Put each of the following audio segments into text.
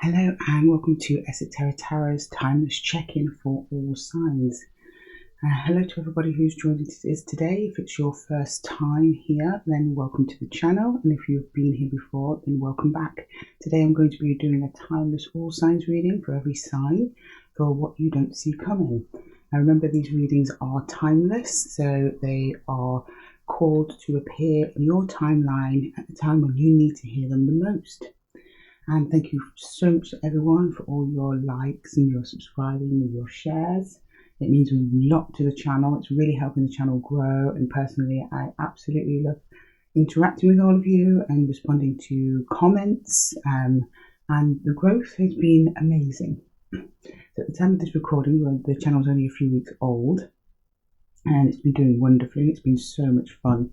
Hello and welcome to Esotera Tarot's timeless check-in for all signs. Hello to everybody who's joined us today. If it's your first time here, then welcome to the channel, and if you've been here before, then welcome back. Today I'm going to be doing a timeless all signs reading for every sign for what you don't see coming. Now remember, these readings are timeless, so they are called to appear in your timeline at the time when you need to hear them the most. And thank you so much to everyone for all your likes and your subscribing and your shares. It means a lot to the channel. It's really helping the channel grow. And personally, I absolutely love interacting with all of you and responding to comments. And the growth has been amazing. So at the time of this recording, the channel's only a few weeks old. And it's been doing wonderfully. And it's been so much fun.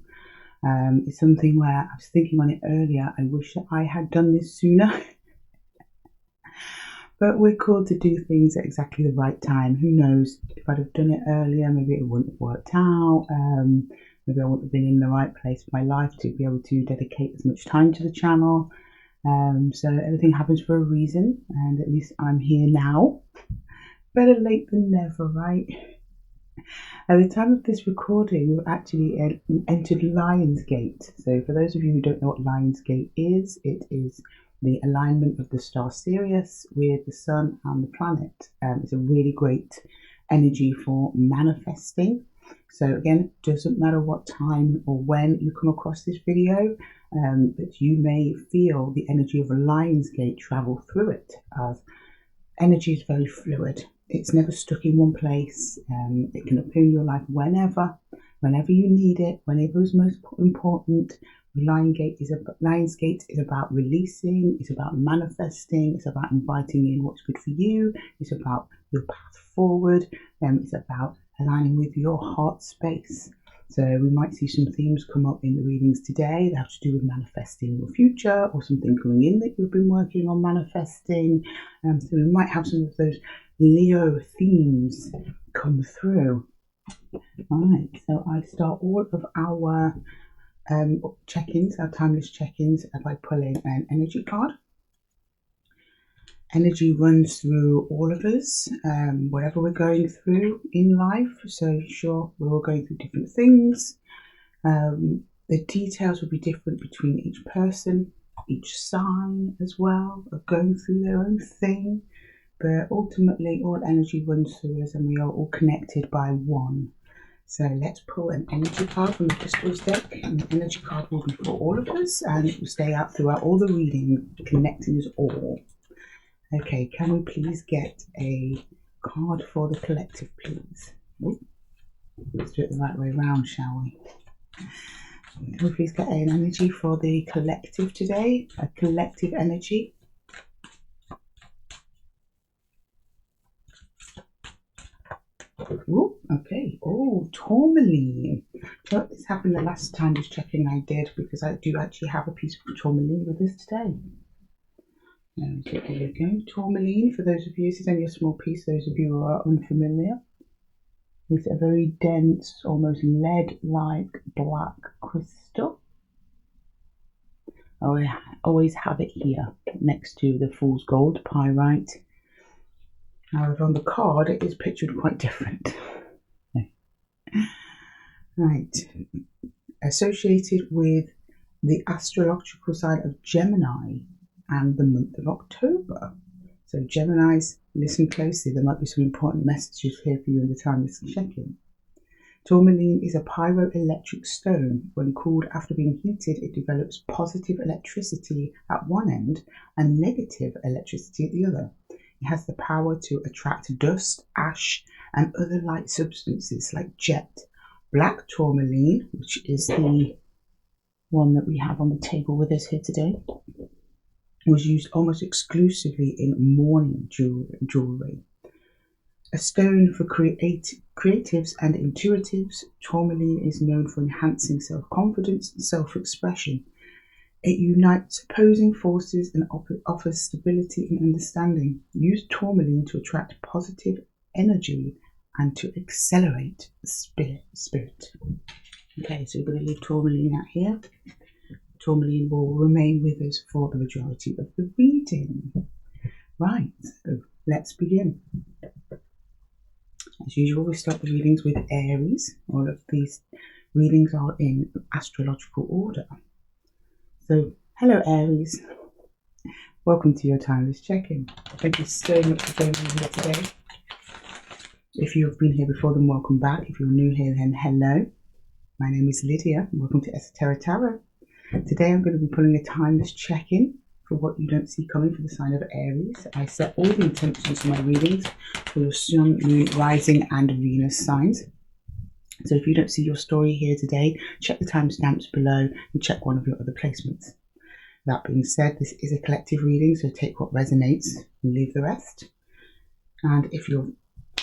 It's something where I was thinking on it earlier. I wish that I had done this sooner. But we're called to do things at exactly the right time. Who knows? If I'd have done it earlier, maybe it wouldn't have worked out. Maybe I wouldn't have been in the right place in my life to be able to dedicate as much time to the channel. So everything happens for a reason. And at least I'm here now. Better late than never, right? At the time of this recording, we've actually entered Lionsgate. So for those of you who don't know what Lionsgate is, it is the alignment of the star Sirius with the sun and the planet. It's a really great energy for manifesting. So again, it doesn't matter what time or when you come across this video, but you may feel the energy of a Lionsgate travel through it, as energy is very fluid. It's never stuck in one place. It can appear in your life whenever you need it, whenever is most important. Lionsgate is about releasing, it's about manifesting, it's about inviting in what's good for you, it's about your path forward, it's about aligning with your heart space. So we might see some themes come up in the readings today that have to do with manifesting your future, or something coming in that you've been working on manifesting. So we might have some of those Leo themes come through. Alright, so I start all of our check-ins, our timeless check-ins, by pulling an energy card. Energy runs through all of us, whatever we're going through in life. So sure, we're all going through different things. The details will be different between each person, each sign as well, of going through their own thing. But ultimately, all energy runs through us and we are all connected by one. So let's pull an energy card from the crystals deck. And the energy card will be for all of us and it will stay out throughout all the reading, connecting us all. Okay, can we please get a card for the collective, please? Ooh, let's do it the right way around, shall we? Can we please get an energy for the collective today? A collective energy. Ooh, okay. Oh, tourmaline. So this happened the last time this check-in I did, because I do actually have a piece of tourmaline with us today. Okay, there we go. Tourmaline, for those of you, this is only a small piece, those of you who are unfamiliar. It's a very dense, almost lead-like black crystal. I always have it here next to the fool's gold pyrite. However, on the card, it is pictured quite different. Right. Associated with the astrological sign of Gemini and the month of October. So Geminis, listen closely. There might be some important messages here for you in the timeless check-in. Tourmaline is a pyroelectric stone. When cooled after being heated, it develops positive electricity at one end and negative electricity at the other. It has the power to attract dust, ash, and other light substances like jet. Black tourmaline, which is the one that we have on the table with us here today, was used almost exclusively in mourning jewellery. A stone for creatives and intuitives, tourmaline is known for enhancing self-confidence and self-expression. It unites opposing forces and offers stability and understanding. Use tourmaline to attract positive energy and to accelerate the spirit. Okay, so we're going to leave tourmaline out here. Tourmaline will remain with us for the majority of the reading. let's begin. As usual, we start the readings with Aries. All of these readings are in astrological order. So, hello Aries. Welcome to your timeless check-in. Thank you so much for joining me here today. If you have been here before, then welcome back. If you're new here, then hello. My name is Lydia. Welcome to Esotera Tarot. Today I'm going to be pulling a timeless check-in for what you don't see coming for the sign of Aries. I set all the intentions for my readings for your Sun, Moon, Rising and Venus signs. So if you don't see your story here today, check the timestamps below and check one of your other placements. That being said, this is a collective reading, so take what resonates and leave the rest. And if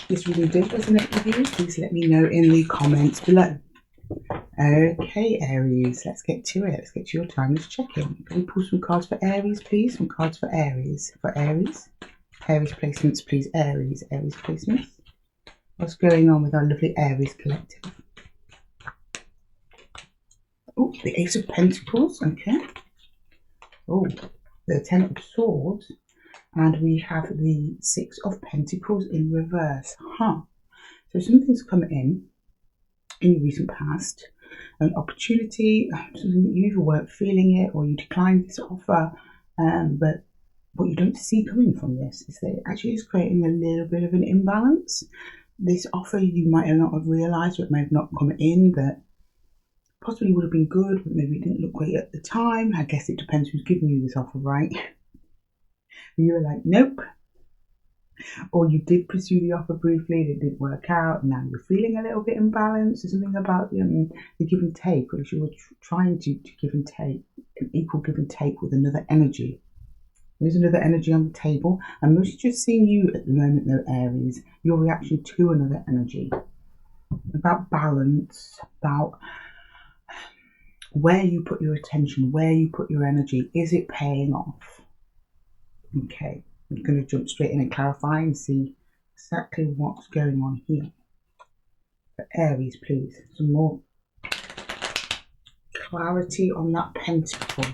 this reading did resonate with you, please let me know in the comments below. Okay, Aries, let's get to it. Let's get to your timeless check-in. Can we pull some cards for Aries, please? Some cards for Aries. For Aries. Aries placements, please. Aries. Aries placements. What's going on with our lovely Aries collective? Oh, the Ace of Pentacles. Okay. Oh, the Ten of Swords. And we have the Six of Pentacles in reverse. So something's come in the recent past, an opportunity, something that you either weren't feeling it or you declined this offer, but what you don't see coming from this is that it actually is creating a little bit of an imbalance. This offer you might not have realised, or it may have not come in, that possibly would have been good, but maybe it didn't look great at the time. I guess it depends who's giving you this offer, right? You were like, nope. Or you did pursue the offer briefly, it didn't work out, and now you're feeling a little bit imbalanced. There's something about the give and take, or if you were trying to give and take, an equal give and take with another energy. There's another energy on the table. I'm mostly just seeing you at the moment, though, Aries, your reaction to another energy. About balance, about where you put your attention, where you put your energy. Is it paying off? Okay. I'm going to jump straight in and clarify and see exactly what's going on here. For Aries, please, some more clarity on that pentacle.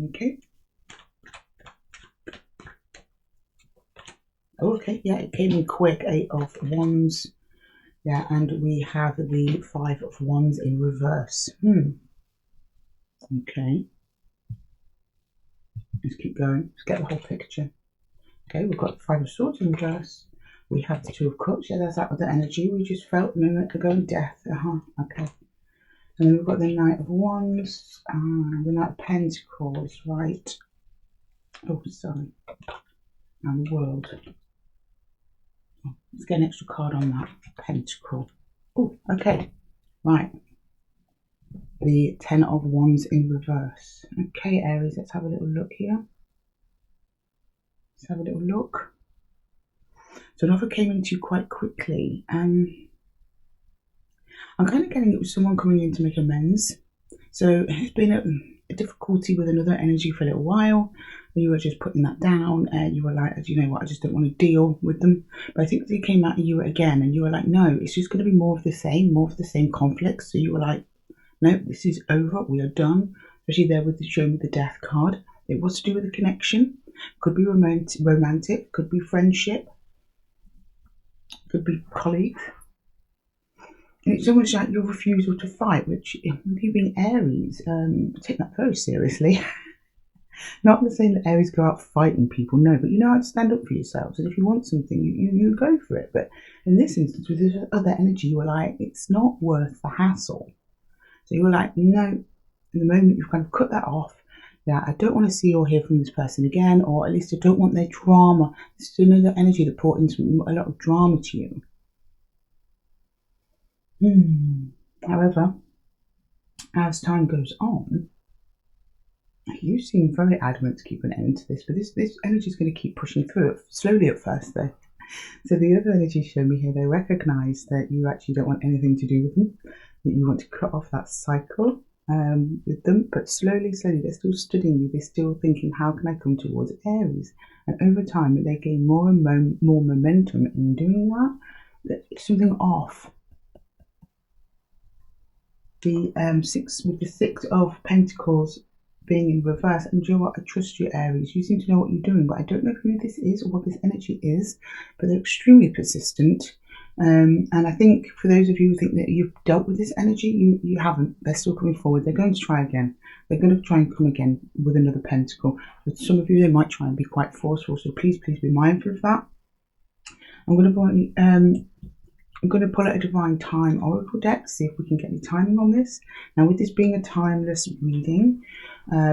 Okay. Okay, yeah, it came in quick. 8 of Wands. Yeah, and we have the 5 of Wands in reverse. Okay. Let's keep going. Let's get the whole picture. Okay, we've got the 5 of Swords in reverse. We have the 2 of Cups. Yeah, there's that other energy we just felt a moment ago. Death. Okay. And then we've got the Knight of Wands and the Knight of Pentacles, right? Oh, sorry. And the World. Oh, let's get an extra card on that Pentacle. Oh, okay. Right. The 10 of Wands in reverse. Okay, Aries, let's have a little look here. Let's have a little look. So an offer came into you quite quickly. I'm kind of getting it with someone coming in to make amends. So it's been a difficulty with another energy for a little while. You were just putting that down. You were like, you know what, I just don't want to deal with them. But I think they came at you again and you were like, no, it's just going to be more of the same conflicts. So you were like, no, this is over. We are done. Especially there with the show me the death card. It was to do with a connection. Could be romantic. Could be friendship. Could be colleagues. And it's almost like your refusal to fight, which, with you being Aries, take that very seriously. Not the saying that Aries go out fighting people, no, but you know how to stand up for yourselves. And if you want something, you go for it. But in this instance, with this other energy, you were like, it's not worth the hassle. So you were like, no, in the moment you've kind of cut that off. Yeah, I don't want to see or hear from this person again, or at least I don't want their drama. This is another energy that brought in a lot of drama to you. However, as time goes on, you seem very adamant to keep an end to this, but this energy is going to keep pushing through it, slowly at first though. So the other energies show me here, they recognise that you actually don't want anything to do with them, that you want to cut off that cycle with them, but slowly, they're still studying you, they're still thinking, how can I come towards Aries? And over time, they gain more and more momentum in doing that. It's something off. The 6 of Pentacles being in reverse. And do you know what? I trust you, Aries. You seem to know what you're doing, but I don't know who this is or what this energy is, but they're extremely persistent. And I think for those of you who think that you've dealt with this energy, you haven't. They're still coming forward. They're going to try again. They're going to try and come again with another pentacle. With some of you, they might try and be quite forceful, so please be mindful of that. I'm going to pull out a Divine Time Oracle deck, see if we can get any timing on this. Now, with this being a timeless reading,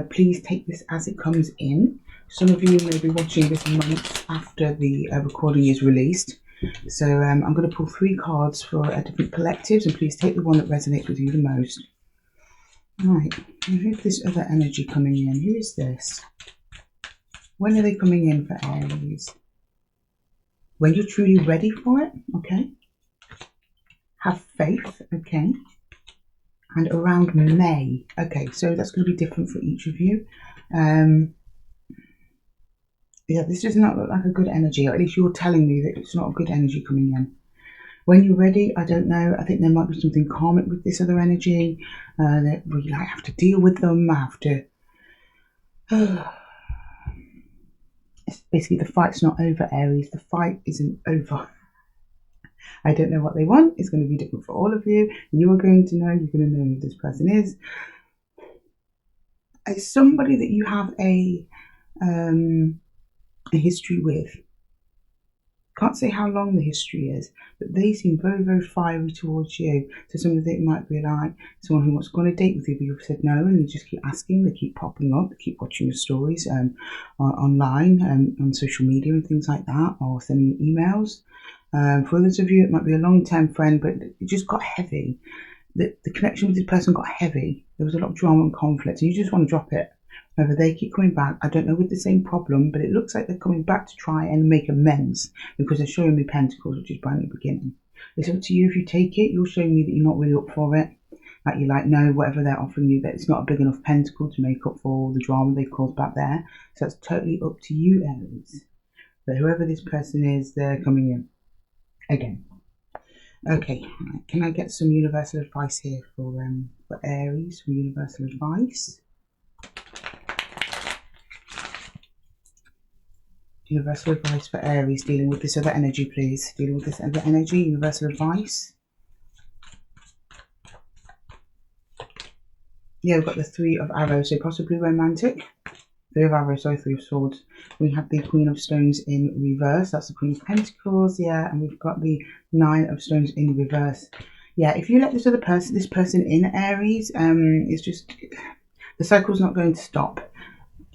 please take this as it comes in. Some of you may be watching this months after the recording is released. So I'm going to pull 3 cards for different collectives, and please take the one that resonates with you the most. Right, who's this other energy coming in? Who is this? When are they coming in for Aries? When you're truly ready for it, okay? Have faith, okay? And around May, okay, so that's going to be different for each of you. Yeah, this does not look like a good energy, or at least you're telling me that it's not a good energy coming in. When you're ready, I don't know. I think there might be something karmic with this other energy. That we like have to deal with them. Have to. It's basically, the fight's not over, Aries. The fight isn't over. I don't know what they want. It's going to be different for all of you. You are going to know. You're going to know who this person is. It's somebody that you have a history with. Can't say how long the history is, but they seem very, very fiery towards you. So some of it might be like someone who wants to go on a date with you, but you've said no, and they just keep asking, they keep popping up, they keep watching your stories online, on social media and things like that, or sending you emails. For others of you, it might be a long-term friend, but it just got heavy. The connection with this person got heavy. There was a lot of drama and conflict, and you just want to drop it. Whether they keep coming back, I don't know, with the same problem, but it looks like they're coming back to try and make amends, because they're showing me Pentacles, which is brand new beginning. It's up to you if you take it. You're showing me that you're not really up for it. Like you're like, no, whatever they're offering you, that it's not a big enough Pentacle to make up for all the drama they've caused back there. So it's totally up to you, Aries. But whoever this person is, they're coming in again. Okay, can I get some universal advice here for Aries? Some universal advice. Universal advice for Aries dealing with this other energy, please. Dealing with this other energy, universal advice. Yeah, we've got the 3 of Arrows, so possibly romantic. 3 of Arrows, sorry, 3 of Swords. We have the Queen of Stones in reverse. That's the Queen of Pentacles, yeah. And we've got the 9 of Stones in reverse. Yeah, if you let this person in, Aries, it's just, the cycle's not going to stop.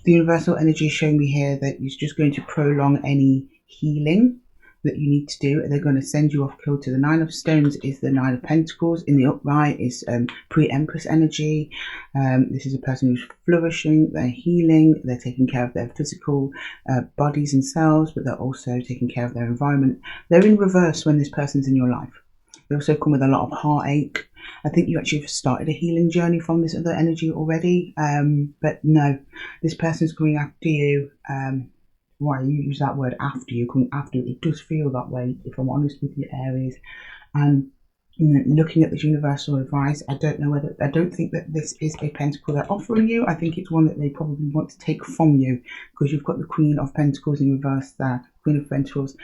The universal energy is showing me here that it's just going to prolong any healing that you need to do. They're going to send you off kilter. The 9 of Stones is the 9 of Pentacles. In the upright is pre-Empress energy. This is a person who's flourishing. They're healing. They're taking care of their physical bodies and selves, but they're also taking care of their environment. They're in reverse when this person's in your life. They also come with a lot of heartache. I think you actually have started a healing journey from this other energy already. But no, this person's coming after you. Why you use that word after you, coming after you. It does feel that way, if I'm honest with you, Aries. And looking at this universal advice, I don't think that this is a pentacle they're offering you. I think it's one that they probably want to take from you, because you've got the Queen of Pentacles in reverse there. Queen of Pentacles.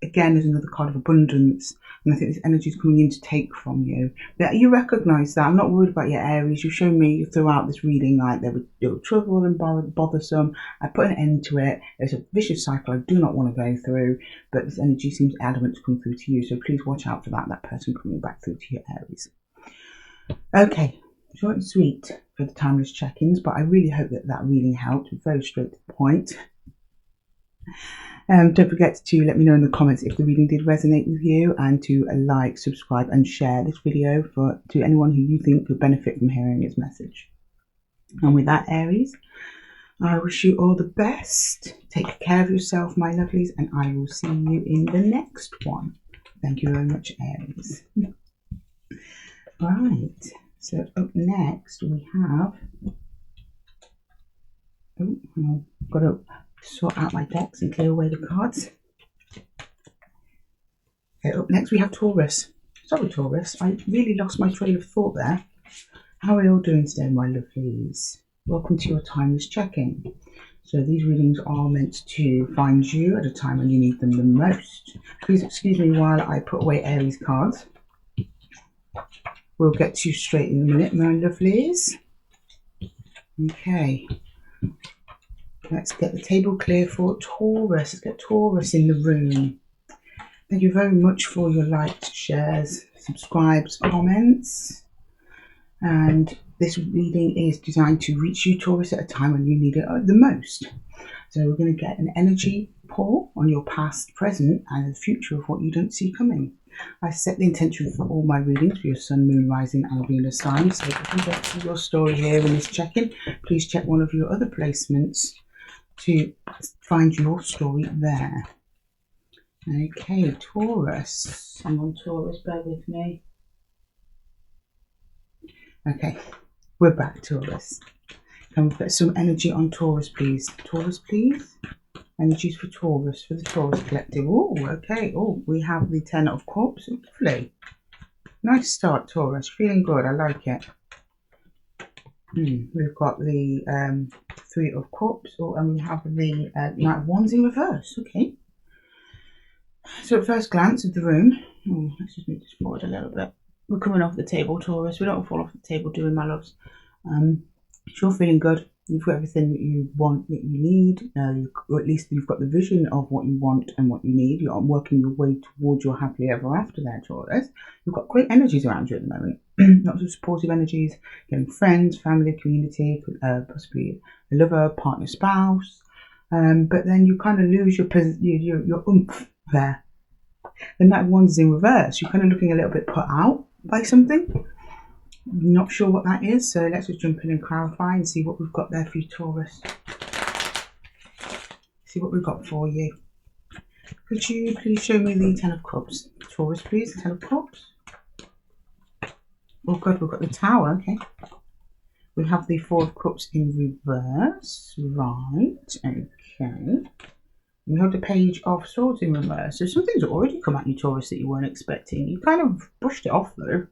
Again, there's another card of abundance, and I think this energy is coming in to take from you. But you recognise that. I'm not worried about your Aries. You've shown me throughout this reading like they were trouble and bothersome. I put an end to it. It's a vicious cycle I do not want to go through, but this energy seems adamant to come through to you. So please watch out for that person coming back through to your Aries. Okay, short and sweet for the timeless check-ins, but I really hope that reading helped. Very straight to the point. Don't forget to let me know in the comments if the reading did resonate with you, and to like, subscribe and share this video to anyone who you think could benefit from hearing this message. And with that, Aries, I wish you all the best. Take care of yourself, my lovelies, and I will see you in the next one. Thank you very much, Aries. Right, so up next we have... Oh, I've got to sort out my decks and clear away the cards. Okay, up next we have Taurus. Sorry, Taurus, I really lost my train of thought there. How are you all doing today, my lovelies? Welcome to your timeless check-in. So these readings are meant to find you at a time when you need them the most. Please excuse me while I put away Aries cards. We'll get to you straight in a minute, my lovelies. Okay. Let's get the table clear for Taurus. Let's get Taurus in the room. Thank you very much for your likes, shares, subscribes, comments. And this reading is designed to reach you, Taurus, at a time when you need it the most. So we're going to get an energy pour on your past, present, and the future of what you don't see coming. I set the intention for all my readings for your sun, moon, rising, and Venus signs. So if you get to your story here in this check-in, please check one of your other placements to find your story there. Okay, Taurus. I'm on Taurus, bear with me. Okay, we're back, Taurus. Can we put some energy on Taurus, please? Taurus, please. Energies for Taurus, for the Taurus collective. Oh, okay. Oh, we have the Ten of Cups. Lovely. Nice start, Taurus. Feeling good. I like it. We've got the Three of Cups. Oh, and we have the Knight of Wands in reverse. Okay. So at first glance of the room. Oh, let's just move this forward a little bit. We're coming off the table, Taurus. We don't fall off the table, do we, my loves? You're feeling good. You've got everything that you want, that you need. Or at least you've got the vision of what you want and what you need. You're working your way towards your happily ever after there, Taurus. You've got great energies around you at the moment. Lots of supportive energies, getting friends, family, community, possibly a lover, partner, spouse. But then you kind of lose your oomph there. The Knight of Wands is in reverse. You're kind of looking a little bit put out by something. Not sure what that is, so let's just jump in and clarify and see what we've got there for you, Taurus. See what we've got for you. Could you please show me the Ten of Cups? Taurus, please, the Ten of Cups. Oh good, we've got the Tower, okay. We have the Four of Cups in reverse, right, okay. We have the Page of Swords in reverse. So something's already come at you, Taurus, that you weren't expecting. You kind of brushed it off, though.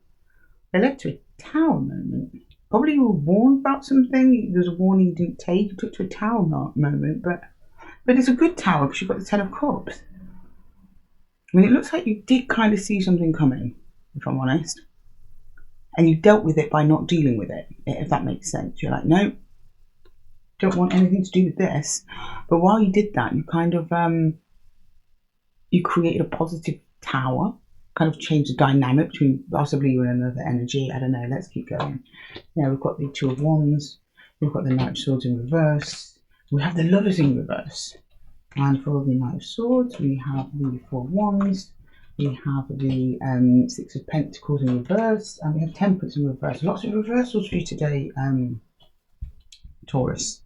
It led to a Tower moment. Probably you were warned about something. There was a warning you didn't take. You took to a Tower moment. But it's a good Tower because you've got the Ten of Cups. I mean, it looks like you did kind of see something coming, if I'm honest. And you dealt with it by not dealing with it, if that makes sense. You're like, no, don't want anything to do with this. But while you did that, you kind of you created a positive Tower, kind of changed the dynamic between possibly you and another energy. I don't know, let's keep going. Yeah, we've got the Two of Wands, we've got the Knight of Swords in reverse, we have the Lovers in reverse, and for the Knight of Swords we have the Four of Wands, we have the Six of Pentacles in reverse, and we have Temperance in reverse. Lots of reversals for you today, Taurus.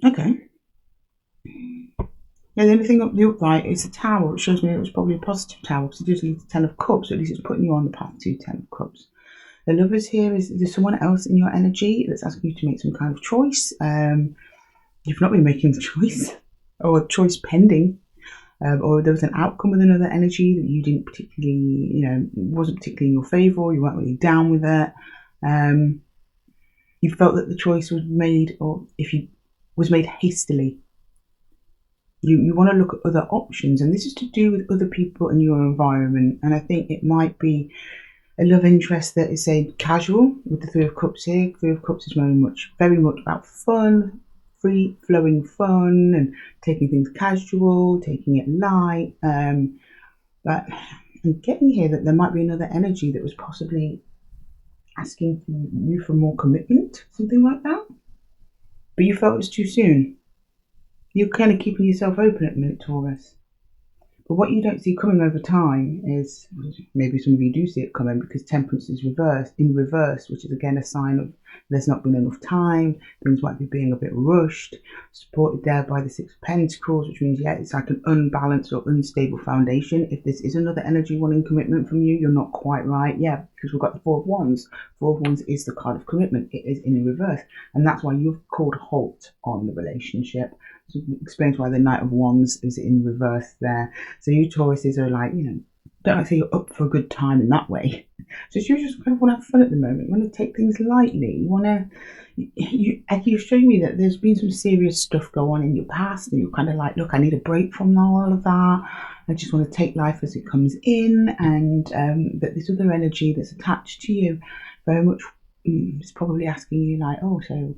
Okay. Yeah, the only thing up the upright is the Tower, which shows me it was probably a positive Tower, because it does lead to Ten of Cups, so at least it's putting you on the path to Ten of Cups. The Lovers here is there's someone else in your energy that's asking you to make some kind of choice. You've not been making the choice, or a choice pending, or there was an outcome with another energy that you didn't particularly, wasn't particularly in your favour, or you weren't really down with it. You felt that the choice was made, or if you was made hastily. You want to look at other options, and this is to do with other people in your environment. And I think it might be a love interest that is, say, casual with the Three of Cups here. Three of Cups is very much about fun, free flowing fun, and taking things casual, taking it light. But I'm getting here that there might be another energy that was possibly asking you for more commitment, something like that. But you felt it was too soon. You're kind of keeping yourself open at the minute, Taurus. But what you don't see coming over time is, maybe some of you do see it coming, because Temperance is in reverse, which is again a sign of there's not been enough time, things might be being a bit rushed, supported there by the Six of Pentacles, which means, yeah, it's like an unbalanced or unstable foundation. If this is another energy wanting commitment from you, you're not quite right. Yeah, because we've got the Four of Wands. Four of Wands is the card of commitment. It is in reverse. And that's why you've called halt on the relationship. So it explains why the Knight of Wands is in reverse there. So you Tauruses are like, don't I say you're up for a good time in that way. So you just kind of want to have fun at the moment. You want to take things lightly. You want you're showing me that there's been some serious stuff go on in your past, and you're kind of like, look, I need a break from all of that. I just want to take life as it comes in, and but this other energy that's attached to you very much is probably asking you like, oh, so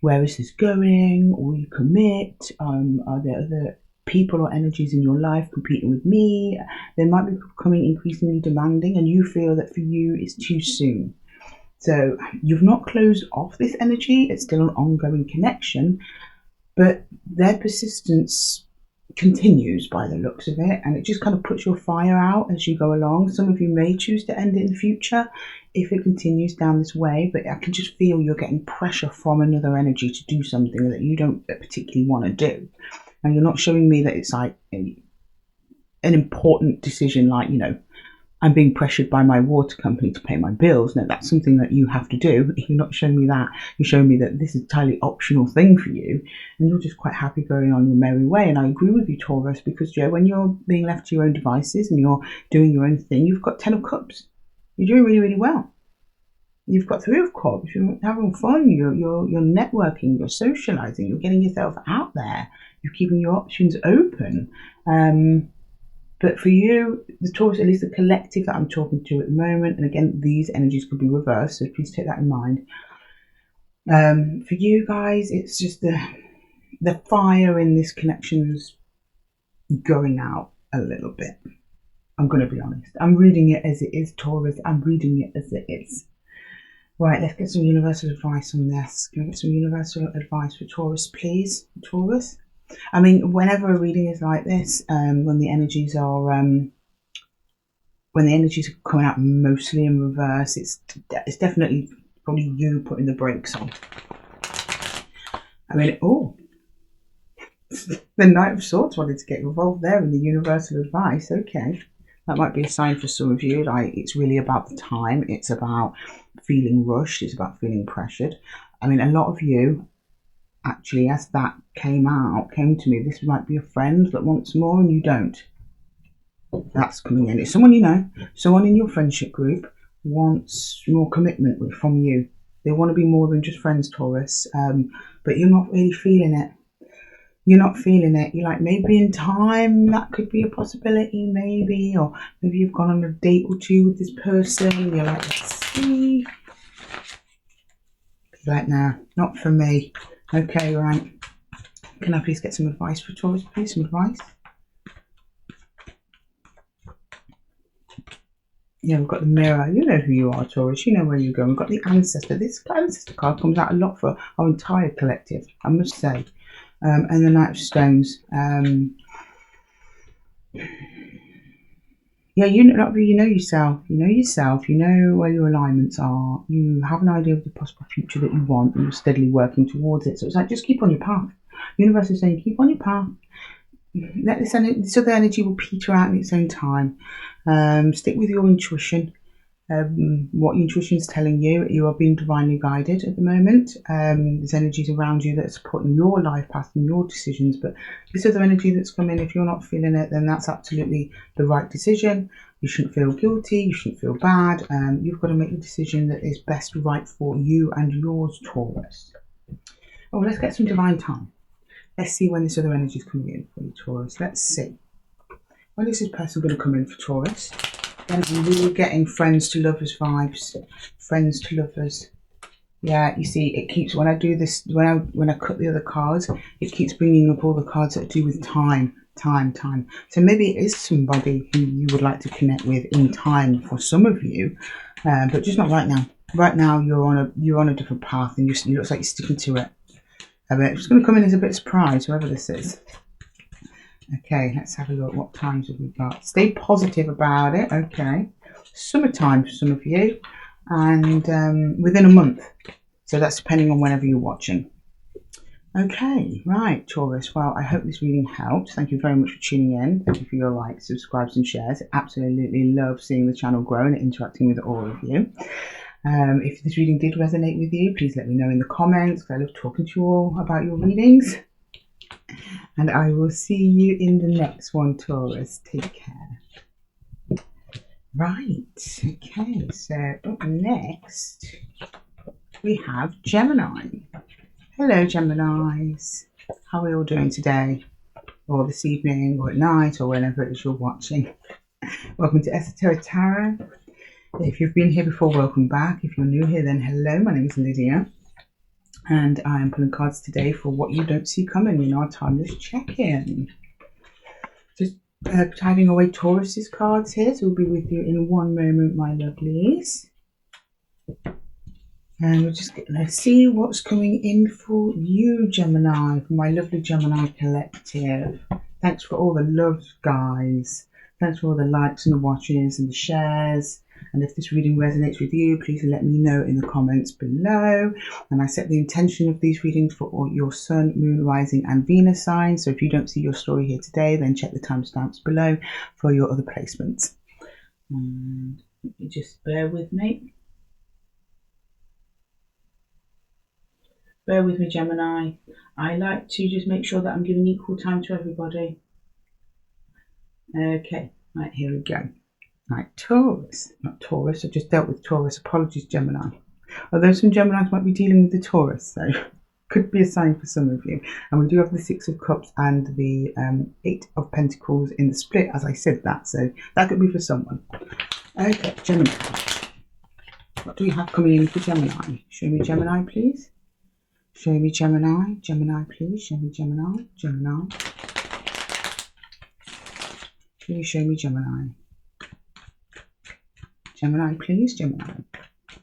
where is this going? Will you commit? Are there other people or energies in your life competing with me? They might be becoming increasingly demanding, and you feel that for you it's too soon. So you've not closed off this energy. It's still an ongoing connection, but their persistence continues by the looks of it, and it just kind of puts your fire out as you go along. Some of you may choose to end it in the future if it continues down this way, but I can just feel you're getting pressure from another energy to do something that you don't particularly want to do. And you're not showing me that it's like an important decision, like, you know, I'm being pressured by my water company to pay my bills. No, that's something that you have to do. You're not showing me that. You're showing me that this is a entirely optional thing for you, and you're just quite happy going on your merry way. And I agree with you, Taurus, because, Joe, when you're being left to your own devices and you're doing your own thing, you've got 10 of Cups. You're doing really, really well. You've got 3 of Cups. You're having fun. You're networking. You're socializing. You're getting yourself out there. You're keeping your options open. But for you, the Taurus, at least the collective that I'm talking to at the moment, and again, these energies could be reversed, so please take that in mind. For you guys, it's just the fire in this connection's going out a little bit. I'm going to be honest. I'm reading it as it is, Taurus. I'm reading it as it is. Right, let's get some universal advice on this. Can I get some universal advice for Taurus, please? Taurus? I mean, whenever a reading is like this, when the energies are coming out mostly in reverse, it's definitely probably you putting the brakes on. I mean, oh, the Knight of Swords wanted to get involved there in the universal advice. Okay, that might be a sign for some of you. Like, it's really about the time. It's about feeling rushed. It's about feeling pressured. I mean, a lot of you, actually, as that came to me, this might be a friend that wants more and you don't. That's coming in. It's someone you know, someone in your friendship group wants more commitment from you. They want to be more than just friends, Taurus, but you're not really feeling it. You're not feeling it. You're like, maybe in time that could be a possibility, maybe, or maybe you've gone on a date or two with this person and you're like, let's see. You're like, nah, not for me. Okay, right. Can I please get some advice for Taurus, please? Some advice? Yeah, we've got the Mirror. You know who you are, Taurus. You know where you're going. We've got the Ancestor. This Ancestor card comes out a lot for our entire collective, I must say. And the Knight of Stones. Yeah, you know yourself. You know yourself. You know where your alignments are. You have an idea of the possible future that you want, and you're steadily working towards it. So it's like, just keep on your path. The universe is saying, keep on your path. Let this other energy will peter out in its own time. Stick with your intuition. What your intuition is telling you. You are being divinely guided at the moment. There's energies around you that are supporting your life path and your decisions, but this other energy that's come in, if you're not feeling it, then that's absolutely the right decision. You shouldn't feel guilty, you shouldn't feel bad. You've got to make the decision that is best right for you and yours, Taurus. Oh, let's get some divine time. Let's see when this other energy is coming in for you, Taurus. Let's see. When is this person going to come in for Taurus? I'm really getting friends to lovers vibes. Friends to lovers. Yeah, you see, it keeps, when I do this, when I cut the other cards, it keeps bringing up all the cards that do with time. So maybe it is somebody who you would like to connect with in time for some of you, but just not right now. Right now, you're on a different path, and it looks like you're sticking to it. It's going to come in as a bit of surprise, whoever this is. Okay, let's have a look. What times have we got? Stay positive about it. Okay. Summertime for some of you. And within a month. So that's depending on whenever you're watching. Okay, right, Taurus. Well, I hope this reading helped. Thank you very much for tuning in. Thank you for your likes, subscribes and shares. I absolutely love seeing the channel grow and interacting with all of you. If this reading did resonate with you, please let me know in the comments. I love talking to you all about your readings. And I will see you in the next one, Taurus. Take care. Right. Okay, so up next we have Gemini. Hello, Geminis. How are we all doing today? Or this evening, or at night, or whenever it is you're watching. Welcome to Esotera Tarot. If you've been here before, welcome back. If you're new here, then hello. My name is Lydia. And I am pulling cards today for what you don't see coming in our timeless check-in. Just tidying away Taurus's cards here, so we'll be with you in one moment, my lovelies. And we're just going to see what's coming in for you, Gemini, for my lovely Gemini collective. Thanks for all the love, guys. Thanks for all the likes and the watches and the shares. And if this reading resonates with you, please let me know in the comments below. And I set the intention of these readings for all your Sun, Moon, Rising and Venus signs. So if you don't see your story here today, then check the timestamps below for your other placements. And just bear with me. Bear with me, Gemini. I like to just make sure that I'm giving equal time to everybody. Okay, right, here we go. Right, Taurus. Not Taurus, I just dealt with Taurus. Apologies, Gemini. Although some Geminis might be dealing with the Taurus, so could be a sign for some of you. And we do have the Six of Cups and the Eight of Pentacles in the split, as I said that. So that could be for someone. Okay, Gemini. What do we have coming in for Gemini? Show me Gemini, please. Show me Gemini. Gemini, please. Show me Gemini. Gemini. Please show me Gemini. Gemini, please. Gemini.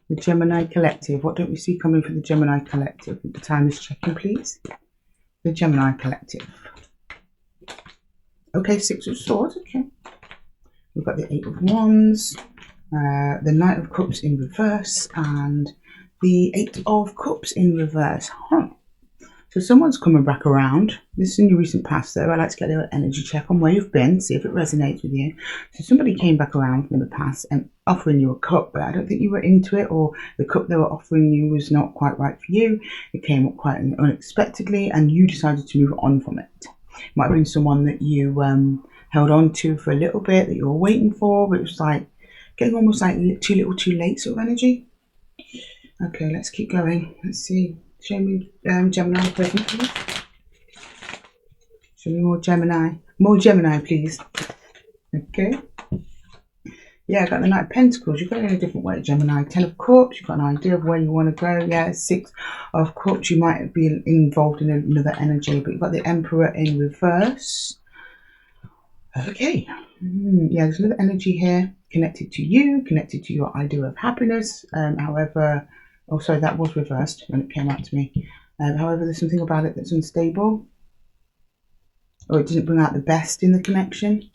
The Gemini collective. What don't we see coming for the Gemini collective? The time is checking, please. The Gemini collective. Okay, Six of Swords. Okay. We've got the Eight of Wands, the Knight of Cups in reverse, and the Eight of Cups in reverse. So someone's coming back around. This is in your recent past, though. I like to get a little energy check on where you've been, see if it resonates with you. So somebody came back around from the past and offering you a cup, but I don't think you were into it, or the cup they were offering you was not quite right for you. It came up quite unexpectedly, and you decided to move on from it. It might have been someone that you held on to for a little bit, that you were waiting for, but it was like getting almost like too little, too late sort of energy. Okay, let's keep going. Let's see. Show me Gemini present, please. Show me more Gemini. More Gemini, please. Okay. Yeah, I got the Knight of Pentacles. You're going in a different way, Gemini. Ten of Cups. You've got an idea of where you want to go. Yeah, Six of Cups. You might be involved in another energy, but you've got the Emperor in reverse. Okay. Yeah, there's another energy here connected to you, connected to your idea of happiness. However, oh, sorry, that was reversed when it came out to me. However, there's something about it that's unstable, or it didn't bring out the best in the connection.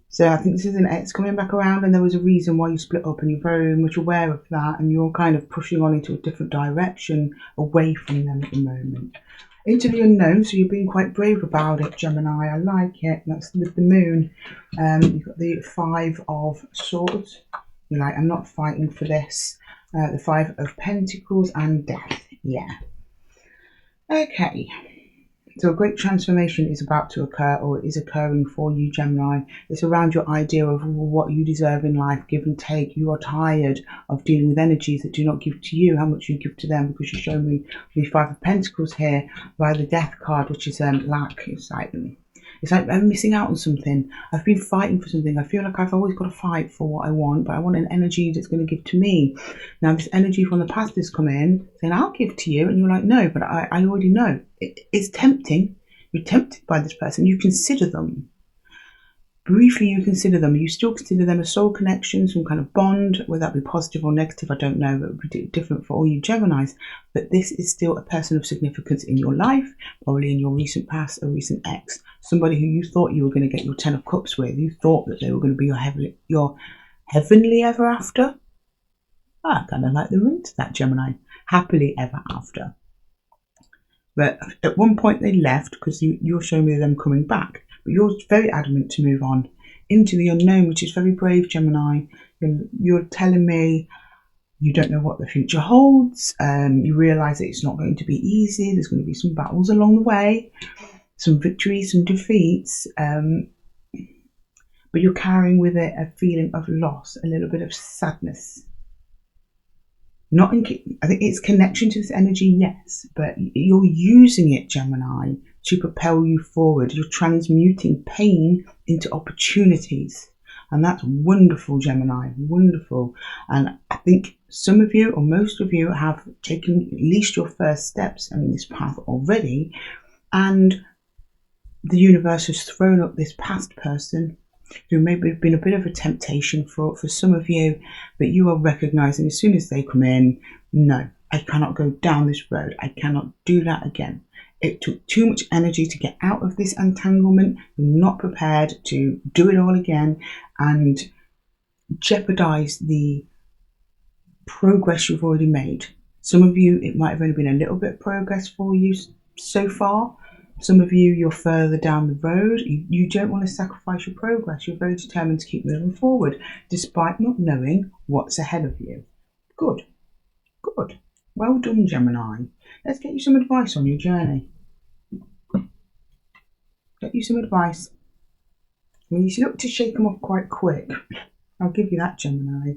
So I think this is an ex coming back around, and there was a reason why you split up, and you're very much aware of that, and you're kind of pushing on into a different direction away from them at the moment. Into the unknown, so you're being quite brave about it, Gemini. I like it. That's with the moon. You've got the Five of Swords. You're like, I'm not fighting for this. The Five of Pentacles and Death. Yeah. Okay. So a great transformation is about to occur, or is occurring for you, Gemini. It's around your idea of what you deserve in life, give and take. You are tired of dealing with energies that do not give to you how much you give to them, because you show me the Five of Pentacles here by the Death card, which is lack. It's like I'm missing out on something. I've been fighting for something. I feel like I've always got to fight for what I want, but I want an energy that's going to give to me. Now, this energy from the past has come in saying, I'll give to you. And you're like, no, but I already know. It's tempting. You're tempted by this person. You consider them. Briefly, you consider them. You still consider them a soul connection, some kind of bond, whether that be positive or negative, I don't know, but it would be different for all you Geminis. But this is still a person of significance in your life, probably in your recent past, a recent ex, somebody who you thought you were going to get your Ten of Cups with. You thought that they were going to be your heavenly ever after. I kind of like the ring to that, Gemini. Happily ever after. But at one point they left, because you're showing me them coming back. But you're very adamant to move on into the unknown, which is very brave, Gemini. You're telling me you don't know what the future holds. You realise that it's not going to be easy. There's going to be some battles along the way, some victories, some defeats. But you're carrying with it a feeling of loss, a little bit of sadness. Not in, I think it's connection to this energy, yes, but you're using it, Gemini, to propel you forward. You're transmuting pain into opportunities. And that's wonderful, Gemini, wonderful. And I think some of you, or most of you, have taken at least your first steps in this path already. And the universe has thrown up this past person who maybe have been a bit of a temptation for some of you, but you are recognizing as soon as they come in, no, I cannot go down this road. I cannot do that again. It took too much energy to get out of this entanglement. You're not prepared to do it all again and jeopardize the progress you've already made. Some of you, it might have only been a little bit of progress for you so far. Some of you, you're further down the road. You don't want to sacrifice your progress. You're very determined to keep moving forward, despite not knowing what's ahead of you. Good. Good. Well done, Gemini. Let's get you some advice on your journey. Get you some advice. Well, you look to shake them off quite quick. I'll give you that, Gemini.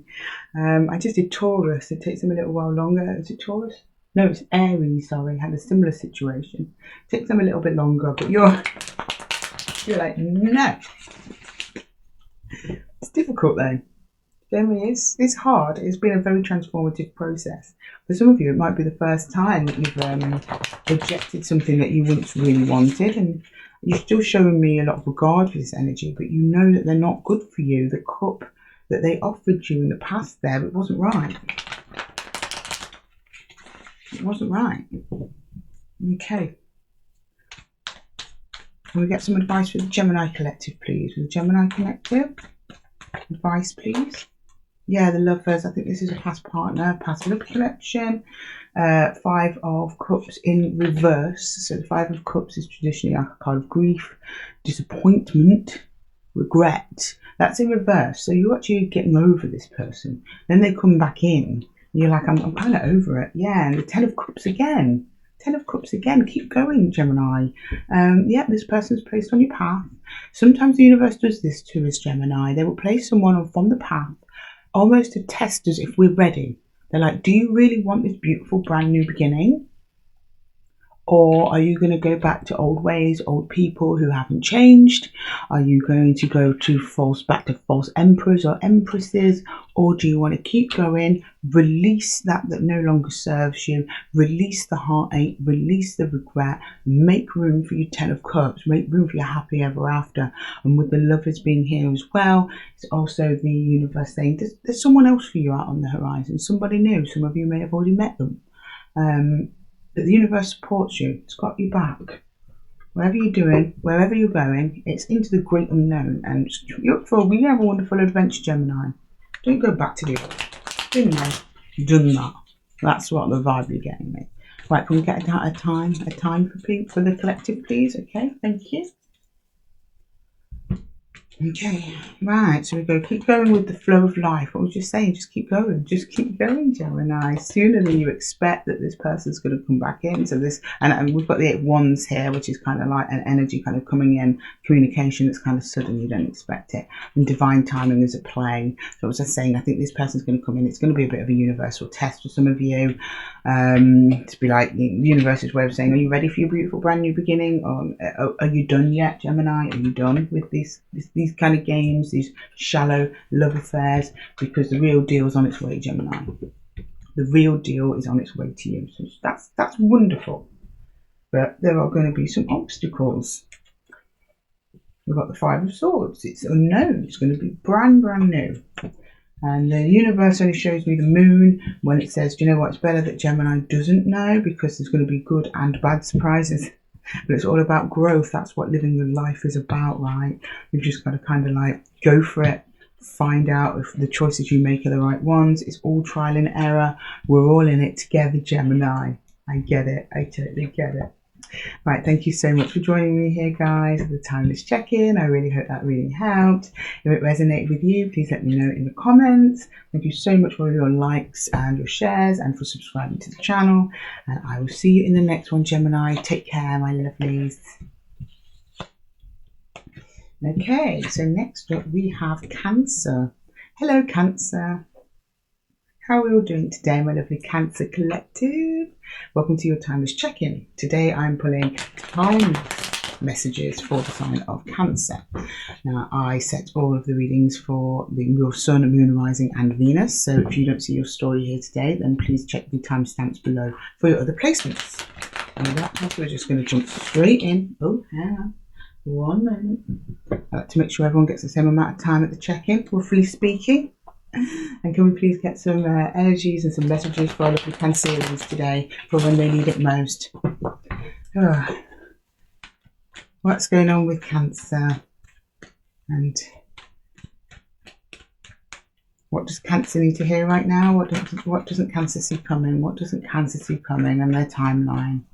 I just did Taurus. It takes them a little while longer. Is it Taurus? No, it's Aries, sorry. I had a similar situation. It takes them a little bit longer, but you're like, no. It's difficult though. It's hard. It's been a very transformative process. For some of you, it might be the first time that you've rejected something that you once really wanted, and you're still showing me a lot of regard for this energy, but you know that they're not good for you. The cup that they offered you in the past there, it wasn't right. It wasn't right. Okay. Can we get some advice for the Gemini Collective, please? For the Gemini Collective, advice, please. Yeah, the lovers. I think this is a past partner, past love connection. 5 of Cups in reverse. So the 5 of Cups is traditionally a card of grief, disappointment, regret. That's in reverse. So you're actually getting over this person. Then they come back in. You're like, I'm kind of over it. Yeah, and the 10 of Cups again. 10 of Cups again. Keep going, Gemini. Yeah, this person's placed on your path. Sometimes the universe does this to us, Gemini. They will place someone from the path almost to test us if we're ready. They're like, do you really want this beautiful brand new beginning? Or are you going to go back to old ways, old people who haven't changed? Are you going to go back to false emperors or empresses? Or do you want to keep going, release that no longer serves you, release the heartache, release the regret, make room for your 10 of Cups, make room for your happy ever after? And with the lovers being here as well, it's also the universe saying there's someone else for you out on the horizon, somebody new. Some of you may have already met them. But the universe supports you. It's got your back. Whatever you're doing, wherever you're going, it's into the great unknown. And you're up for we have a wonderful adventure, Gemini. Don't go back to the old. Been there, done that. That's what the vibe you're getting me. Right, can we get a time for the collective, please? Okay, thank you. Okay, right, so we go, keep going with the flow of life. What was you saying? Just keep going, Gemini. Sooner than you expect that this person's going to come back in. So this, and we've got the 8 of Wands here, which is kind of like an energy kind of coming in, communication that's kind of sudden, you don't expect it. And divine timing is at play. So as I was saying, I think this person's going to come in. It's going to be a bit of a universal test for some of you. To be like the universe's way of saying, are you ready for your beautiful brand new beginning? Or are you done yet, Gemini? Are you done with these kind of games, these shallow love affairs? Because the real deal is on its way, Gemini. The real deal is on its way to you. So that's wonderful. But there are going to be some obstacles. We've got the 5 of Swords. It's unknown. It's going to be brand new. And the universe only shows me the moon when it says, do you know what, it's better that Gemini doesn't know, because there's going to be good and bad surprises. But it's all about growth. That's what living your life is about, right? You've just got to kind of like go for it. Find out if the choices you make are the right ones. It's all trial and error. We're all in it together, Gemini. I get it. I totally get it. Right, thank you so much for joining me here, guys, at the Timeless Check-In. I really hope that reading helped. If it resonated with you, please let me know in the comments. Thank you so much for your likes and your shares and for subscribing to the channel. And I will see you in the next one, Gemini. Take care, my lovelies. Okay, so next up we have Cancer. Hello, Cancer. How are we all doing today, my lovely Cancer Collective? Welcome to your timeless check-in. Today I'm pulling time messages for the sign of Cancer. Now I set all of the readings for your Sun, Moon, Rising and Venus. So if you don't see your story here today, then please check the timestamps below for your other placements. And with that, we're just going to jump straight in. Oh, hang on. 1 moment. I like to make sure everyone gets the same amount of time at the check-in, roughly speaking. And can we please get some energies and some messages for our lovely Cancerians today for when they need it most? What's going on with Cancer? And what does Cancer need to hear right now? What doesn't Cancer see coming? What doesn't Cancer see coming and their timeline?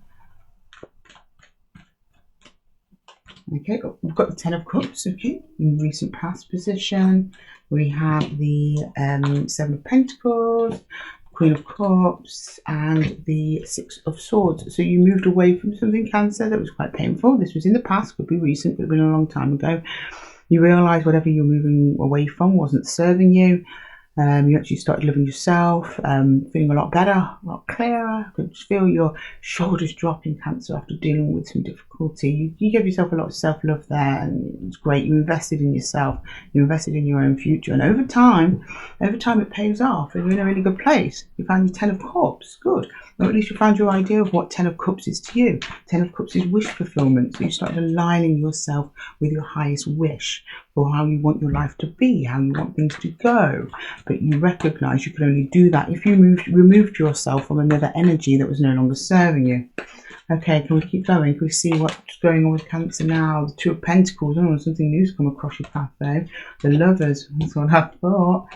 Okay, we've got the Ten of Cups, okay, in recent past position. We have the Seven of Pentacles, Queen of Cups, and the Six of Swords. So you moved away from something, Cancer, that was quite painful. This was in the past, could be recent, could have been a long time ago. You realised whatever you're moving away from wasn't serving you. You actually started loving yourself, feeling a lot better, a lot clearer. You could feel your shoulders dropping, Cancer, after dealing with some difficulty. You gave yourself a lot of self-love there, and it's great. You invested in yourself. You invested in your own future, and over time it pays off, and you're in a really good place. You found your Ten of Cups, good. Or at least you found your idea of what Ten of Cups is to you. Ten of Cups is wish fulfillment. So you started aligning yourself with your highest wish for how you want your life to be, how you want things to go. But you recognise you can only do that if you removed yourself from another energy that was no longer serving you. Okay, can we keep going? Can we see what's going on with Cancer now? The Two of Pentacles. Oh, something new's come across your path though. The Lovers. That's what I thought.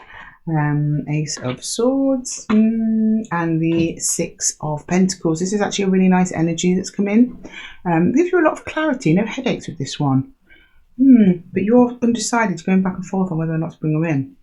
Ace of Swords and the Six of Pentacles. This is actually a really nice energy that's come in. Gives you a lot of clarity, no headaches with this one. But you're undecided, going back and forth on whether or not to bring them in.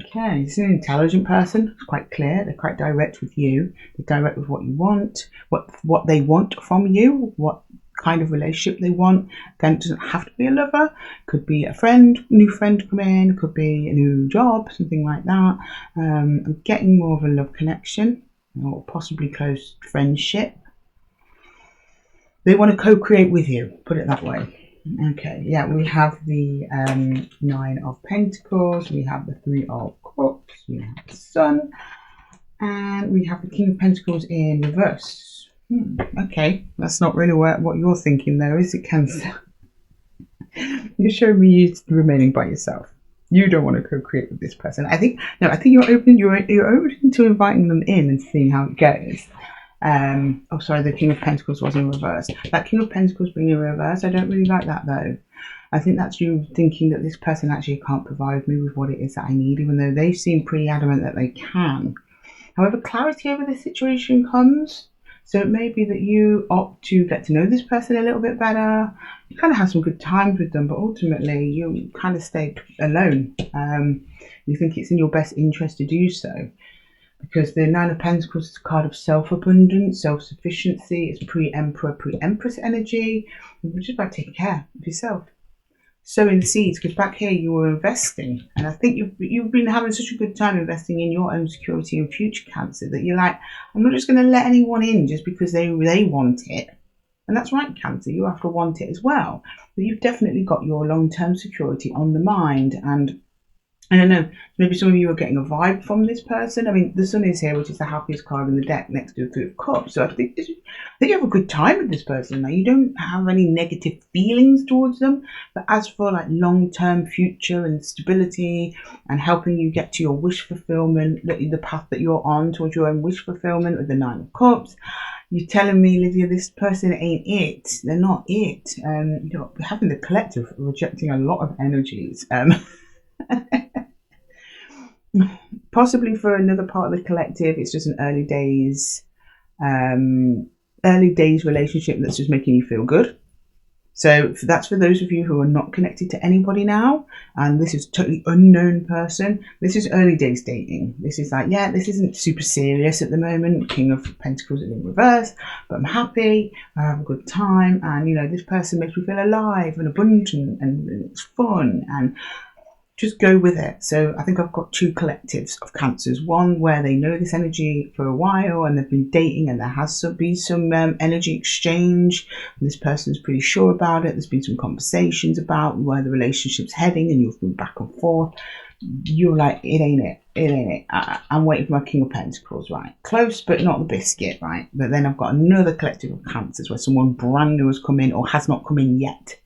Okay, this is an intelligent person. It's quite clear. They're quite direct with you. They're direct with what you want, what they want from you, what kind of relationship they want. Again, it doesn't have to be a lover. Could be a friend, new friend come in. Could be a new job, something like that. I'm getting more of a love connection or possibly close friendship. They want to co-create with you, put it that way. Okay, yeah, we have the Nine of Pentacles, we have the Three of Cups, we have the Sun, and we have the King of Pentacles in reverse. Okay, that's not really what you're thinking there, is it, Cancer? You're showing me you remaining by yourself. You don't want to co-create with this person. I think you're open to inviting them in and seeing how it goes. Oh, sorry, the King of Pentacles was in reverse. That King of Pentacles being in reverse, I don't really like that though. I think that's you thinking that this person actually can't provide me with what it is that I need, even though they seem pretty adamant that they can. However, clarity over the situation comes. So it may be that you opt to get to know this person a little bit better. You kind of have some good times with them, but ultimately you kind of stay alone. You think it's in your best interest to do so. Because the Nine of Pentacles is a card of self-abundance, self-sufficiency. It's pre-Emperor, pre-Empress energy. It's just about taking care of yourself. Sowing the seeds, because back here you were investing. And I think you've been having such a good time investing in your own security and future, Cancer, that you're like, I'm not just going to let anyone in just because they want it. And that's right, Cancer, you have to want it as well. But you've definitely got your long-term security on the mind. And I don't know, maybe some of you are getting a vibe from this person. I mean, the Sun is here, which is the happiest card in the deck next to the Three of Cups. So I think you have a good time with this person. Now, you don't have any negative feelings towards them. But as for like long-term future and stability and helping you get to your wish fulfillment, the path that you're on towards your own wish fulfillment with the Nine of Cups, you're telling me, Lydia, this person ain't it. They're not it. You're having the collective rejecting a lot of energies. Possibly for another part of the collective, it's just an early days relationship that's just making you feel good. So that's for those of you who are not connected to anybody now, and this is a totally unknown person. This is early days dating. This is like, yeah, this isn't super serious at the moment. King of Pentacles is in reverse, but I'm happy, I have a good time, and you know, this person makes me feel alive and abundant and it's fun and just go with it. So I think I've got two collectives of Cancers. One where they know this energy for a while and they've been dating and there has been some energy exchange. And this person's pretty sure about it. There's been some conversations about where the relationship's heading and you've been back and forth. You're like, it ain't it. I'm waiting for my King of Pentacles, right? Close, but not the biscuit, right? But then I've got another collective of Cancers where someone brand new has come in or has not come in yet.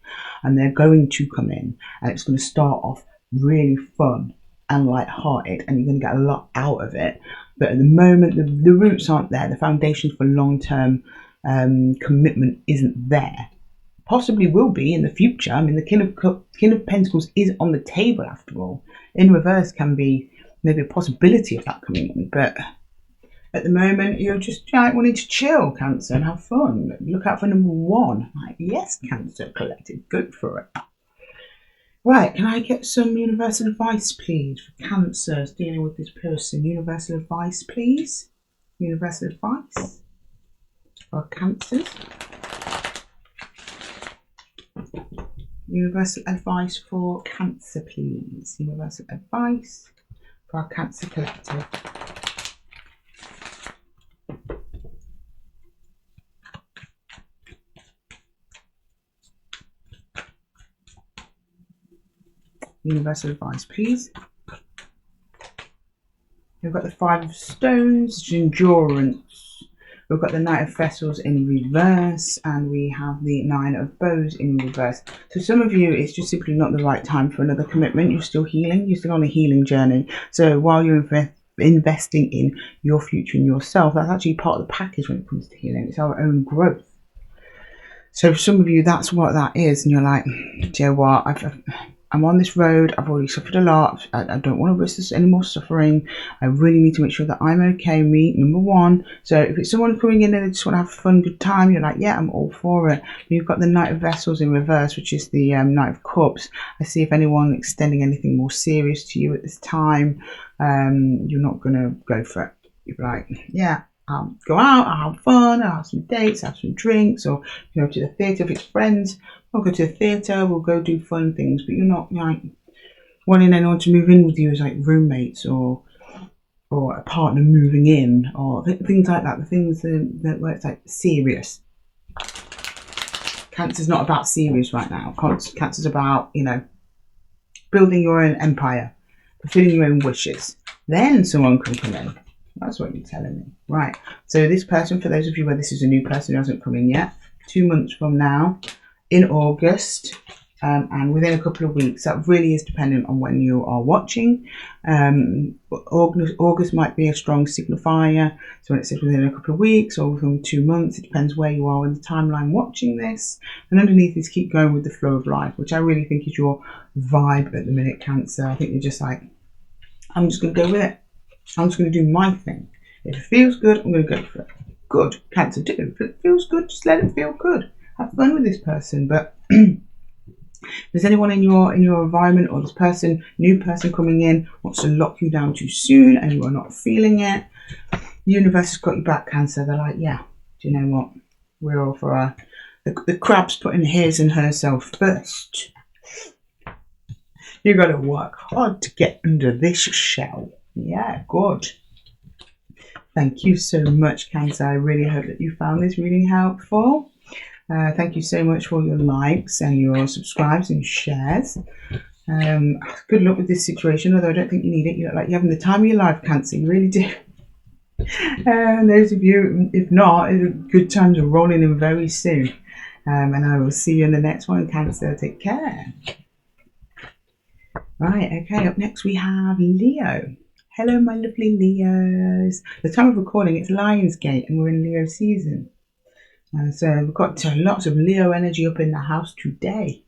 And they're going to come in and it's going to start off really fun and light-hearted and you're going to get a lot out of it, but at the moment the roots aren't there, the foundation for long-term commitment isn't there. Possibly will be in the future. I mean, the King of Pentacles is on the table after all. In reverse can be maybe a possibility of that coming in, but at the moment you're just like wanting to chill, Cancer, and have fun. Look out for number one. Like, yes, Cancer collective, good for it. Right, can I get some universal advice, please, for Cancers dealing with this person? Universal advice, please. Universal advice for Cancers. Universal advice for Cancer, please. Universal advice for our Cancer collective. Universal advice, please. We've got the Five of Stones, endurance. We've got the Knight of Vessels in reverse, and we have the Nine of Bows in reverse. So some of you, it's just simply not the right time for another commitment. You're still healing. You're still on a healing journey. So while you're investing in your future and yourself, that's actually part of the package when it comes to healing. It's our own growth. So for some of you, that's what that is. And you're like, do you know what? I'm on this road. I've already suffered a lot. I don't want to risk this any more suffering. I really need to make sure that I'm okay. Me, number one. So if it's someone coming in and they just want to have a fun, good time, you're like, yeah, I'm all for it. But you've got the Knight of Vessels in reverse, which is the Knight of Cups. I see if anyone extending anything more serious to you at this time, you're not going to go for it. You're like, yeah, I'll go out, I'll have fun, I'll have some dates, have some drinks, or to the theatre if it's friends. We'll go to the theatre, we'll go do fun things, but you're not like wanting anyone to move in with you as like roommates or a partner moving in or things like that. The things that where it's like serious. Cancer's not about serious right now. Cancer's about, building your own empire, fulfilling your own wishes. Then someone can come in. That's what you're telling me. Right. So this person, for those of you where this is a new person who hasn't come in yet, 2 months from now, in August, and within a couple of weeks, that really is dependent on when you are watching. August might be a strong signifier, so when it says within a couple of weeks or within 2 months, it depends where you are in the timeline watching this. And underneath is keep going with the flow of life, which I really think is your vibe at the minute, Cancer. I think you're just like, I'm just going to go with it. I'm just going to do my thing. If it feels good, I'm going to go for it. Good, Cancer, do. If it feels good, just let it feel good. Have fun with this person. But if there's anyone in your environment or this new person coming in wants to lock you down too soon and you are not feeling it, the universe has got your back, Cancer. They're like, yeah, do you know what? We're all for the crab's putting his and herself first. You got to work hard to get under this shell. Yeah, good. Thank you so much, Cancer. I really hope that you found this reading helpful. Thank you so much for your likes and your subscribes and shares. Good luck with this situation, although I don't think you need it. You look like you're having the time of your life, Cancer. You really do. And those of you, if not, good times are rolling in very soon. And I will see you in the next one, Cancer. Take care. Right, okay, up next we have Leo. Hello, my lovely Leos. The time of recording, it's Lionsgate, and we're in Leo season. So we've got lots of Leo energy up in the house today.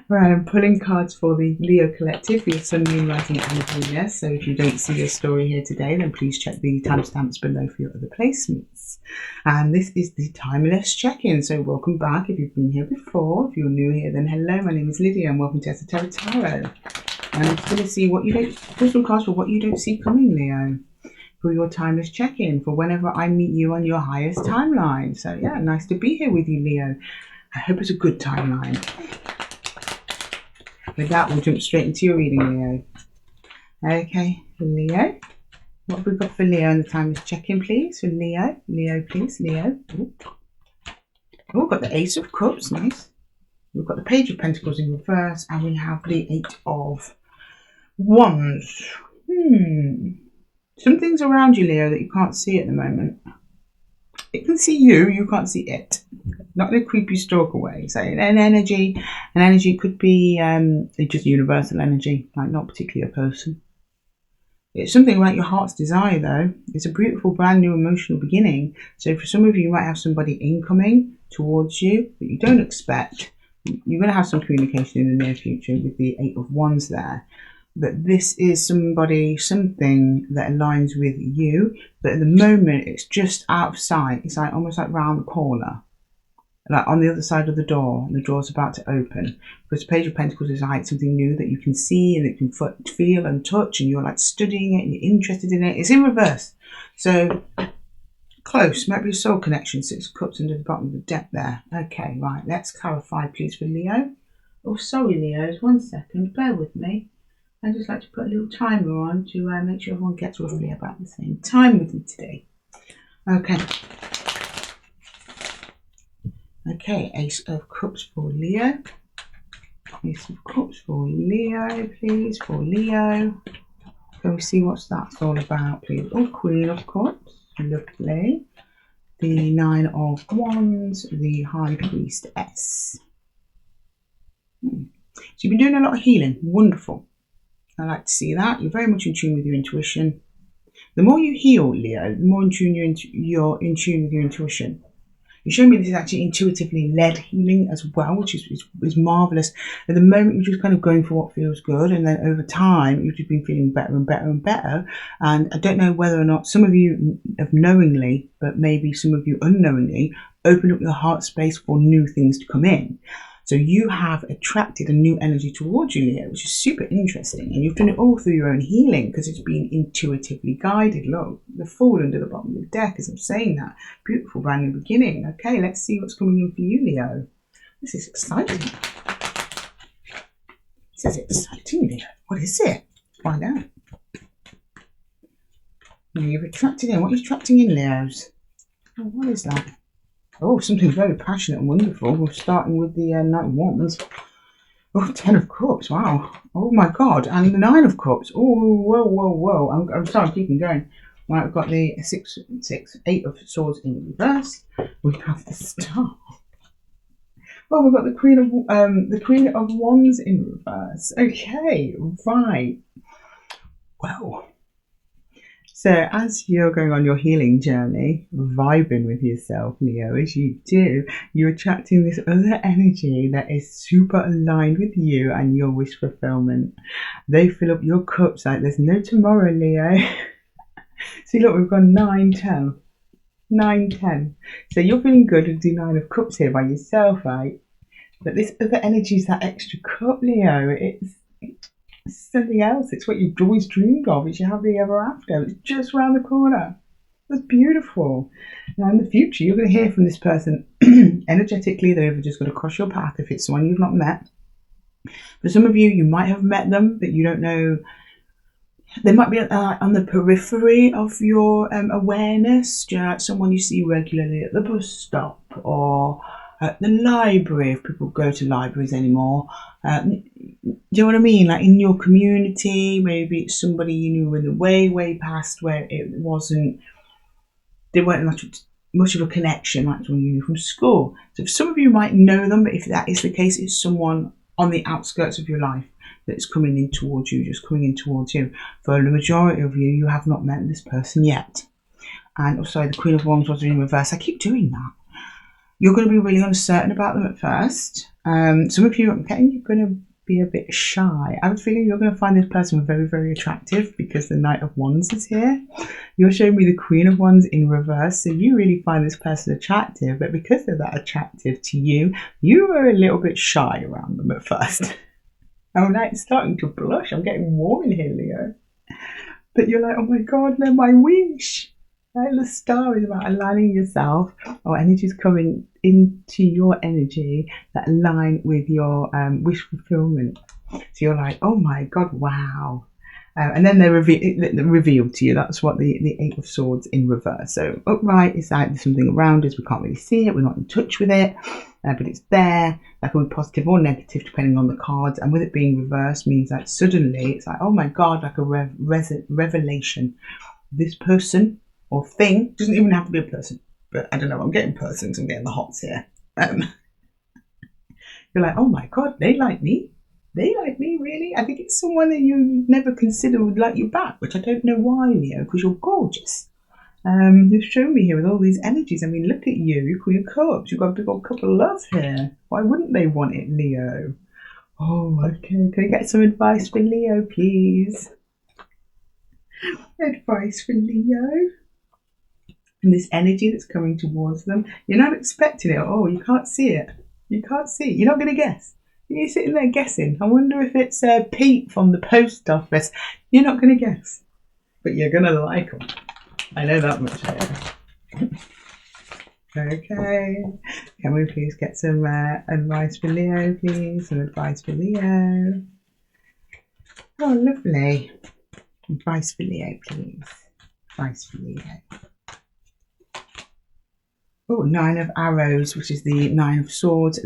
Right, I'm pulling cards for the Leo collective, for your Sun, Moon, Rising and Venus. So if you don't see your story here today, then please check the timestamps below for your other placements. And this is the timeless check-in. So welcome back if you've been here before. If you're new here, then hello, my name is Lydia and welcome to Esotera Tarot. And I'm just going to see what you don't, pull some cards for what you don't see coming, Leo. For your timeless check-in, for whenever I meet you on your highest timeline. So yeah, nice to be here with you, Leo. I hope it's a good timeline. With that, we'll jump straight into your reading, Leo. Okay, Leo. What have we got for Leo? And the time is check-in, please. For Leo. Leo, please. Leo. Oh, we've got the Ace of Cups. Nice. We've got the Page of Pentacles in reverse. And we have the Eight of Wands. Some things around you, Leo, that you can't see at the moment. It can see you. You can't see it. Not in a creepy stalker way. So an energy could be just universal energy, like not particularly a person. It's something like your heart's desire, though. It's a beautiful, brand new emotional beginning. So for some of you, you might have somebody incoming towards you that you don't expect. You're going to have some communication in the near future with the Eight of Wands there. But this is somebody, something that aligns with you. But at the moment, it's just out of sight. It's like almost like round the corner. Like on the other side of the door, and the door's about to open. Because Page of Pentacles is like something new that you can see and that you can feel and touch, and you're like studying it and you're interested in it. It's in reverse. So close, might be a soul connection. Six of Cups under the bottom of the deck there. Okay, right, let's clarify please for Leo. Oh, sorry Leos, 1 second, bear with me. I'd just like to put a little timer on to make sure everyone gets roughly about the same time with me today. Okay. Okay, Ace of Cups for Leo. Ace of Cups for Leo, please, for Leo. Can we see what that's all about, please? Oh, Queen of Cups, lovely. The Nine of Wands, the High Priestess. So you've been doing a lot of healing, wonderful. I like to see that. You're very much in tune with your intuition. The more you heal, Leo, the more in tune you're in tune with your intuition. You show me this is actually intuitively led healing as well, which is marvellous. At the moment, you're just kind of going for what feels good. And then over time, you've just been feeling better and better and better. And I don't know whether or not some of you have knowingly, but maybe some of you unknowingly, opened up your heart space for new things to come in. So you have attracted a new energy towards you, Leo, which is super interesting. And you've done it all through your own healing because it's been intuitively guided. Look, the Fool under the bottom of the deck as I'm saying that. Beautiful brand new beginning. Okay, let's see what's coming in for you, Leo. This is exciting. This is exciting, Leo. What is it? Find out. Now you've attracted in. What are you attracting in, Leos? Oh, what is that? Oh, something very passionate and wonderful. We're starting with the Knight of Wands. Oh, 10 of Cups. Wow. Oh, my God. And the 9 of Cups. Oh, whoa. I'm sorry, I'm keeping going. Right, we've got the 8 of Swords in reverse. We have the Star. Oh, we've got the Queen of Wands in reverse. Okay, right. Well. So as you're going on your healing journey, vibing with yourself, Leo, as you do, you're attracting this other energy that is super aligned with you and your wish fulfillment. They fill up your cups like there's no tomorrow, Leo. See, look, we've got 9, 10. 9, 10. So you're feeling good with the 9 of Cups here by yourself, right? But this other energy is that extra cup, Leo. It's something else. It's what you've always dreamed of. It's your happily ever after. It's just around the corner. That's beautiful. Now in the future, you're going to hear from this person energetically. They're just going to cross your path if it's someone you've not met. For some of you, you might have met them, but you don't know. They might be on the periphery of your awareness. Do you know, like someone you see regularly at the bus stop or at the library, if people go to libraries anymore. Do you know what I mean? Like in your community, maybe it's somebody you knew in the way past where they weren't much of a connection like someone you knew from school. So some of you might know them, but if that is the case, it's someone on the outskirts of your life that's coming in towards you, just coming in towards you. For the majority of you, you have not met this person yet. And also the Queen of Wands was in reverse. I keep doing that. You're going to be really uncertain about them at first. Some of you, I'm getting you're going to be a bit shy. I have a feeling you're going to find this person very, very attractive because the Knight of Wands is here. You're showing me the Queen of Wands in reverse. So you really find this person attractive. But because they're that attractive to you, you were a little bit shy around them at first. I'm like starting to blush. I'm getting warm in here, Leo. But you're like, oh my God, they're my wish. Right? The Star is about aligning yourself, or energies coming into your energy that align with your wish fulfillment. So you're like, oh my God, wow. And then they're revealed to you. That's what the Eight of Swords in reverse. So upright is like there's something around us. We can't really see it. We're not in touch with it, but it's there. That can be positive or negative depending on the cards. And with it being reversed means that suddenly it's like, oh my God, like a revelation. This person or thing doesn't even have to be a person. But I don't know. I'm getting persons. I'm getting the hots here. You're like, oh my God, they like me. They like me, really? I think it's someone that you never consider would like you back, which I don't know why, Leo, because you're gorgeous. You've shown me here with all these energies. I mean, look at you, you Queen of Cups. You've got a big old cup of love here. Why wouldn't they want it, Leo? Oh, okay. Can I get some advice for Leo, please? Advice for Leo? And this energy that's coming towards them, you're not expecting it. Oh, you can't see it. You can't see it. You're not going to guess. You're sitting there guessing. I wonder if it's Pete from the post office. You're not going to guess. But you're going to like them. I know that much. Okay. Can we please get some advice for Leo, please? Some advice for Leo. Oh, lovely. Advice for Leo, please. Advice for Leo. Oh, Nine of Arrows, which is the Nine of Swords.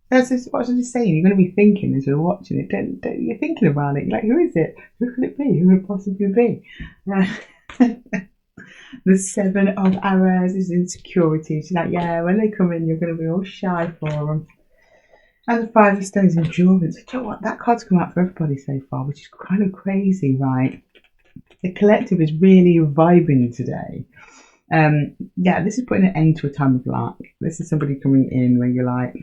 That's what I was just saying. You're going to be thinking as you're watching it. You're thinking about it. You're like, who is it? Who could it be? Who would it possibly be? The Seven of Arrows is insecurity. She's like, yeah, when they come in, you're going to be all shy for them. And the Five of Stones, endurance. Do you know what? That card's come out for everybody so far, which is kind of crazy, right? The collective is really vibing today. Yeah, this is putting an end to a time of lack. This is somebody coming in where you're like,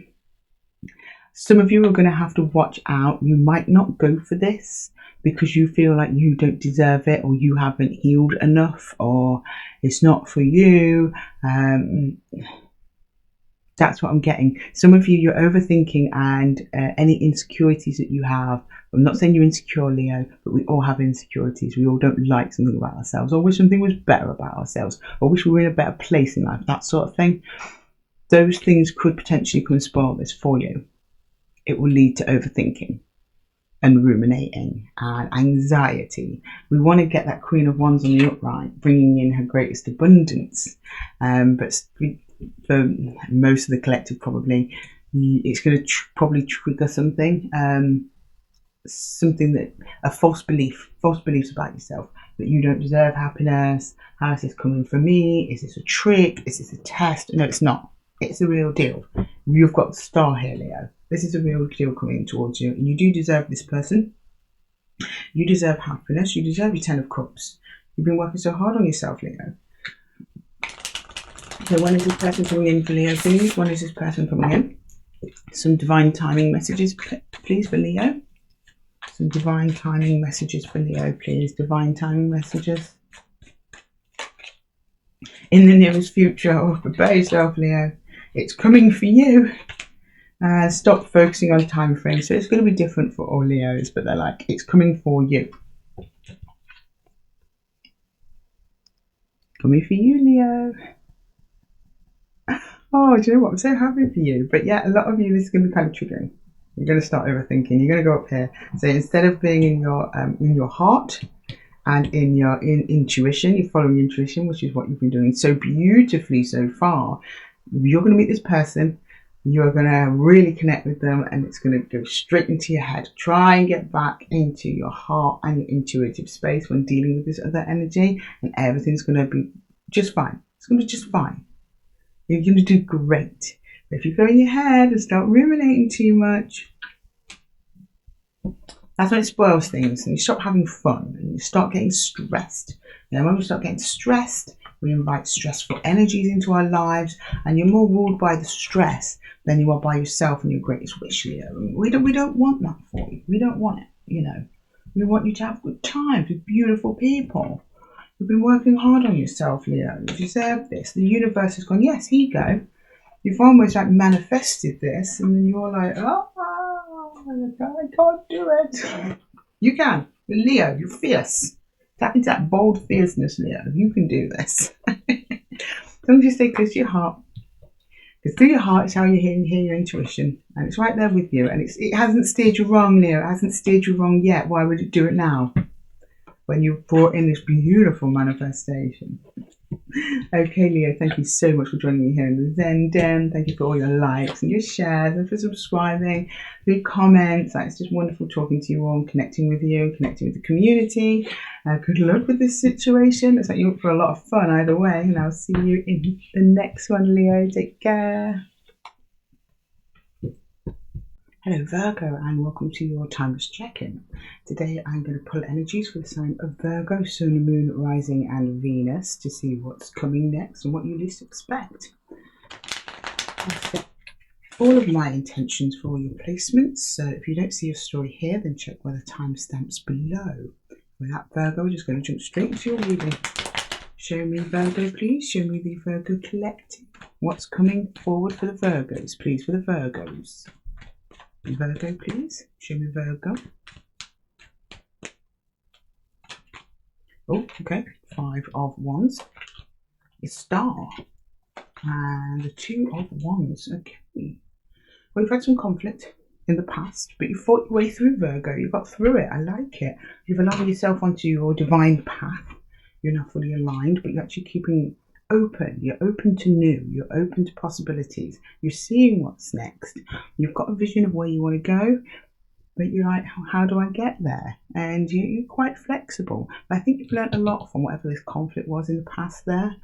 some of you are going to have to watch out. You might not go for this because you feel like you don't deserve it, or you haven't healed enough, or it's not for you. That's what I'm getting. Some of you, you're overthinking, and any insecurities that you have. I'm not saying you're insecure, Leo, but we all have insecurities. We all don't like something about ourselves, or wish something was better about ourselves, or wish we were in a better place in life, that sort of thing. Those things could potentially come and spoil this for you. It will lead to overthinking and ruminating and anxiety. We want to get that Queen of Wands on the upright, bringing in her greatest abundance. But for most of the collective, probably, it's going to probably trigger something. Something that, a false beliefs about yourself, that you don't deserve happiness. How is this coming for me? Is this a trick? Is this a test? No, it's not. It's a real deal. You've got the star here, Leo. This is a real deal coming towards you. And you do deserve this person. You deserve happiness. You deserve your Ten of Cups. You've been working so hard on yourself, Leo. So when is this person coming in for Leo, please? When is this person coming in? Some divine timing messages, please, for Leo. Some divine timing messages for Leo, please. Divine timing messages. In the nearest future. Oh, prepare yourself, Leo. It's coming for you. Stop focusing on time frames. So it's going to be different for all Leos, but they're like, it's coming for you. Coming for you, Leo. Oh, do you know what? I'm so happy for you. But yeah, a lot of you, this is going to be kind of triggering. You're going to start overthinking. You're going to go up here. So instead of being in your heart and in your intuition, you're following intuition, which is what you've been doing so beautifully so far. You're going to meet this person. You're going to really connect with them, and it's going to go straight into your head. Try and get back into your heart and your intuitive space when dealing with this other energy, and everything's going to be just fine. It's going to be just fine. You're going to do great. But if you go in your head and start ruminating too much, that's when it spoils things, and you stop having fun, and you start getting stressed. And when we start getting stressed, we invite stressful energies into our lives, and you're more ruled by the stress than you are by yourself and your greatest wish, Leo. We don't want that for you. We don't want it, you know. We want you to have good times with beautiful people. You've been working hard on yourself, Leo. You deserve this. The universe has gone, yes, here you go. You've almost like manifested this, and then you're like, oh, I can't do it. You can. You're Leo. You're fierce. Tap into that bold fierceness, Leo. You can do this. As long as you stay close to your heart, Because through your heart is how you hear your intuition, and it's right there with you. And it hasn't steered you wrong, Leo. It hasn't steered you wrong yet. Why would it do it now? When you've brought in this beautiful manifestation. Okay, Leo, thank you so much for joining me here in the Zen Den. Thank you for all your likes and your shares and for subscribing, for your comments. It's just wonderful talking to you all and connecting with you, connecting with the community. Good luck with this situation. It's like you're up for a lot of fun either way. And I'll see you in the next one, Leo. Take care. Hello Virgo, and welcome to your timeless check-in. Today I'm going to pull energies for the sign of Virgo, Sun, Moon, Rising and Venus to see what's coming next and what you least expect. I've set all of my intentions for all your placements, so if you don't see your story here, then check where the timestamps below. With that, Virgo, we're just going to jump straight into your reading. Show me Virgo, please. Show me the Virgo collective. What's coming forward for the Virgos, please, for the Virgos. Virgo, please. Show me Virgo. Oh, okay. 5 of Wands. A Star. And the 2 of Wands. Okay. Well, you've had some conflict in the past, but you fought your way through, Virgo. You got through it. I like it. You've allowed yourself onto your divine path. You're not fully aligned, but you're actually keeping open. You're open to new. You're open to possibilities. You're seeing what's next. You've got a vision of where you want to go, but you're like, how do I get there? And you're quite flexible. But I think you've learned a lot from whatever this conflict was in the past there,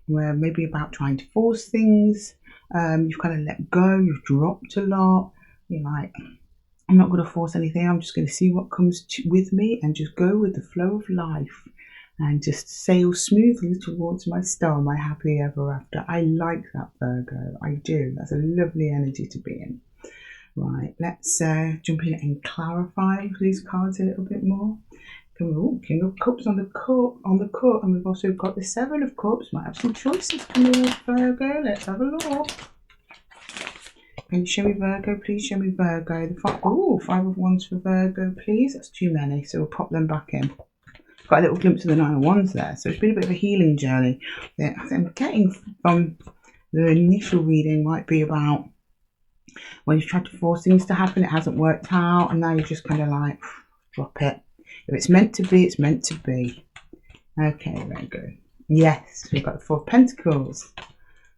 where maybe about trying to force things. You've kind of let go. You've dropped a lot. You're like, I'm not going to force anything. I'm just going to see what comes with me and just go with the flow of life. And just sail smoothly towards my star, my happily ever after. I like that, Virgo. I do. That's a lovely energy to be in. Right, let's jump in and clarify these cards a little bit more. King of Cups on the court, and we've also got the 7 of Cups. Might have some choices coming up, Virgo. Let's have a look. Can you show me Virgo, please? Show me Virgo. The 5 of Wands for Virgo, please. That's too many, so we'll pop them back in. Got a little glimpse of the 9 of Wands there, so it's been a bit of a healing journey. I'm getting from the initial reading might be about when you've tried to force things to happen, it hasn't worked out, and now you're just kind of like, drop it. If it's meant to be, it's meant to be. Okay, there we go. Yes, we've got the 4 of Pentacles.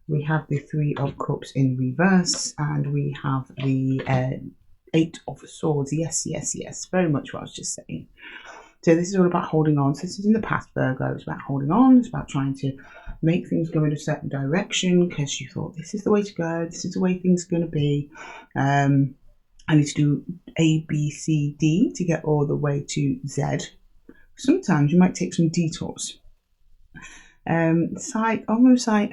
We have the 3 of Cups in reverse, and we have the 8 of Swords. Yes, yes, yes. Very much what I was just saying. So this is all about holding on. So this is in the past, Virgo. It's about holding on. It's about trying to make things go in a certain direction because you thought this is the way to go. This is the way things are going to be. I need to do A, B, C, D to get all the way to Z. Sometimes you might take some detours. It's like almost like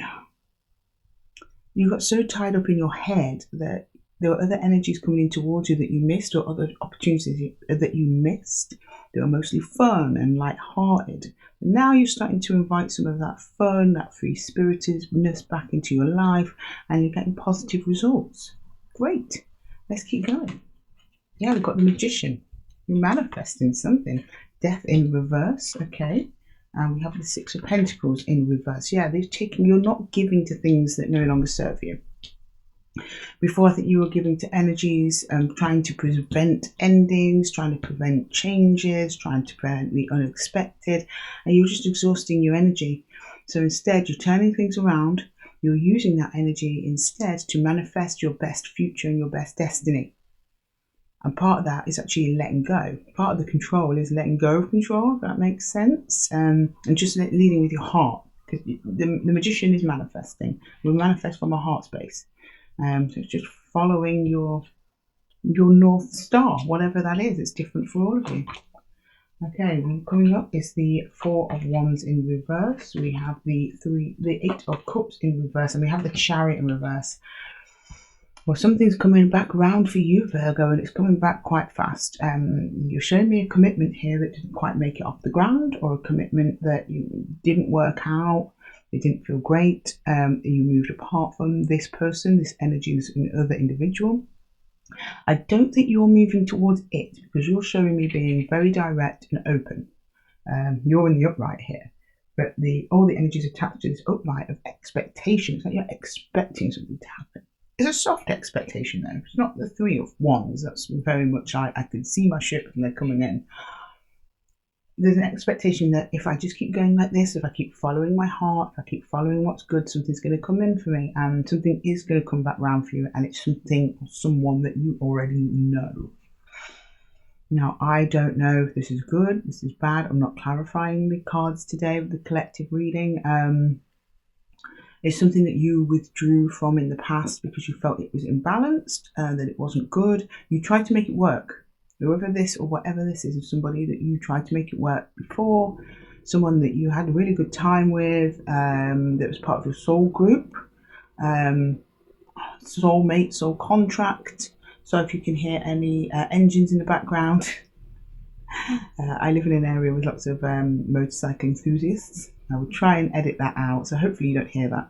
you got so tied up in your head that there were other energies coming in towards you that you missed, or other opportunities that you missed. They were mostly fun and light-hearted. Now you're starting to invite some of that fun, that free-spiritedness back into your life, and you're getting positive results. Great. Let's keep going. Yeah, we've got the Magician. You're manifesting something. Death in reverse. Okay. And we have the 6 of Pentacles in reverse. Yeah, you're not giving to things that no longer serve you. Before, I think you were giving to energies, trying to prevent endings, trying to prevent changes, trying to prevent the unexpected, and you're just exhausting your energy. So instead, you're turning things around. You're using that energy instead to manifest your best future and your best destiny. And part of that is actually letting go. Part of the control is letting go of control, if that makes sense, and just leading with your heart. Because the Magician is manifesting. We manifest from our heart space. So it's just following your North Star, whatever that is. It's different for all of you. Okay, coming up is the 4 of Wands in reverse. We have the 8 of Cups in reverse, and we have the Chariot in reverse. Well, something's coming back round for you, Virgo, and it's coming back quite fast. You're showing me a commitment here that didn't quite make it off the ground, or a commitment that didn't work out. It didn't feel great. You moved apart from this person, this energy, this other individual. I don't think you're moving towards it, because you're showing me being very direct and open. You're in the upright here. But all the energy is attached to this upright of expectation. It's like you're expecting something to happen. It's a soft expectation though. It's not the 3 of Wands. That's very much I could see my ship and they're coming in. There's an expectation that if I just keep going like this, if I keep following my heart, if I keep following what's good, something's going to come in for me, and something is going to come back round for you, and it's something or someone that you already know. Now, I don't know if this is good, this is bad. I'm not clarifying the cards today with the collective reading. It's something that you withdrew from in the past because you felt it was imbalanced, that it wasn't good. You tried to make it work. Whoever this or whatever this is somebody that you tried to make it work before, someone that you had a really good time with, that was part of your soul group, soulmate, soul contract. So if you can hear any engines in the background, I live in an area with lots of motorcycle enthusiasts. I will try and edit that out, so hopefully you don't hear that.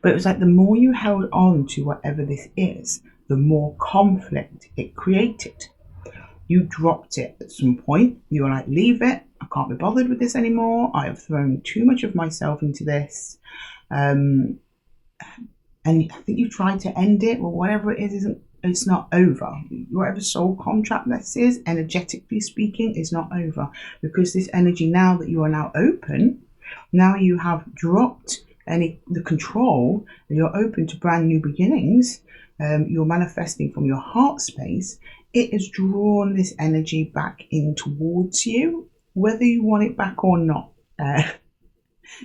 But it was like the more you held on to whatever this is, the more conflict it created. You dropped it at some point. You were like, leave it. I can't be bothered with this anymore. I have thrown too much of myself into this. And I think you tried to end it, or whatever it is, it's not over. Whatever soul contract this is, energetically speaking, is not over. Because this energy, now that you are now open, now you have dropped the control, and you're open to brand new beginnings. You're manifesting from your heart space. It has drawn this energy back in towards you, whether you want it back or not.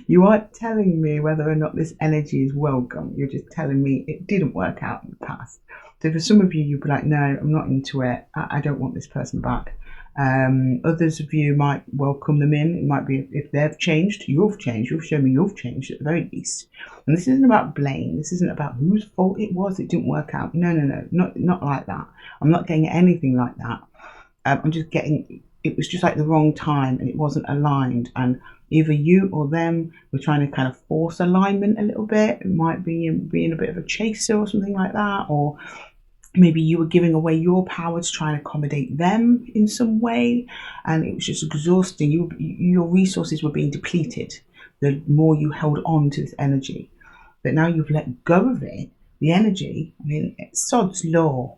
You aren't telling me whether or not this energy is welcome. You're just telling me it didn't work out in the past. So for some of you, you'll be like, no, I'm not into it. I don't want this person back. Others of you might welcome them in. It might be if they've changed, you've changed. You've shown me you've changed at the very least. And this isn't about blame. This isn't about whose fault it was. It didn't work out. No, not like that. I'm not getting anything like that. I'm just getting, it was just like the wrong time and it wasn't aligned. And either you or them were trying to kind of force alignment a little bit. It might be being a bit of a chaser or something like that. Or maybe you were giving away your power to try and accommodate them in some way, and it was just exhausting. Your resources were being depleted the more you held on to this energy. But now you've let go of it, the energy, I mean, it's Sod's law,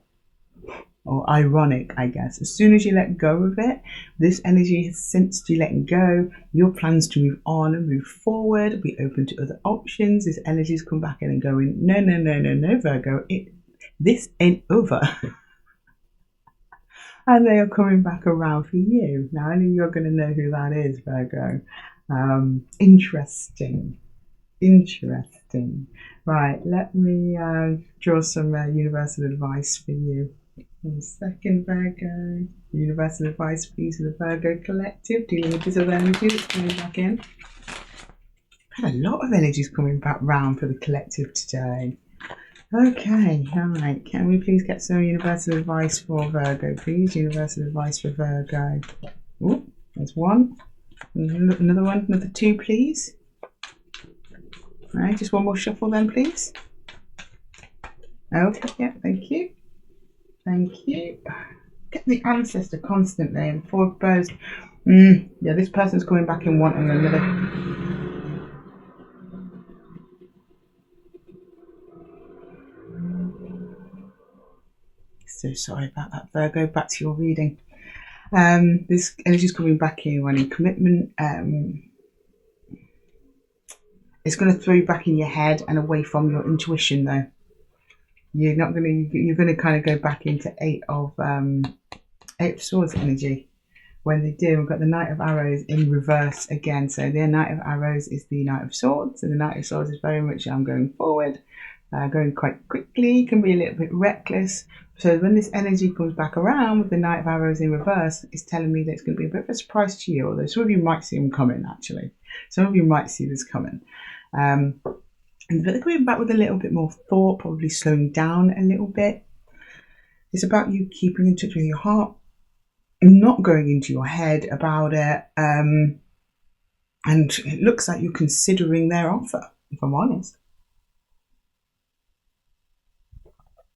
or ironic, I guess. As soon as you let go of it, this energy has sensed you letting go. Your plans to move on and move forward, be open to other options. This energy's come back in and going, no, Virgo, this ain't over. And they are coming back around for you. Now, only you're going to know who that is, Virgo. Interesting. Right, let me draw some universal advice for you. 1 second, Virgo. Universal advice, please, for the Virgo collective, dealing with this other energy that's coming back in. Had a lot of energies coming back round for the collective today. Okay, all right. Can we please get some universal advice for Virgo, please? Universal advice for Virgo. Oh, there's one. Another one, another two, please. All right, just one more shuffle then, please. Okay, yeah, thank you. Thank you. Get the ancestor constantly and 4 of bows. Yeah, this person's coming back and wanting another. So sorry about that, Virgo. Back to your reading. This energy is coming back in wanting commitment. It's going to throw you back in your head and away from your intuition, though. You're going to kind of go back into 8 of Swords energy. When they do, we've got the Knight of Arrows in reverse again. So the Knight of Arrows is the Knight of Swords, and the Knight of Swords is very much I'm going forward, going quite quickly, can be a little bit reckless. So when this energy comes back around with the Knight of Arrows in reverse, it's telling me that it's going to be a bit of a surprise to you, although some of you might see them coming, actually. Some of you might see this coming. But they're coming back with a little bit more thought, probably slowing down a little bit. It's about you keeping in touch with your heart, not going into your head about it. And it looks like you're considering their offer, if I'm honest.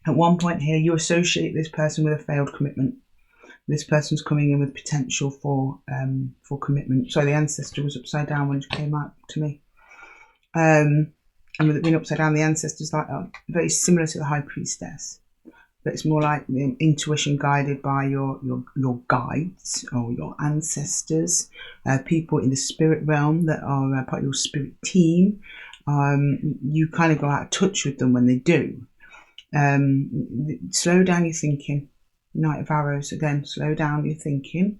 At one point here, you associate this person with a failed commitment. This person's coming in with potential for commitment. Sorry, the ancestor was upside down when it came out to me. And with it being upside down, the ancestor's like very similar to the high priestess. But it's more like intuition guided by your guides or your ancestors, people in the spirit realm that are part of your spirit team. You kind of go out of touch with them when they do. Slow down your thinking. Knight of Arrows, again, slow down your thinking.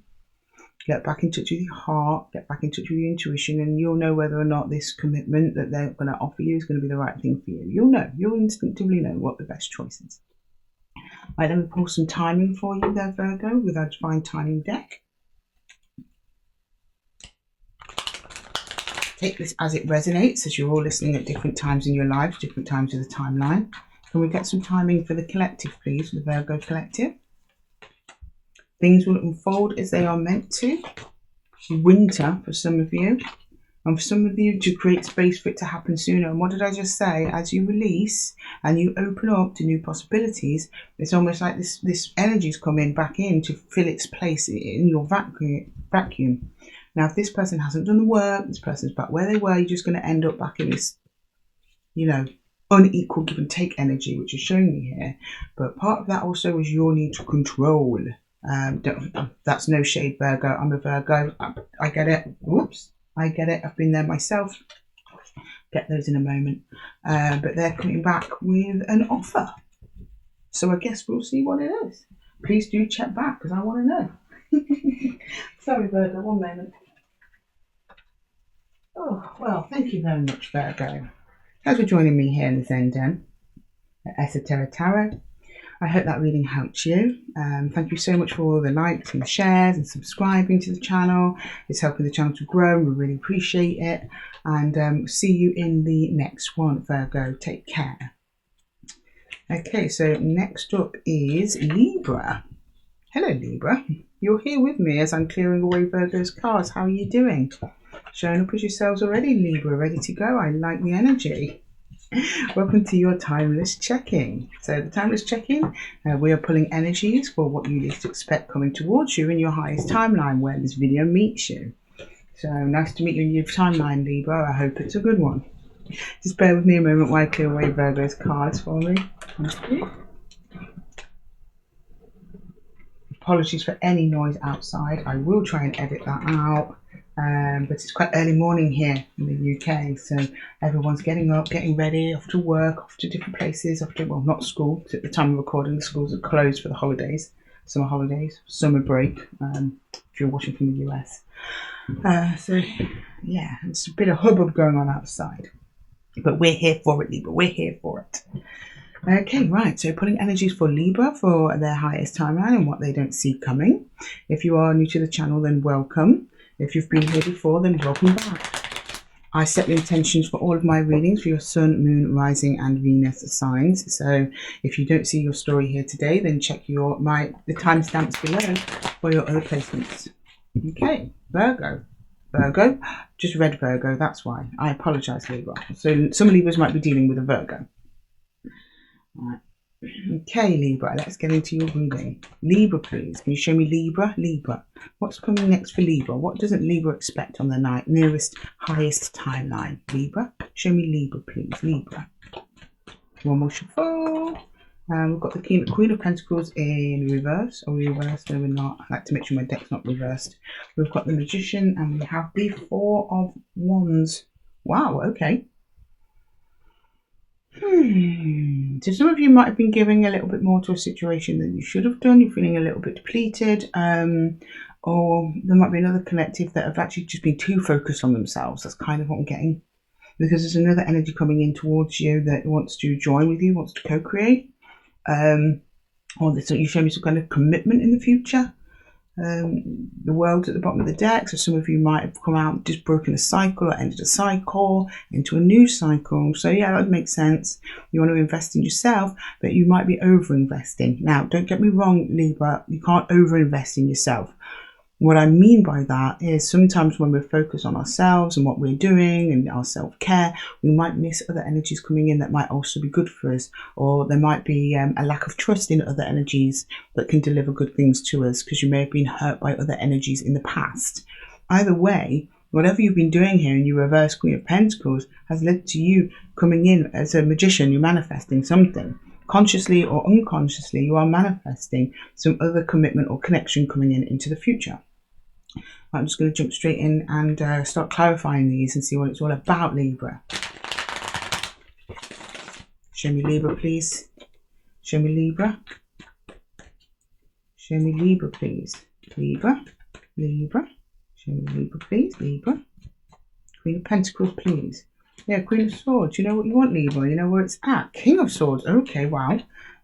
Get back in touch with your heart, get back in touch with your intuition, and you'll know whether or not this commitment that they're going to offer you is going to be the right thing for you. You'll know. You'll instinctively know what the best choice is. Right, let me pull some timing for you there, Virgo, with our Divine Timing deck. Take this as it resonates, as you're all listening at different times in your lives, different times of the timeline. Can we get some timing for the collective, please, the Virgo collective? Things will unfold as they are meant to. Winter for some of you. And for some of you, to create space for it to happen sooner. And what did I just say? As you release and you open up to new possibilities, it's almost like this energy is coming back in to fill its place in your vacuum. Now, if this person hasn't done the work, this person's back where they were, you're just going to end up back in this, unequal give and take energy, which is showing me here. But part of that also is your need to control. That's no shade, Virgo. I'm a Virgo. I get it. Whoops. I get it. I've been there myself. Get those in a moment. But they're coming back with an offer. So I guess we'll see what it is. Please do check back because I want to know. Sorry, Virgo. One moment. Oh, well, thank you very much, Virgo. Thanks for joining me here in the Zen Den at Esotera Tarot. I hope that reading helped you. Thank you so much for all the likes and shares and subscribing to the channel. It's helping the channel to grow. We really appreciate it. And see you in the next one, Virgo. Take care. Okay, so next up is Libra. Hello, Libra. You're here with me as I'm clearing away Virgo's cards. How are you doing? Showing up as yourselves already, Libra. Ready to go. I like the energy. Welcome to your timeless check-in. So the timeless check-in, we are pulling energies for what you least expect coming towards you in your highest timeline where this video meets you. So nice to meet you in your timeline, Libra. I hope it's a good one. Just bear with me a moment while I clear away Virgo's cards for me. Thank you. Apologies for any noise outside. I will try and edit that out. But it's quite early morning here in the UK, so everyone's getting up, getting ready, off to work, off to different places, well, not school, because at the time of recording the schools are closed for the holidays, summer break, if you're watching from the US. So yeah, it's a bit of hubbub going on outside, but we're here for it, Libra, we're here for it. Okay, right, so pulling energies for Libra for their highest timeline and what they don't see coming. If you are new to the channel, then welcome. If you've been here before, then welcome back. I set the intentions for all of my readings for your Sun, Moon, Rising and Venus signs. So if you don't see your story here today, then check the timestamps below for your other placements. Okay, Virgo. Virgo, just read Virgo, that's why. I apologise, Libra. So some Libras might be dealing with a Virgo. Right. Okay, Libra, let's get into your reading. Libra, please. Can you show me Libra? Libra. What's coming next for Libra? What doesn't Libra expect on the nearest, highest timeline? Libra. Show me Libra, please. Libra. One more shuffle. We've got the Queen of Pentacles in reverse. Or reversed? No, we're not. I like to make sure my deck's not reversed. We've got the Magician and we have the Four of Wands. Wow, okay. So some of you might have been giving a little bit more to a situation than you should have done. You're feeling a little bit depleted, or there might be another collective that have actually just been too focused on themselves. That's kind of what I'm getting, because there's another energy coming in towards you that wants to join with you, wants to co-create, or so you show me some kind of commitment in the future. The World's at the bottom of the deck, so some of you might have come out, just broken a cycle or ended a cycle into a new cycle. So yeah, that would make sense. You want to invest in yourself, but you might be over investing. Now, don't get me wrong, Libra, you can't over invest in yourself. What I mean by that is sometimes when we're focused on ourselves and what we're doing and our self-care, we might miss other energies coming in that might also be good for us, or there might be a lack of trust in other energies that can deliver good things to us because you may have been hurt by other energies in the past. Either way, whatever you've been doing here in your reverse Queen of Pentacles has led to you coming in as a magician. You're manifesting something. Consciously or unconsciously, you are manifesting some other commitment or connection coming in into the future. I'm just going to jump straight in and start clarifying these and see what it's all about, Libra. Show me Libra, please. Show me Libra. Show me Libra, please. Libra. Libra. Show me Libra, please. Libra. Queen of Pentacles, please. Yeah, Queen of Swords. You know what you want, Libra. You know where it's at. King of Swords. Okay, wow.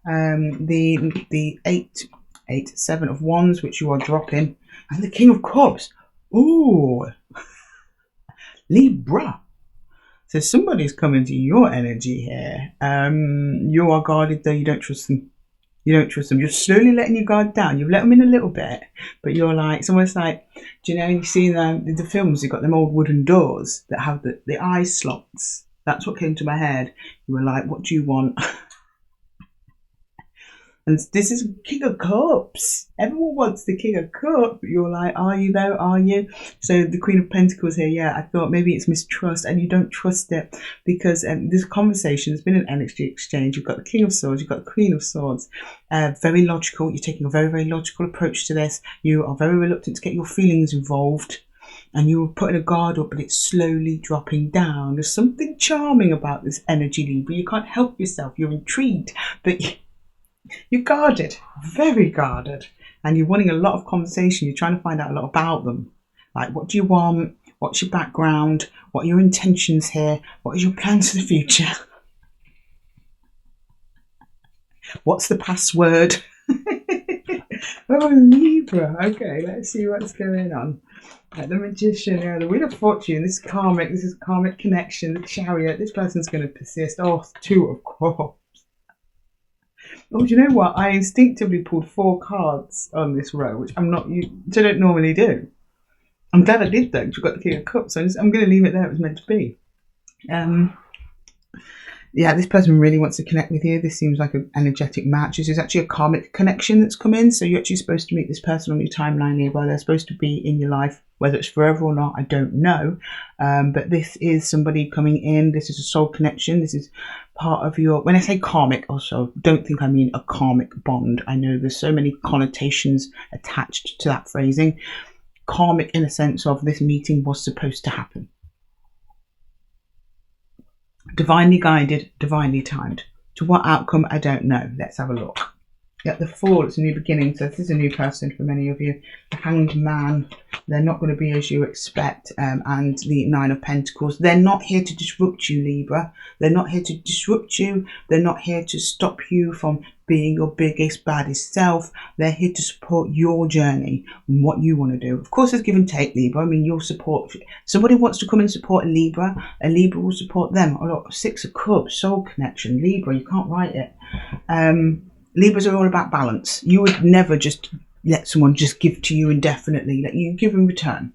The Seven of Wands, which you are dropping. And the King of Cups. Ooh. Libra. So somebody's coming to your energy here. You are guarded, though you don't trust them. You don't trust them. You're slowly letting your guard down. You've let them in a little bit, but you're like, it's almost like, do you know, you see the films, you've got them old wooden doors that have the eye slots. That's what came to my head. You were like, what do you want? And this is King of Cups. Everyone wants the King of Cups. But you're like, are you though? Are you? So the Queen of Pentacles here, yeah, I thought maybe it's mistrust and you don't trust it because this conversation has been an energy exchange. You've got the King of Swords, you've got the Queen of Swords. Very logical. You're taking a very, very logical approach to this. You are very reluctant to get your feelings involved. And you're putting a guard up, but it's slowly dropping down. There's something charming about this energy, Libra. You can't help yourself. You're intrigued, but you're guarded, very guarded, and you're wanting a lot of conversation. You're trying to find out a lot about them. Like, what do you want? What's your background? What are your intentions here? What are your plans for the future? What's the password? Oh, Libra. Okay, let's see what's going on. The Magician, the Wheel of Fortune. This is karmic connection. The Chariot. This person's going to persist. Oh, Two of Cups. Oh, do you know what? I instinctively pulled 4 cards on this row, which I don't normally do. I'm glad I did though, because we've got the King of Cups, so I'm going to leave it there. It was meant to be. Yeah, this person really wants to connect with you. This seems like an energetic match. This is actually a karmic connection that's come in. So you're actually supposed to meet this person on your timeline here, where they're supposed to be in your life. Whether it's forever or not, I don't know. But this is somebody coming in. This is a soul connection. This is part of your... When I say karmic, also, don't think I mean a karmic bond. I know there's so many connotations attached to that phrasing. Karmic in the sense of this meeting was supposed to happen. Divinely guided, divinely timed. To what outcome, I don't know. Let's have a look. At the Fool, it's a new beginning. So this is a new person for many of you. The Hanged Man, they're not going to be as you expect. And the Nine of Pentacles, they're not here to disrupt you, Libra. They're not here to disrupt you. They're not here to stop you from being your biggest, baddest self. They're here to support your journey and what you want to do. Of course, there's give and take, Libra. I mean, you'll support... Somebody wants to come and support a Libra will support them. Oh, look, 6 of Cups, soul connection. Libra, you can't write it. Libras are all about balance. You would never just let someone just give to you indefinitely. Let you give and return.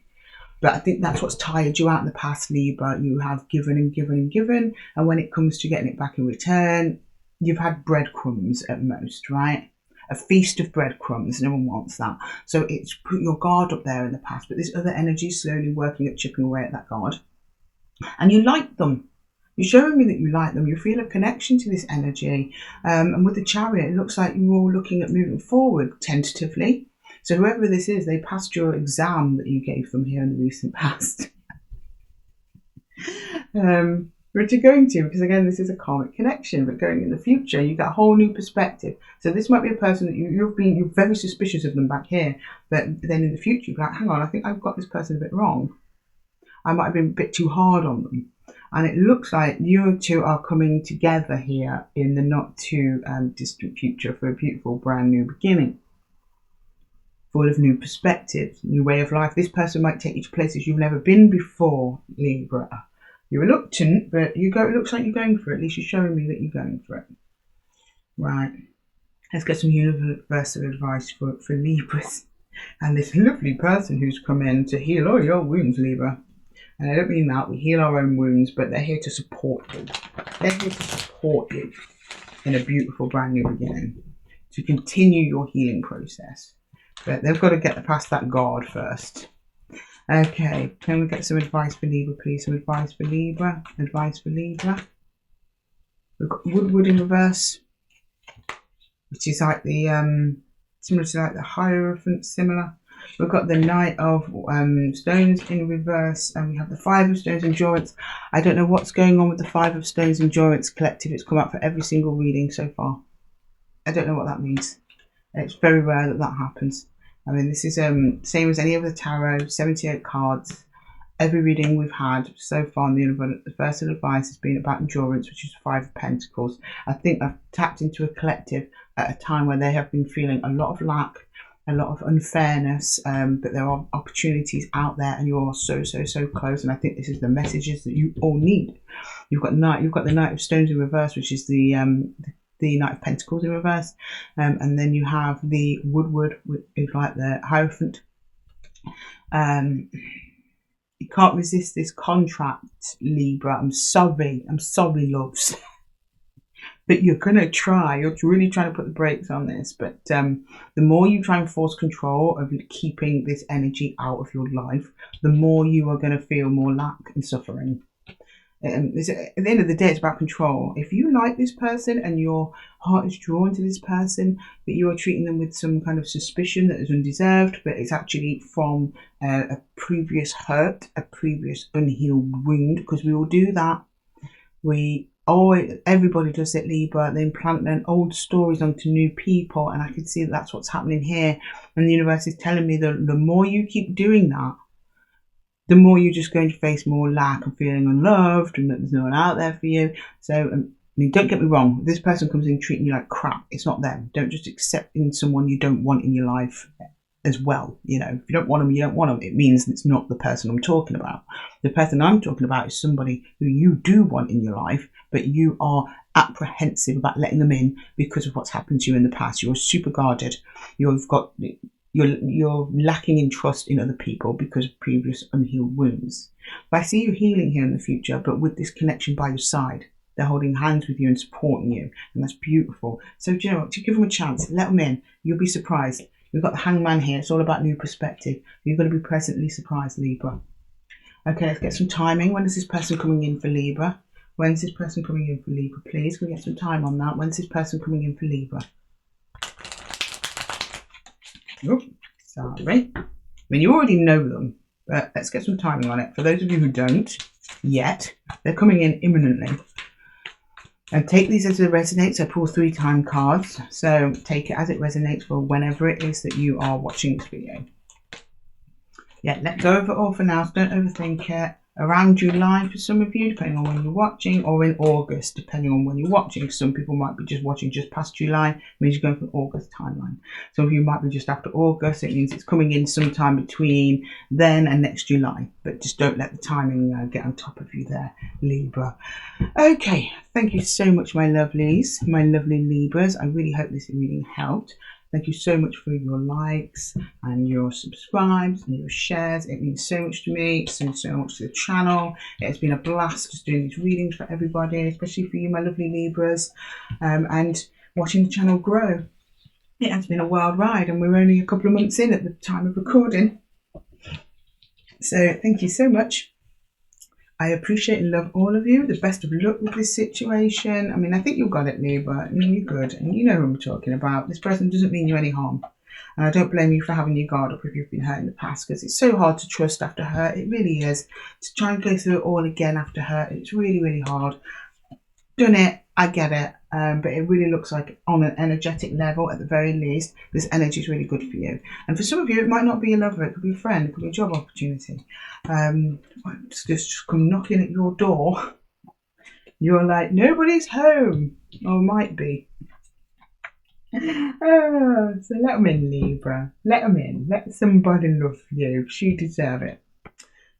But I think that's what's tired you out in the past, Libra. You have given and given and given. And when it comes to getting it back in return, you've had breadcrumbs at most, right? A feast of breadcrumbs. No one wants that. So it's put your guard up there in the past. But this other energy is slowly working at chipping away at that guard. And you like them. You're showing me that you like them. You feel a connection to this energy. And with the Chariot, it looks like you're all looking at moving forward tentatively. So whoever this is, they passed your exam that you gave them here in the recent past. Which you're going to, because again, this is a karmic connection, but going in the future, you get a whole new perspective. So this might be a person that you're very suspicious of them back here, but then in the future, you're like, hang on, I think I've got this person a bit wrong. I might have been a bit too hard on them. And it looks like you two are coming together here in the not too distant future for a beautiful brand new beginning. Full of new perspectives, new way of life. This person might take you to places you've never been before, Libra. You're reluctant, but it looks like you're going for it. At least you're showing me that you're going for it. Right. Let's get some universal advice for Libras. And this lovely person who's come in to heal all your wounds, Libra. And I don't mean that, we heal our own wounds, but they're here to support you. They're here to support you in a beautiful brand new beginning, to continue your healing process. But they've got to get past that guard first. Okay, can we get some advice for Libra, please? Some advice for Libra. Advice for Libra. We've got Wildwood in reverse, which is like the similar to like the Hierophant, similar. We've got the Knight of Stones in reverse, and we have the Five of Stones Endurance. I don't know what's going on with the Five of Stones Endurance collective. It's come out for every single reading so far. I don't know what that means. It's very rare that that happens. I mean, this is same as any of the tarot, 78 cards. Every reading we've had so far in the universal advice has been about endurance, which is Five of Pentacles. I think I've tapped into a collective at a time where they have been feeling a lot of lack, a lot of unfairness, but there are opportunities out there, and you're so close. And I think this is the messages that you all need. You've got the Knight of Stones in reverse, which is the Knight of Pentacles in reverse, and then you have the Wildwood, which is like the Hierophant. You can't resist this contract, Libra. I'm sorry, loves. But you're going to try. You're really trying to put the brakes on this. But the more you try and force control of keeping this energy out of your life, the more you are going to feel more lack and suffering. At the end of the day, it's about control. If you like this person and your heart is drawn to this person, but you are treating them with some kind of suspicion that is undeserved, but it's actually from a previous hurt, a previous unhealed wound, because we all do that. Everybody does it, Libra. They implant their old stories onto new people, and I can see that that's what's happening here. And the universe is telling me that the more you keep doing that, the more you're just going to face more lack and feeling unloved, and that there's no one out there for you. So, I mean, don't get me wrong. If this person comes in treating you like crap, it's not them. Don't just accept in someone you don't want in your life as well. You know, if you don't want them, you don't want them. It means it's not the person I'm talking about. The person I'm talking about is somebody who you do want in your life, but you are apprehensive about letting them in because of what's happened to you in the past. You're super guarded. You're lacking in trust in other people because of previous unhealed wounds. But I see you healing here in the future, but with this connection by your side. They're holding hands with you and supporting you, and that's beautiful. So do you know what? To give them a chance, let them in. You'll be surprised. We've got the Hangman here. It's all about new perspective. You're going to be pleasantly surprised, Libra. Okay, let's get some timing. When is this person coming in for Libra? When's this person coming in for Libra, please? Can we get some time on that? When's this person coming in for Libra? Oh, sorry. I mean, you already know them, but let's get some timing on it. For those of you who don't yet, they're coming in imminently. And take these as it resonates. I pull 3 time cards, so take it as it resonates for whenever it is that you are watching this video. Yeah, let go of it all for now, so don't overthink it. Around July for some of you, depending on when you're watching, or in August, depending on when you're watching. Some people might be just watching just past July, it means you're going for August timeline. Some of you might be just after August, it means it's coming in sometime between then and next July. But just don't let the timing get on top of you there, Libra. Okay, thank you so much, my lovelies, my lovely Libras. I really hope this reading helped. Thank you so much for your likes and your subscribes and your shares. It means so much to me. It means so much to the channel. It has been a blast just doing these readings for everybody, especially for you, my lovely Libras, and watching the channel grow. It has been a wild ride, and we're only a couple of months in at the time of recording. So thank you so much. I appreciate and love all of you. The best of luck with this situation. I mean, I think you've got it, Libra. I mean, you're good. And you know who I'm talking about. This person doesn't mean you any harm. And I don't blame you for having your guard up if you've been hurt in the past, because it's so hard to trust after hurt. It really is. To try and go through it all again after hurt, it's really, really hard. Done it. I get it. But it really looks like on an energetic level, at the very least, this energy is really good for you. And for some of you, it might not be a lover. It could be a friend. It could be a job opportunity. Just come knocking at your door. You're like, nobody's home. Or might be. So let them in, Libra. Let them in. Let somebody love you. You deserve it.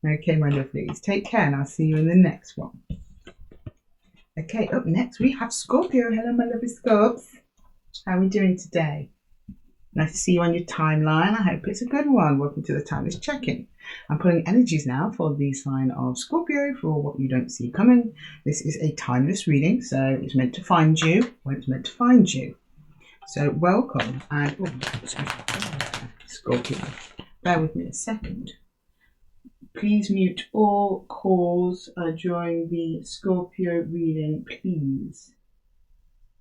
Okay, my lovelies. Take care, and I'll see you in the next one. Okay, up next we have Scorpio. Hello, my lovely Scorps. How are we doing today? Nice to see you on your timeline. I hope it's a good one. Welcome to the Timeless Check-in. I'm pulling energies now for the sign of Scorpio for what you don't see coming. This is a timeless reading, so it's meant to find you when it's meant to find you. So welcome, and Scorpio. Bear with me a second. Please mute all calls during the Scorpio reading, please.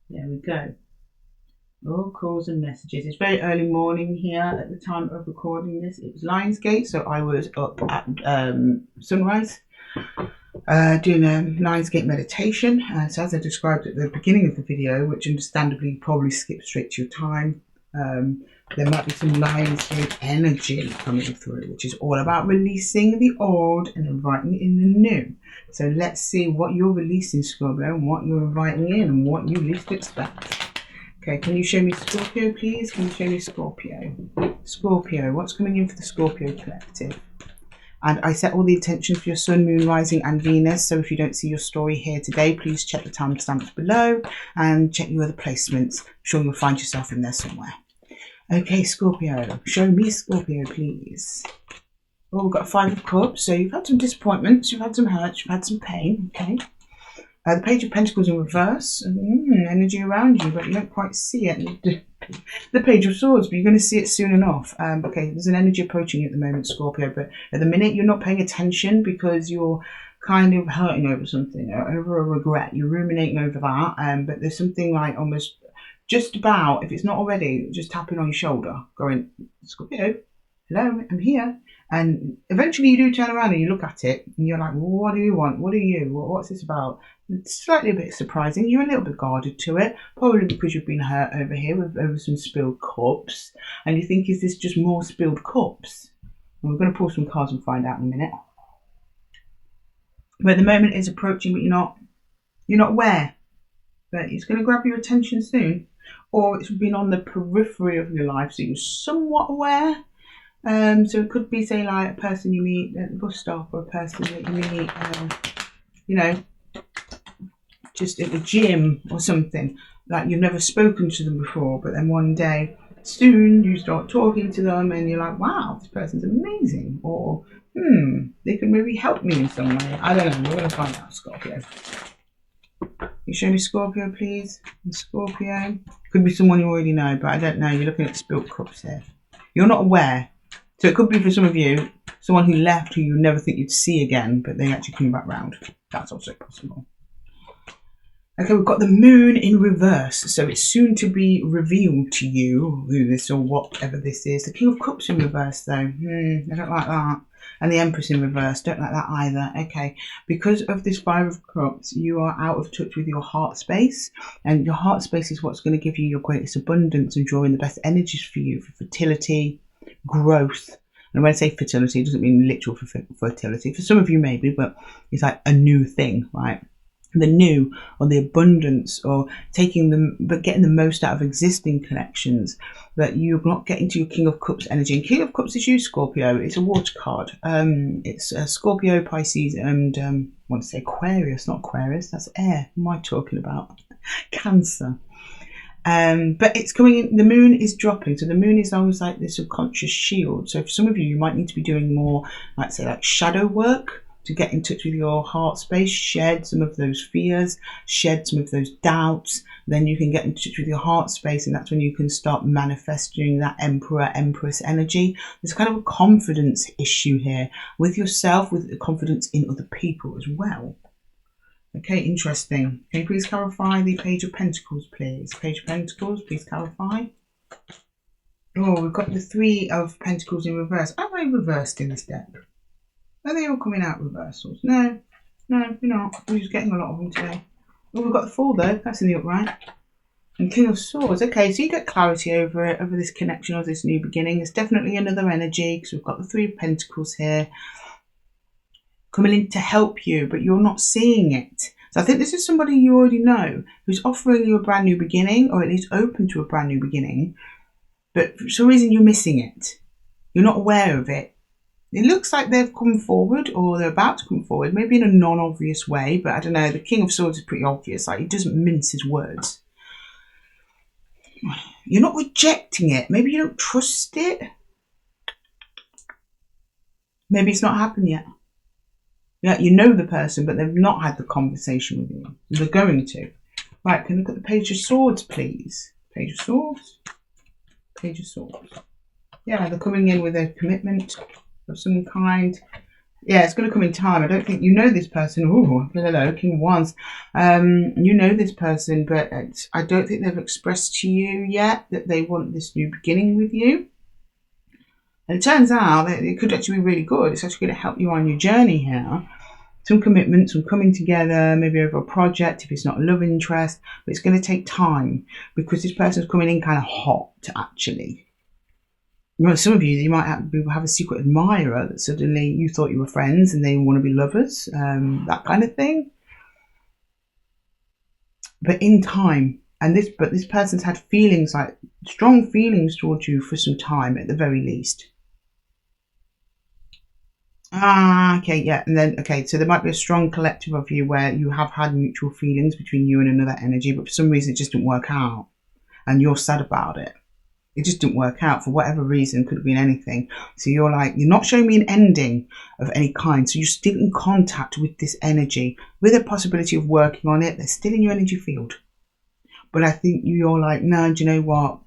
There we go. All calls and messages. It's very early morning here at the time of recording this. It was Lionsgate, so I was up at sunrise doing a Lionsgate meditation. So as I described at the beginning of the video, which understandably you probably skip straight to your time, there might be some Lionsgate energy coming through, which is all about releasing the old and inviting in the new. So let's see what you're releasing, Scorpio, and what you're inviting in and what you least expect. Okay, can you show me Scorpio, please? Can you show me Scorpio? Scorpio, what's coming in for the Scorpio collective? And I set all the intentions for your Sun, Moon, Rising and Venus. So if you don't see your story here today, please check the timestamps below and check your other placements. I'm sure you'll find yourself in there somewhere. Okay, Scorpio, show me Scorpio, please. Oh, we've got a Five of Cups. So you've had some disappointments, you've had some hurt, you've had some pain. Okay. The Page of Pentacles in reverse, energy around you, but you don't quite see it. The Page of Swords, but you're going to see it soon enough. Okay, there's an energy approaching you at the moment, Scorpio, but at the minute you're not paying attention because you're kind of hurting over something, over a regret. You're ruminating over that, but there's something like almost just about, if it's not already, just tapping on your shoulder, going, Scorpio, hello, I'm here. And eventually you do turn around and you look at it and you're like, well, what do you want? What are you? What's this about? It's slightly a bit surprising. You're a little bit guarded to it, probably because you've been hurt over here over some spilled cups. And you think, is this just more spilled cups? And we're going to pull some cards and find out in a minute. But the moment is approaching, but you're not aware. But it's going to grab your attention soon. Or it's been on the periphery of your life, so you're somewhat aware. So it could be, say, like a person you meet at the bus stop, or a person that you meet, just at the gym or something. Like you've never spoken to them before, but then one day, soon you start talking to them and you're like, wow, this person's amazing. Or, they can maybe help me in some way. I don't know. We're going to find out, Scorpio. You show me Scorpio, please? Scorpio. Could be someone you already know, but I don't know. You're looking at spilt cups here. You're not aware. So it could be for some of you, someone who left who you never think you'd see again, but they actually come back round. That's also possible. Okay, we've got the moon in reverse. So it's soon to be revealed to you who this or whatever this is. The King of Cups in reverse, though. I don't like that. And the Empress in reverse. Don't like that either. Okay, because of this Five of Cups, you are out of touch with your heart space. And your heart space is what's going to give you your greatest abundance and drawing the best energies for you, for fertility, growth. And when I say fertility, it doesn't mean literal fertility. For some of you maybe, but it's like a new thing, right? The new, or the abundance, or taking them, but getting the most out of existing connections, that you're not getting to your King of Cups energy. And King of Cups is you, Scorpio. It's a water card. It's Scorpio, Pisces, and I want to say Aquarius, not Aquarius. That's air. What am I talking about? Cancer. But it's coming in, the moon is dropping. So the moon is almost like this subconscious shield. So for some of you, you might need to be doing more, like say, like shadow work to get in touch with your heart space, shed some of those fears, shed some of those doubts. Then you can get in touch with your heart space, and that's when you can start manifesting that Emperor, Empress energy. There's kind of a confidence issue here with yourself, with the confidence in other people as well. Okay, interesting. Can you please clarify the Page of Pentacles, please? Page of Pentacles, please clarify. Oh, we've got the Three of Pentacles in reverse. Are they reversed in this deck? Are they all coming out reversals? No, we're not. We're just getting a lot of them today. Oh, we've got the Four, though. That's in the upright. And King of Swords. Okay, so you get clarity over it, over this connection or this new beginning. It's definitely another energy, because we've got the Three of Pentacles here coming in to help you, but you're not seeing it. So I think this is somebody you already know who's offering you a brand new beginning, or at least open to a brand new beginning, but for some reason you're missing it. You're not aware of it. It looks like they've come forward, or they're about to come forward, maybe in a non-obvious way, but I don't know. The King of Swords is pretty obvious. Like, he doesn't mince his words. you're not rejecting it. Maybe you don't trust it. Maybe it's not happened yet. Yeah, you know the person, but they've not had the conversation with you. They're going to. Right, can we look at the Page of Swords, please? Page of Swords. Page of Swords. Yeah, they're coming in with a commitment of some kind. Yeah, it's going to come in time. I don't think you know this person. Ooh, hello, King of Wands. You know this person, but I don't think they've expressed to you yet that they want this new beginning with you. And it turns out that it could actually be really good. It's actually going to help you on your journey here. Some commitment, some coming together, maybe over a project if it's not a love interest. But it's going to take time because this person's coming in kind of hot, actually. Well, some of you might have a secret admirer that suddenly you thought you were friends and they want to be lovers, that kind of thing. But in time, but this person's had feelings, like strong feelings towards you for some time at the very least. Okay, yeah, and then, okay, so there might be a strong collective of you where you have had mutual feelings between you and another energy, but for some reason it just didn't work out, and you're sad about it. It just didn't work out for whatever reason, could have been anything. So you're like, you're not showing me an ending of any kind, so you're still in contact with this energy, with a possibility of working on it. They're still in your energy field. But I think you're like, no, do you know what?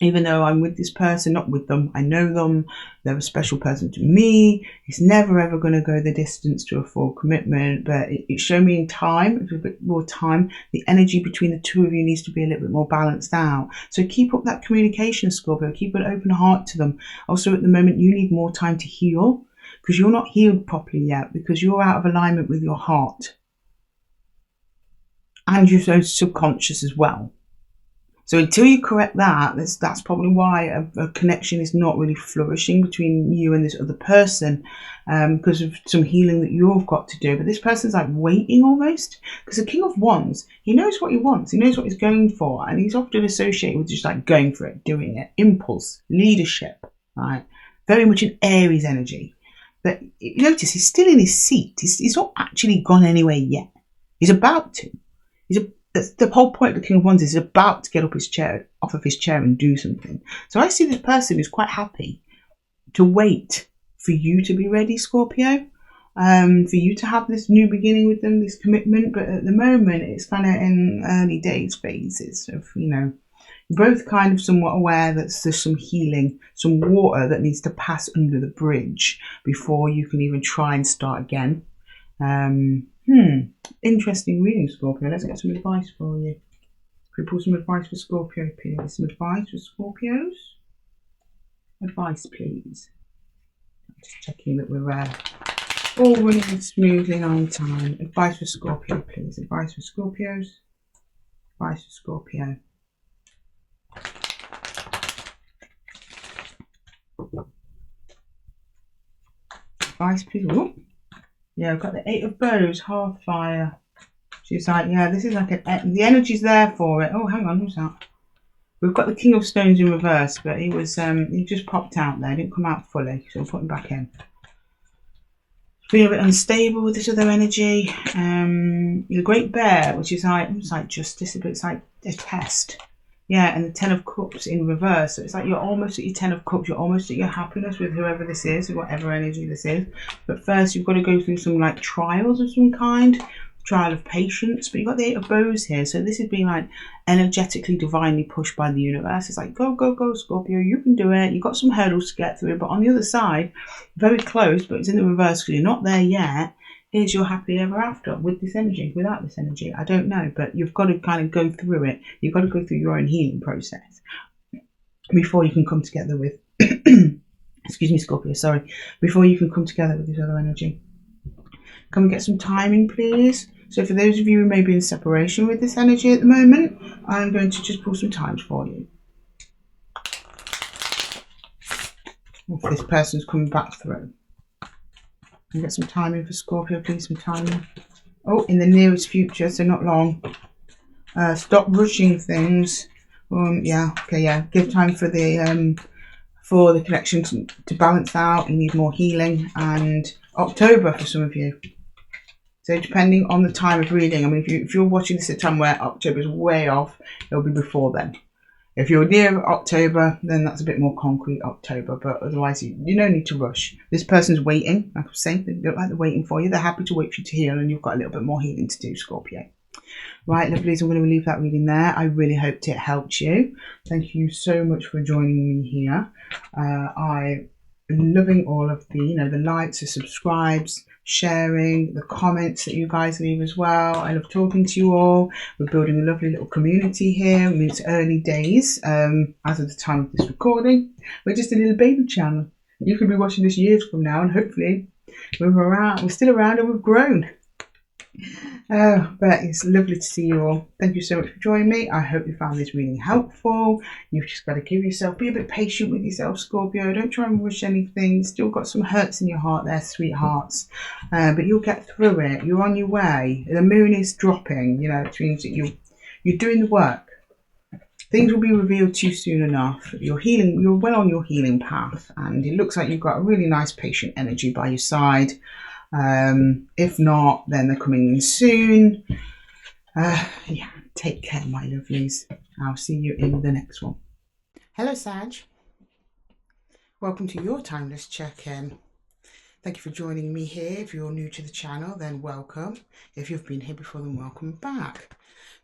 Even though I'm with this person, not with them, I know them, they're a special person to me. It's never ever going to go the distance to a full commitment, but it showed me in time, a bit more time, the energy between the two of you needs to be a little bit more balanced out. So keep up that communication, Scorpio, keep an open heart to them. Also at the moment, you need more time to heal because you're not healed properly yet because you're out of alignment with your heart. And you're so subconscious as well. So until you correct that, that's probably why a connection is not really flourishing between you and this other person because of some healing that you've got to do. But this person's like waiting almost because the King of Wands, he knows what he wants. He knows what he's going for. And he's often associated with just like going for it, doing it, impulse, leadership, right? Very much an Aries energy. But you notice he's still in his seat. He's not actually gone anywhere yet. He's about to. That's the whole point of the King of Wands is about to get off of his chair and do something. So I see this person who's quite happy to wait for you to be ready, Scorpio, for you to have this new beginning with them, this commitment. But at the moment, it's kind of in early days phases of, you're both kind of somewhat aware that there's some healing, some water that needs to pass under the bridge before you can even try and start again. Interesting reading, Scorpio. Let's get some advice for you. Can we pull some advice for Scorpio, please? Some advice for Scorpios? Advice, please. I'm just checking that we're all running smoothly on time. Advice for Scorpio, please. Advice for Scorpios. Advice for Scorpio. Advice, please. Ooh. Yeah, we've got the Eight of Bows, Hearthfire. She's like, yeah, this is like the energy's there for it. Oh, hang on, who's that? We've got the King of Stones in reverse, but he just popped out there, didn't come out fully, so we'll put him back in. Feeling a bit unstable with this other energy. The Great Bear, which is like, it's like justice, but it's like a test. Yeah, and the Ten of Cups in reverse. So it's like you're almost at your Ten of Cups. You're almost at your happiness with whoever this is, whatever energy this is. But first, you've got to go through some like trials of some kind. Trial of patience. But you've got the Eight of Bows here. So this is being like energetically, divinely pushed by the universe. It's like, go, go, go, Scorpio. You can do it. You've got some hurdles to get through. But on the other side, very close, but it's in the reverse because you're not there yet. Is your happy ever after with this energy, without this energy? I don't know, but you've got to kind of go through it. You've got to go through your own healing process before you can come together with, excuse me, Scorpio, sorry, before you can come together with this other energy. Can we get some timing, please? So for those of you who may be in separation with this energy at the moment, I'm going to just pull some times for you. If this person's coming back through. Can we get some timing for Scorpio, please? Some timing. Oh, in the nearest future, so not long. Stop rushing things. Yeah, okay, yeah. Give time for the connection to balance out. You need more healing. And October for some of you. So depending on the time of reading, I mean, if you're watching this at a time where October is way off, it'll be before then. If you're near October, then that's a bit more concrete October, but otherwise you don't need to rush. This person's waiting, like I was saying, they look like they're waiting for you. They're happy to wait for you to heal, and you've got a little bit more healing to do, Scorpio. Right, lovelies, I'm going to leave that reading there. I really hoped it helped you. Thank you so much for joining me here. I'm loving all of the, the likes, the subscribes, sharing, the comments that you guys leave as well. I love talking to you all. We're building a lovely little community here. I mean, it's early days as of the time of this recording. We're just a little baby channel. You could be watching this years from now, and hopefully we're still around and we've grown. But it's lovely to see you all. Thank you so much for joining me. I hope you found this reading helpful. You've just got to be a bit patient with yourself, Scorpio. Don't try and rush anything. You've still got some hurts in your heart there, sweethearts. But you'll get through it. You're on your way. The moon is dropping, which means that you're doing the work. Things will be revealed to you soon enough. You're well on your healing path, and it looks like you've got a really nice patient energy by your side. If not, then they're coming in soon. Take care, my lovelies. I'll see you in the next one. Hello, Sag. Welcome to your timeless check-in. Thank you for joining me here. If you're new to the channel, then welcome. If you've been here before, then welcome back.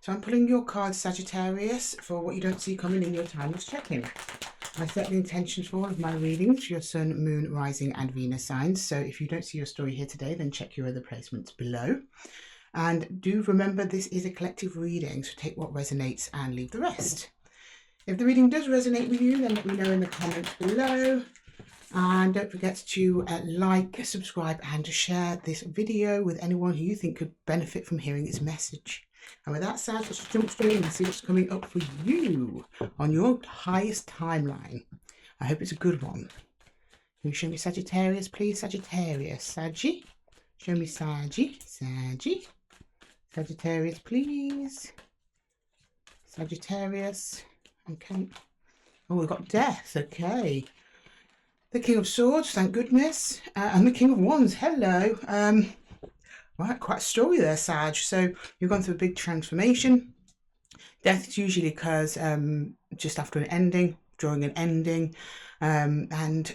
So I'm pulling your card, Sagittarius, for what you don't see coming in your timeless check-in. I set the intentions for all of my readings for your Sun, Moon, Rising and Venus signs. So if you don't see your story here today, then check your other placements below. And do remember, this is a collective reading, so take what resonates and leave the rest. If the reading does resonate with you, then let me know in the comments below. And don't forget to like, subscribe and share this video with anyone who you think could benefit from hearing its message. And with that said, let's jump straight in and see what's coming up for you on your highest timeline. I hope it's a good one. Can you show me Sagittarius, please? Sagittarius. Saggy. Show me Saggy. Saggy. Sagittarius, please. Sagittarius. Okay. Oh, we've got Death. Okay. The King of Swords, thank goodness. And the King of Wands. Hello. Right, quite a story there, Sag. So you've gone through a big transformation. Death usually occurs just after an ending, during an ending, and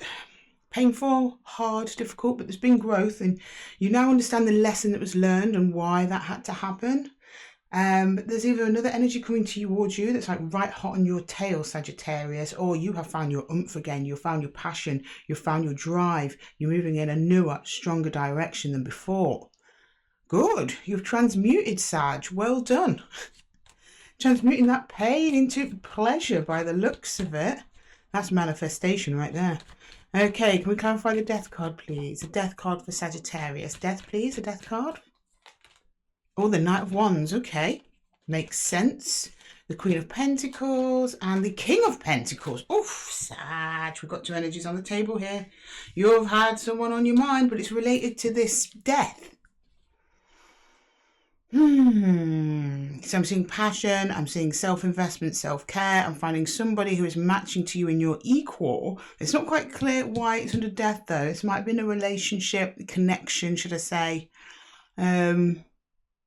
painful, hard, difficult, but there's been growth, and you now understand the lesson that was learned and why that had to happen. But there's either another energy coming towards you that's like right hot on your tail, Sagittarius, or you have found your oomph again, you've found your passion, you've found your drive, you're moving in a newer, stronger direction than before. Good, you've transmuted, Sag. Well done. Transmuting that pain into pleasure by the looks of it. That's manifestation right there. Okay, can we clarify the Death card, please? The Death card for Sagittarius. Death, please, the Death card. Oh, the Knight of Wands. Okay, makes sense. The Queen of Pentacles and the King of Pentacles. Oof, Sag. We've got two energies on the table here. You've had someone on your mind, but it's related to this death. So I'm seeing passion, I'm seeing self-investment, self-care. I'm finding somebody who is matching to you in your equal. It's not quite clear why it's under Death though. This might have been a relationship, connection, should I say, that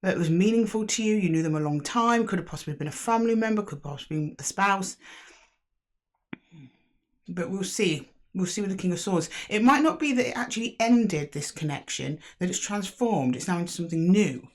was meaningful to you. You knew them a long time. Could have possibly been a family member, could have possibly been a spouse. But we'll see. We'll see with the King of Swords. It might not be that it actually ended this connection, that it's transformed. It's now into something new.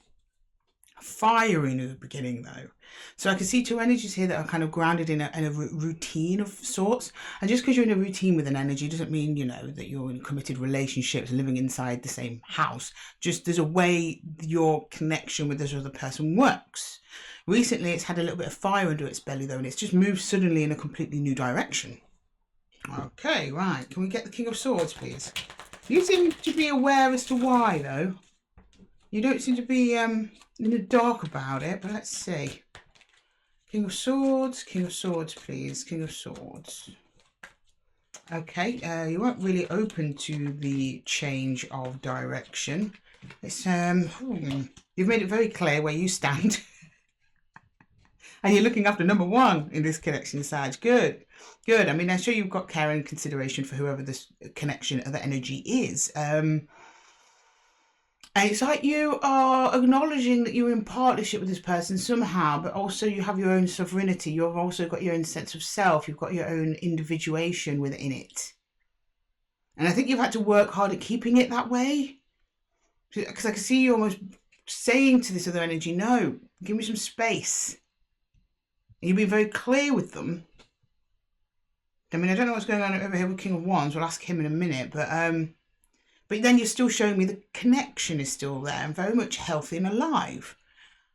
Fiery new beginning though. So I can see two energies here that are kind of grounded in a routine of sorts. And just because you're in a routine with an energy doesn't mean, that you're in committed relationships living inside the same house. Just there's a way your connection with this other person works. Recently it's had a little bit of fire under its belly though, and it's just moved suddenly in a completely new direction. Okay, right. Can we get the King of Swords, please? You seem to be aware as to why though. You don't seem to be in the dark about it, but let's see. King of Swords, please. King of Swords. Okay, you weren't really open to the change of direction. It's you've made it very clear where you stand. And you're looking after number one in this connection, Sag. Good, good. I mean, I'm sure you've got care and consideration for whoever this connection or the energy is. And it's like you are acknowledging that you're in partnership with this person somehow, but also you have your own sovereignty. You've also got your own sense of self. You've got your own individuation within it. And I think you've had to work hard at keeping it that way. Because I can see you almost saying to this other energy, no, give me some space. And you've been very clear with them. I mean, I don't know what's going on over here with King of Wands. We'll ask him in a minute, but then you're still showing me the connection is still there and very much healthy and alive.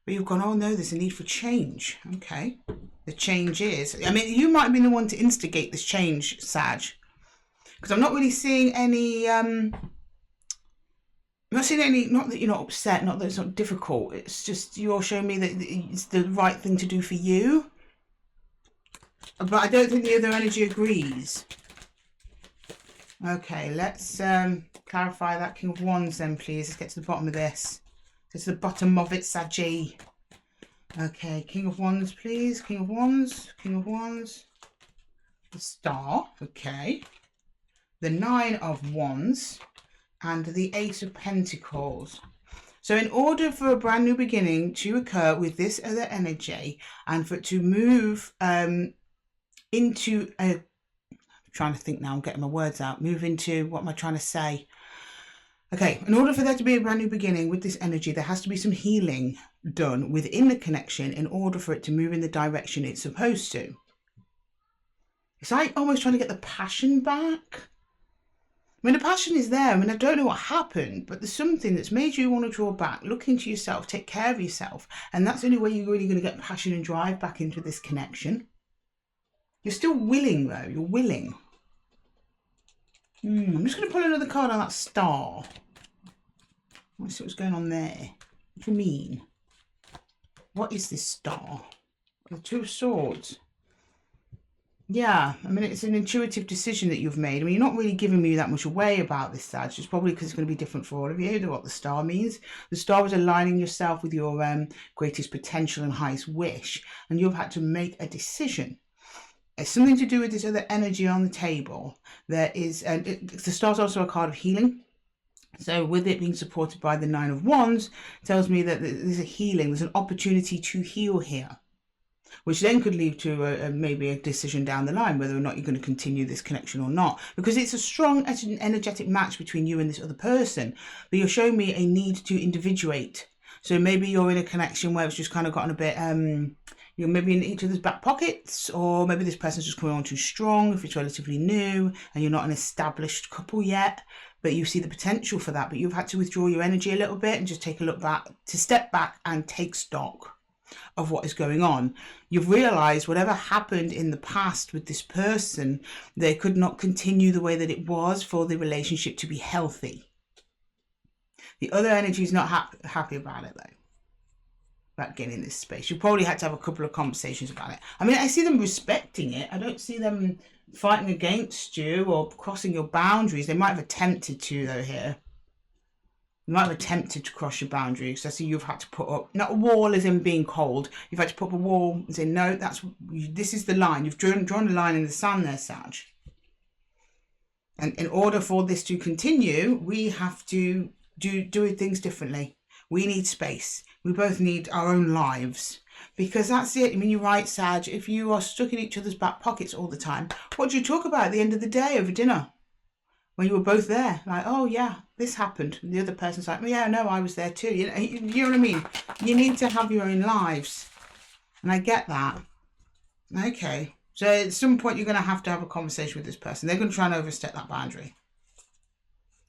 But you've gone, oh no, there's a need for change. Okay. The change is, I mean, you might have been the one to instigate this change, Sag. Because I'm not really seeing any, I'm not seeing any, not that you're not upset, not that it's not difficult. It's just you're showing me that it's the right thing to do for you. But I don't think the other energy agrees. Okay, let's clarify that King of Wands then, please. Let's get to the bottom of this. Get to the bottom of it, Saggy. Okay, King of Wands, please. King of Wands. King of Wands. The Star. Okay. The Nine of Wands. And the Ace of Pentacles. So in order for a brand new beginning to occur with this other energy and for it to move into a... trying to think now, I'm getting my words out. Move into, what am I trying to say? Okay, in order for there to be a brand new beginning with this energy, there has to be some healing done within the connection in order for it to move in the direction it's supposed to. It's like almost trying to get the passion back. I mean, the passion is there. I mean, I don't know what happened, but there's something that's made you want to draw back, look into yourself, take care of yourself. And that's the only way you're really going to get passion and drive back into this connection. You're still willing, though. You're willing. I'm just going to pull another card on that Star. Let's see what's going on there. What do you mean? What is this Star? The Two of Swords. Yeah, I mean, it's an intuitive decision that you've made. I mean, you're not really giving me that much away about this, Sag. It's probably because it's going to be different for all of you, what the Star means. The Star is aligning yourself with your greatest potential and highest wish. And you've had to make a decision. It's something to do with this other energy on the table. There is, the Star is also a card of healing. So with it being supported by the Nine of Wands, tells me that there's a healing, there's an opportunity to heal here, which then could lead to maybe a decision down the line, whether or not you're going to continue this connection or not, because it's a strong energetic match between you and this other person. But you're showing me a need to individuate. So maybe you're in a connection where it's just kind of gotten a bit, you're maybe in each other's back pockets, or maybe this person's just coming on too strong if it's relatively new and you're not an established couple yet, but you see the potential for that. But you've had to withdraw your energy a little bit and just take a look back, to step back and take stock of what is going on. You've realized whatever happened in the past with this person, they could not continue the way that it was for the relationship to be healthy. The other energy is not happy about it, though, about getting in this space. You probably had to have a couple of conversations about it. I mean, I see them respecting it. I don't see them fighting against you or crossing your boundaries. They might have attempted to, though, here. You might have attempted to cross your boundaries. I see you've had to put up, not a wall as in being cold. You've had to put up a wall and say, no, this is the line. You've drawn a line in the sand there, Sag. And in order for this to continue, we have to do things differently. We need space. We both need our own lives. Because that's it. I mean, you're right, Sag. If you are stuck in each other's back pockets all the time, what do you talk about at the end of the day over dinner? When you were both there, like, oh yeah, this happened. And the other person's like, well, yeah, no, I was there too. You know what I mean? You need to have your own lives. And I get that. Okay. So at some point, you're going to have a conversation with this person. They're going to try and overstep that boundary,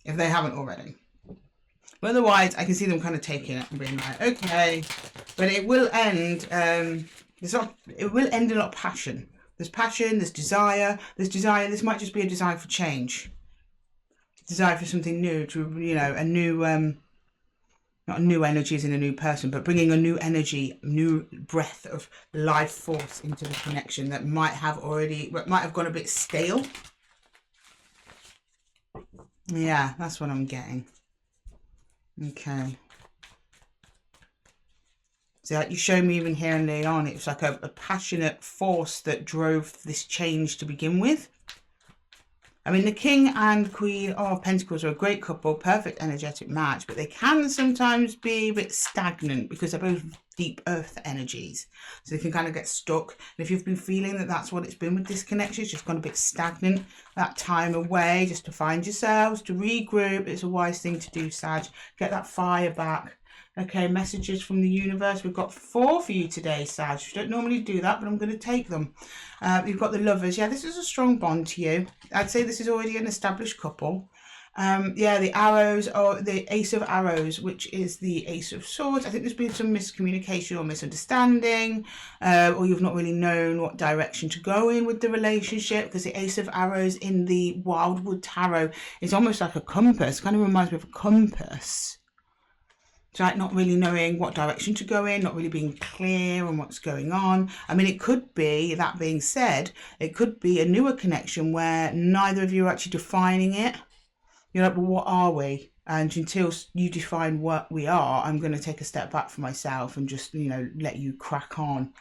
if they haven't already. But otherwise, I can see them kind of taking it and being like, okay. But it will end, it will end in a lot of passion. There's passion, there's desire. This might just be a desire for change. Desire for something new, to, you know, a new, not a new energy as in a new person, but bringing a new energy, new breath of life force into the connection that might have gone a bit stale. Yeah, that's what I'm getting. Okay. So like you showed me even here and there on, it's like a passionate force that drove this change to begin with. I mean, the King and Queen of Pentacles are a great couple, perfect energetic match, but they can sometimes be a bit stagnant because they're both deep earth energies. So they can kind of get stuck. And if you've been feeling that that's what it's been with this connection, it's just gone a bit stagnant, that time away just to find yourselves, to regroup, it's a wise thing to do, Sag. Get that fire back. Okay, messages from the universe. We've got 4 for you today, Sag. We don't normally do that, but I'm going to take them. You've got the Lovers. Yeah, this is a strong bond to you. I'd say this is already an established couple. Yeah, the Arrows, or the Ace of Arrows, which is the Ace of Swords. I think there's been some miscommunication or misunderstanding, or you've not really known what direction to go in with the relationship, because the Ace of Arrows in the Wildwood Tarot is almost like a compass. Kind of reminds me of a compass. It's like not really knowing what direction to go in, not really being clear on what's going on. I mean, it could be, that being said, it could be a newer connection where neither of you are actually defining it. You're like, well, what are we? And until you define what we are, I'm going to take a step back for myself and just, you know, let you crack on.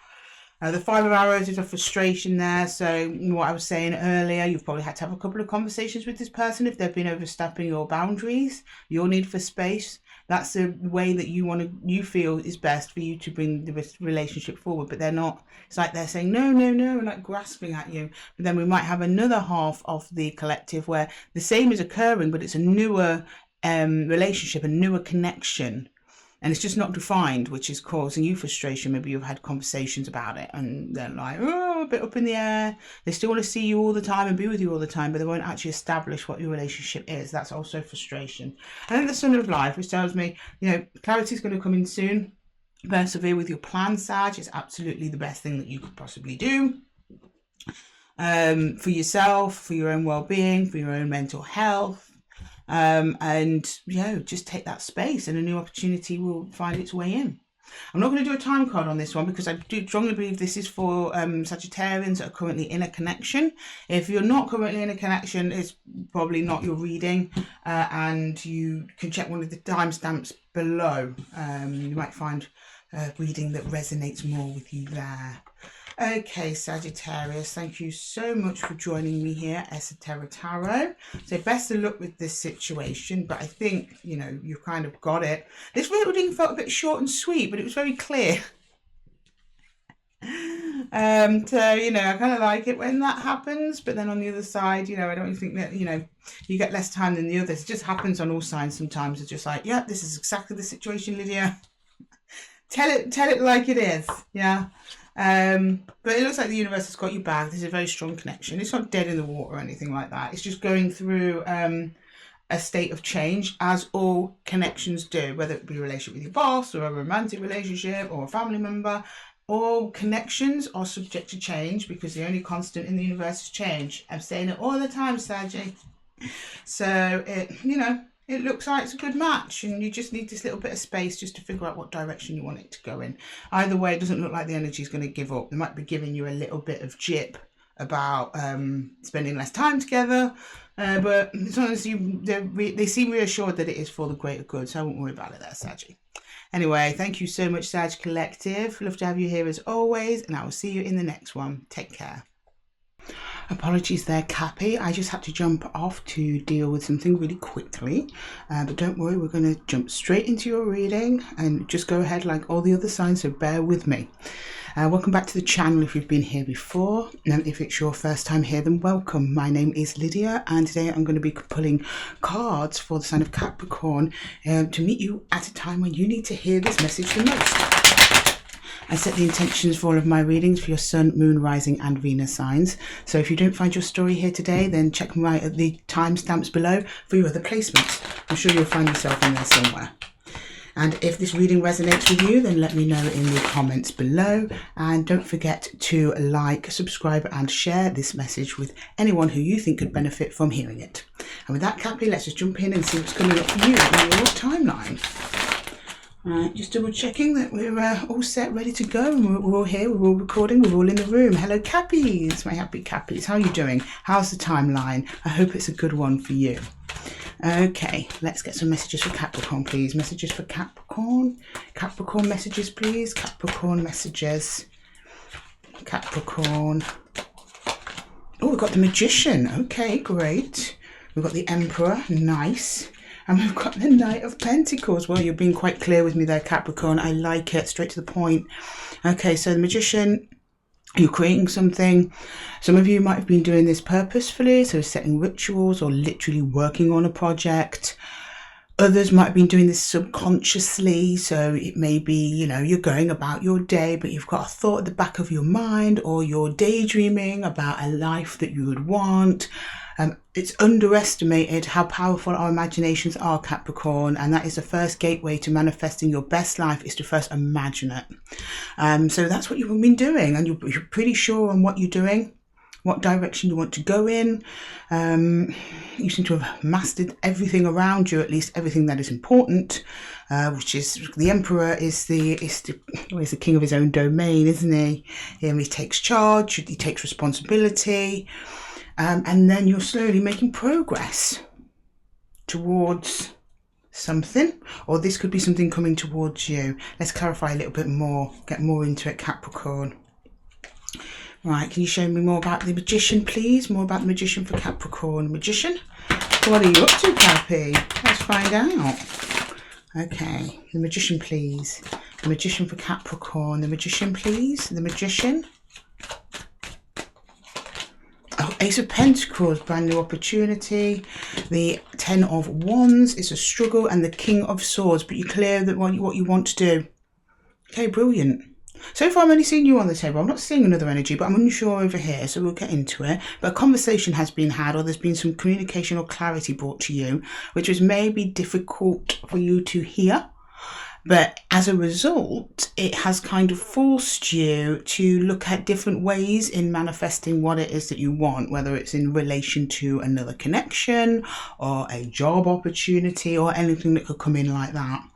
The 5 of Arrows is a frustration there. So what I was saying earlier, you've probably had to have a couple of conversations with this person if they've been overstepping your boundaries, your need for space. That's the way that you feel is best for you to bring the relationship forward, but they're not. It's like they're saying no, no, no, and like grasping at you. But then we might have another half of the collective where the same is occurring, but it's a newer relationship, a newer connection. And it's just not defined, which is causing you frustration. Maybe you've had conversations about it and they're like, oh, a bit up in the air. They still want to see you all the time and be with you all the time, but they won't actually establish what your relationship is. That's also frustration. And then the Sun of Life, which tells me, you know, clarity is going to come in soon. Persevere with your plan, Sag. It's absolutely the best thing that you could possibly do. For yourself, for your own well-being, for your own mental health. And you know, just take that space and a new opportunity will find its way in. I'm not going to do a time card on this one because I do strongly believe this is for Sagittarians that are currently in a connection. If you're not currently in a connection, it's probably not your reading, and you can check one of the timestamps below. You might find a reading that resonates more with you there. Okay, Sagittarius, thank you so much for joining me here, Esotera Tarot. So best of luck with this situation, but I think, you know, you've kind of got it. This reading felt a bit short and sweet, but it was very clear. So, you know, I kind of like it when that happens, but then on the other side, you know, I don't think that, you know, you get less time than the others. It just happens on all signs sometimes. It's just like, yeah, this is exactly the situation, Lydia. Tell it like it is, yeah. But it looks like the universe has got you back. There's a very strong connection. It's not dead in the water or anything like that. It's just going through a state of change, as all connections do, whether it be a relationship with your boss or a romantic relationship or a family member. All connections are subject to change because the only constant in the universe is change. I'm saying it all the time, Saggy. So you know, it looks like it's a good match, and you just need this little bit of space just to figure out what direction you want it to go in. Either way, it doesn't look like the energy is going to give up. They might be giving you a little bit of jip about spending less time together, but as long as they seem reassured that it is for the greater good, so I won't worry about it there, Saggy. Anyway, thank you so much, Sag Collective. Love to have you here as always, and I will see you in the next one. Take care. Apologies there, Cappy. I just had to jump off to deal with something really quickly. But don't worry, we're going to jump straight into your reading and just go ahead like all the other signs, so bear with me. Welcome back to the channel if you've been here before. And if it's your first time here, then welcome. My name is Lydia, and today I'm going to be pulling cards for the sign of Capricorn to meet you at a time when you need to hear this message the most. I set the intentions for all of my readings for your Sun, Moon, Rising and Venus signs. So if you don't find your story here today, then check the timestamps below for your other placements. I'm sure you'll find yourself in there somewhere. And if this reading resonates with you, then let me know in the comments below. And don't forget to like, subscribe and share this message with anyone who you think could benefit from hearing it. And with that, Cappy, let's just jump in and see what's coming up for you in your timeline. Just double checking that we're all set, ready to go. We're all here, we're all recording, we're all in the room. Hello, Cappies, my happy Cappies. How are you doing? How's the timeline? I hope it's a good one for you. Okay, let's get some messages for Capricorn, please. Messages for Capricorn. Capricorn messages, please. Capricorn messages. Capricorn. Oh, we've got the Magician. Okay, great. We've got the Emperor. Nice. And we've got the Knight of Pentacles. Well, you're being quite clear with me there, Capricorn. I like it. Straight to the point. Okay, so the Magician, you're creating something. Some of you might have been doing this purposefully, so setting rituals or literally working on a project. Others might have been doing this subconsciously, so it may be, you know, you're going about your day, but you've got a thought at the back of your mind, or you're daydreaming about a life that you would want. It's underestimated how powerful our imaginations are, Capricorn, and that is the first gateway to manifesting your best life, is to first imagine it. So that's what you've been doing, and you're pretty sure on what you're doing, what direction you want to go in. You seem to have mastered everything around you, at least everything that is important, which is the Emperor is the king of his own domain, isn't he? He takes charge, he takes responsibility. And then you're slowly making progress towards something, or this could be something coming towards you. Let's clarify a little bit more, get more into it, Capricorn. Right, can you show me more about the Magician, please? More about the Magician for Capricorn. Magician, what are you up to, Cappy? Let's find out. Okay, the Magician, please. The Magician for Capricorn. The Magician, please. The Magician. Oh, Ace of Pentacles, brand new opportunity. The Ten of Wands is a struggle, and the King of Swords, but you're clear that what you want to do. Okay, brilliant. So far I'm only seeing you on the table. I'm not seeing another energy, but I'm unsure over here, so we'll get into it. But a conversation has been had, or there's been some communication or clarity brought to you, which was maybe difficult for you to hear. But as a result, it has kind of forced you to look at different ways in manifesting what it is that you want, whether it's in relation to another connection or a job opportunity or anything that could come in like that.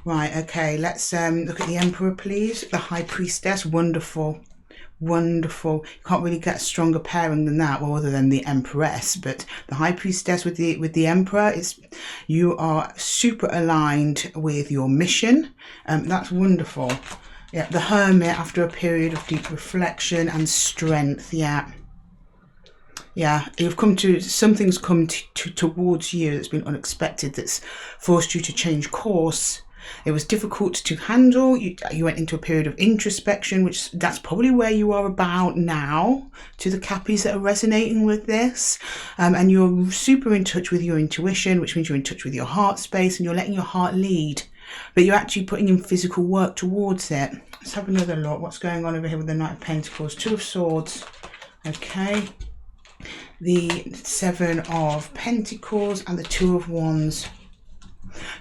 Right, okay, let's look at the Emperor, please. The High Priestess, wonderful. Wonderful. You can't really get a stronger pairing than that, well, other than the Empress. But the High Priestess with the Emperor, you are super aligned with your mission. That's wonderful. Yeah, the Hermit, after a period of deep reflection and strength. Yeah, you've come to, something's come towards you that's been unexpected, that's forced you to change course. It was difficult to handle. You went into a period of introspection, which that's probably where you are about now, to the Cappies that are resonating with this. And you're super in touch with your intuition, which means you're in touch with your heart space, and you're letting your heart lead. But you're actually putting in physical work towards it. Let's have another look. What's going on over here with the Knight of Pentacles? Two of Swords. Okay. The Seven of Pentacles and the Two of Wands.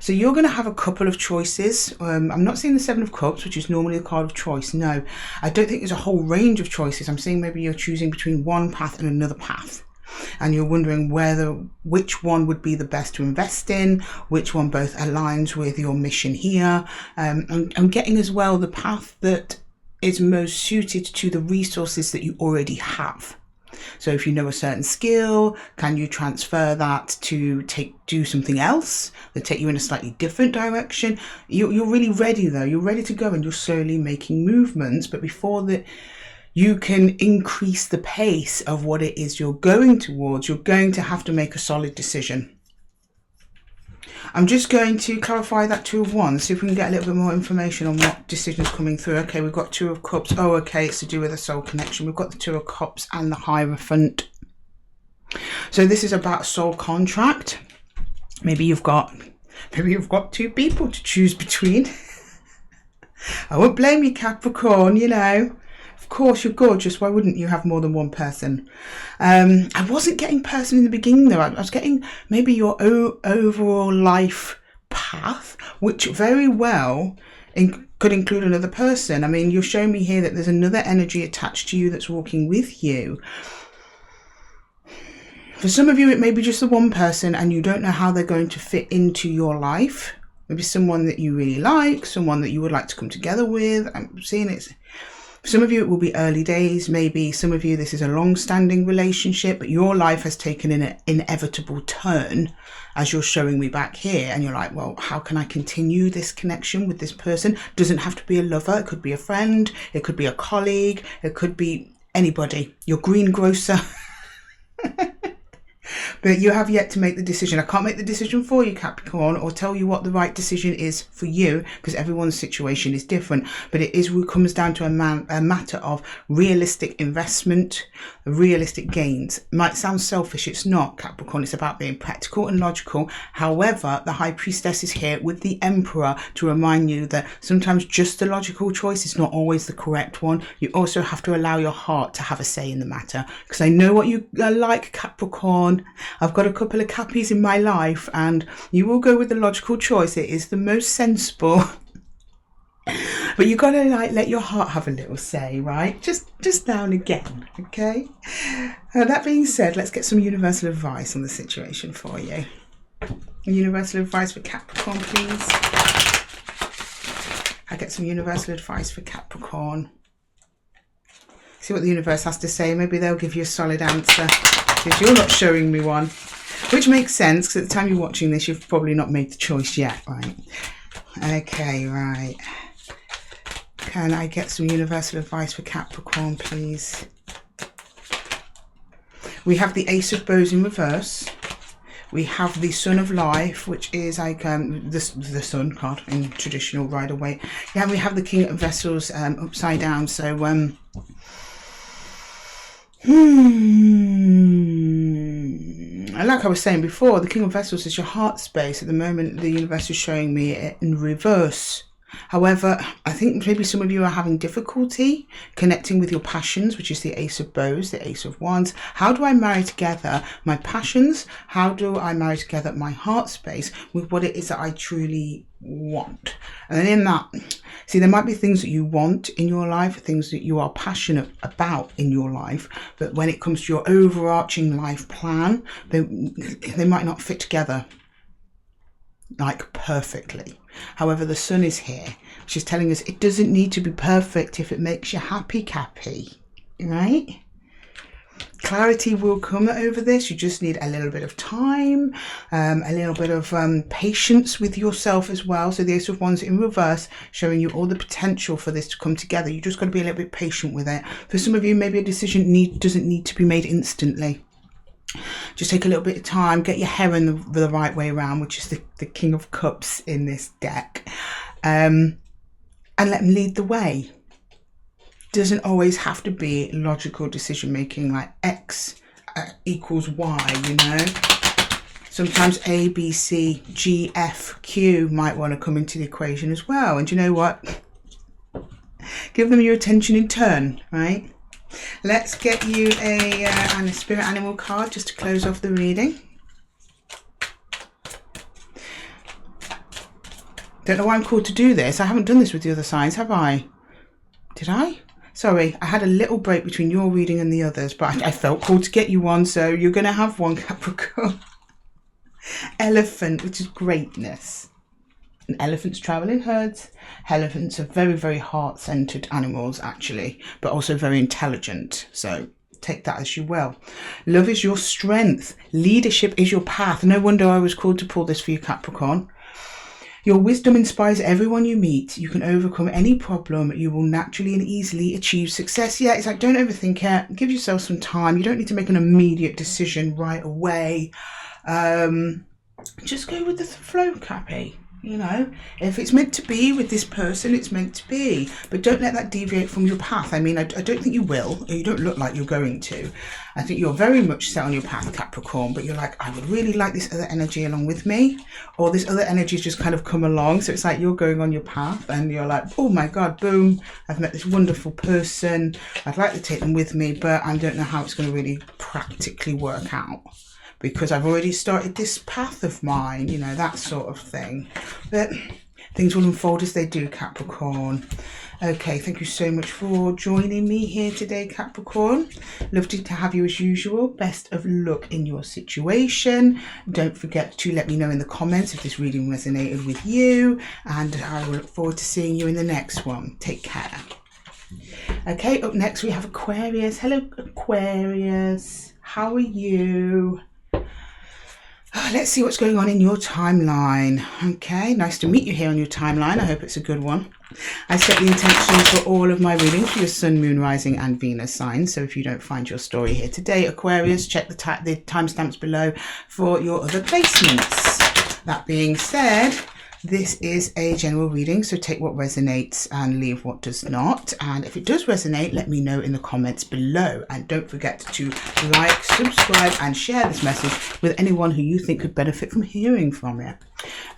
So you're going to have a couple of choices. I'm not seeing the Seven of Cups, which is normally a card of choice. No, I don't think there's a whole range of choices. I'm saying maybe you're choosing between one path and another path, and you're wondering which one would be the best to invest in, which one both aligns with your mission here. I'm getting as well the path that is most suited to the resources that you already have. So if you know a certain skill, can you transfer that to do something else that take you in a slightly different direction? You're really ready though. You're ready to go, and you're slowly making movements. But before that, you can increase the pace of what it is you're going towards. You're going to have to make a solid decision. I'm just going to clarify that Two of Wands, see if we can get a little bit more information on what decisions coming through. Okay, we've got Two of Cups. Oh, okay, it's to do with a soul connection. We've got the Two of Cups and the Hierophant. So this is about a soul contract. Maybe you've got two people to choose between. I won't blame you, Capricorn, you know. Of course, you're gorgeous. Why wouldn't you have more than one person? I wasn't getting person in the beginning though. I was getting maybe your overall life path, which very well could include another person. I mean, you're showing me here that there's another energy attached to you that's walking with you. For some of you, it may be just the one person and you don't know how they're going to fit into your life. Maybe someone that you really like, someone that you would like to come together with. I'm seeing it. For some of you, it will be early days. Maybe some of you, this is a long-standing relationship, but your life has taken an inevitable turn as you're showing me back here. And you're like, well, how can I continue this connection with this person? Doesn't have to be a lover. It could be a friend. It could be a colleague. It could be anybody. Your greengrocer. But you have yet to make the decision. I can't make the decision for you, Capricorn, or tell you what the right decision is for you, because everyone's situation is different. But it comes down to a matter of realistic investment, realistic gains. It might sound selfish. It's not, Capricorn. It's about being practical and logical. However, the High Priestess is here with the Emperor to remind you that sometimes just the logical choice is not always the correct one. You also have to allow your heart to have a say in the matter, because I know what you are like, Capricorn. I've got a couple of Cappies in my life, and you will go with the logical choice. It is the most sensible. But you got to let your heart have a little say, right? Just now and again, okay? That being said, let's get some universal advice on the situation for you. Universal advice for Capricorn, please. I get some universal advice for Capricorn. See what the universe has to say. Maybe they'll give you a solid answer, because you're not showing me one, which makes sense, because at the time you're watching this, you've probably not made the choice yet, right? Okay, right. Can I get some universal advice for Capricorn, please? We have the Ace of Bows in reverse. We have the Sun of Life, which is like the Sun card in traditional Rider-Waite. Yeah, we have the King of Vessels upside down. So, like I was saying before, the King of Vessels is your heart space. At the moment, the universe is showing me it in reverse. However, I think maybe some of you are having difficulty connecting with your passions, which is the Ace of Bows, the Ace of Wands. How do I marry together my passions? How do I marry together my heart space with what it is that I truly want? And in that, see, there might be things that you want in your life, things that you are passionate about in your life, but when it comes to your overarching life plan, they might not fit together like perfectly. However, the Sun is here, which is telling us it doesn't need to be perfect if it makes you happy, Cappy, right? Clarity will come over this. You just need a little bit of time, a little bit of patience with yourself as well. So the Ace of Wands in reverse, showing you all the potential for this to come together. You just got to be a little bit patient with it. For some of you, maybe a decision doesn't need to be made instantly. Just take a little bit of time, get your hair in the right way around, which is the King of Cups in this deck, and let him lead the way. Doesn't always have to be logical decision making like X equals Y, you know. Sometimes A, B, C, G, F, Q might want to come into the equation as well. And you know what? Give them your attention in turn, right? Let's get you a spirit animal card just to close off the reading. Don't know why I'm called to do this. I haven't done this with the other signs, have I? Did I? Sorry, I had a little break between your reading and the others, but I felt called to get you one, so you're going to have one, Capricorn. Elephant, which is greatness. And elephants travel in herds. Elephants are very, very heart-centered animals, actually, but also very intelligent. So take that as you will. Love is your strength. Leadership is your path. No wonder I was called to pull this for you, Capricorn. Your wisdom inspires everyone you meet. You can overcome any problem. You will naturally and easily achieve success. Yeah, it's like, don't overthink it. Give yourself some time. You don't need to make an immediate decision right away. Just go with the flow, Cappy. You know, if it's meant to be with this person, it's meant to be. But don't let that deviate from your path. I mean, I don't think you will. You don't look like you're going to. I think you're very much set on your path, Capricorn. But you're like, I would really like this other energy along with me. Or this other energy's just kind of come along. So it's like you're going on your path and you're like, oh my God, boom. I've met this wonderful person. I'd like to take them with me, but I don't know how it's going to really practically work out, because I've already started this path of mine, you know, that sort of thing. But things will unfold as they do, Capricorn. Okay, thank you so much for joining me here today, Capricorn. Lovely to have you as usual. Best of luck in your situation. Don't forget to let me know in the comments if this reading resonated with you, and I will look forward to seeing you in the next one. Take care. Okay, up next we have Aquarius. Hello, Aquarius. How are you? Let's see what's going on in your timeline. Okay, nice to meet you here on your timeline. I hope it's a good one. I set the intentions for all of my readings for your sun, moon, rising and Venus signs. So if you don't find your story here today, Aquarius, check the timestamps below for your other placements. That being said, this is a general reading, so take what resonates and leave what does not. And if it does resonate, let me know in the comments below. And don't forget to like, subscribe and share this message with anyone who you think could benefit from hearing from it.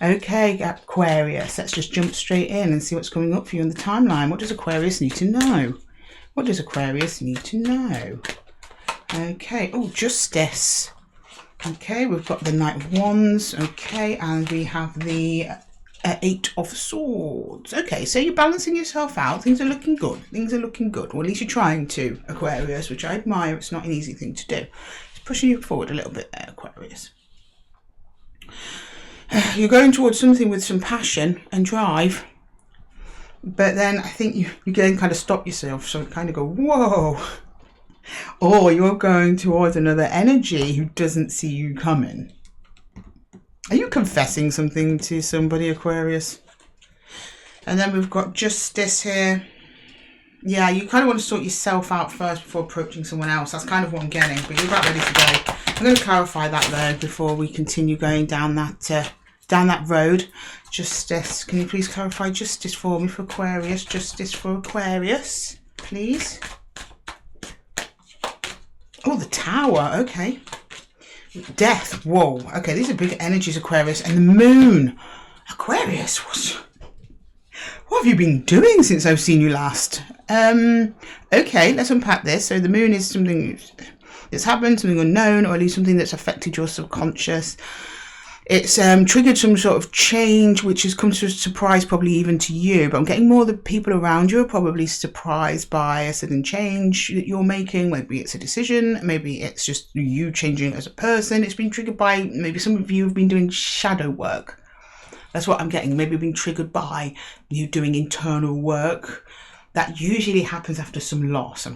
Okay, Aquarius, let's just jump straight in and see what's coming up for you on the timeline. What does Aquarius need to know? What does Aquarius need to know? Okay, oh, justice. Okay, we've got the Knight of Wands. Okay, and we have the Eight of Swords. Okay, so you're balancing yourself out. Things are looking good. Things are looking good. Or at least you're trying to, Aquarius, which I admire. It's not an easy thing to do. It's pushing you forward a little bit there, Aquarius. You're going towards something with some passion and drive. But then I think you again kind of stop yourself. So kind of go, whoa. Or you're going towards another energy who doesn't see you coming. Are you confessing something to somebody, Aquarius? And then we've got justice here. Yeah, you kind of want to sort yourself out first before approaching someone else. That's kind of what I'm getting, but you're about ready to go. I'm going to clarify that though before we continue going down that road. Justice. Can you please clarify justice for me for Aquarius? Justice for Aquarius, please. Oh, the Tower. Okay. Death. Whoa. Okay, these are big energies, Aquarius. And the Moon. Aquarius, what have you been doing since I've seen you last? Okay, let's unpack this. So the Moon is something that's happened, something unknown, or at least something that's affected your subconscious. It's triggered some sort of change, which has come to a surprise, probably even to you. But I'm getting more the people around you are probably surprised by a sudden change that you're making. Maybe it's a decision. Maybe it's just you changing as a person. It's been triggered by, maybe some of you have been doing shadow work. That's what I'm getting. Maybe being triggered by you doing internal work. That usually happens after some loss. I'm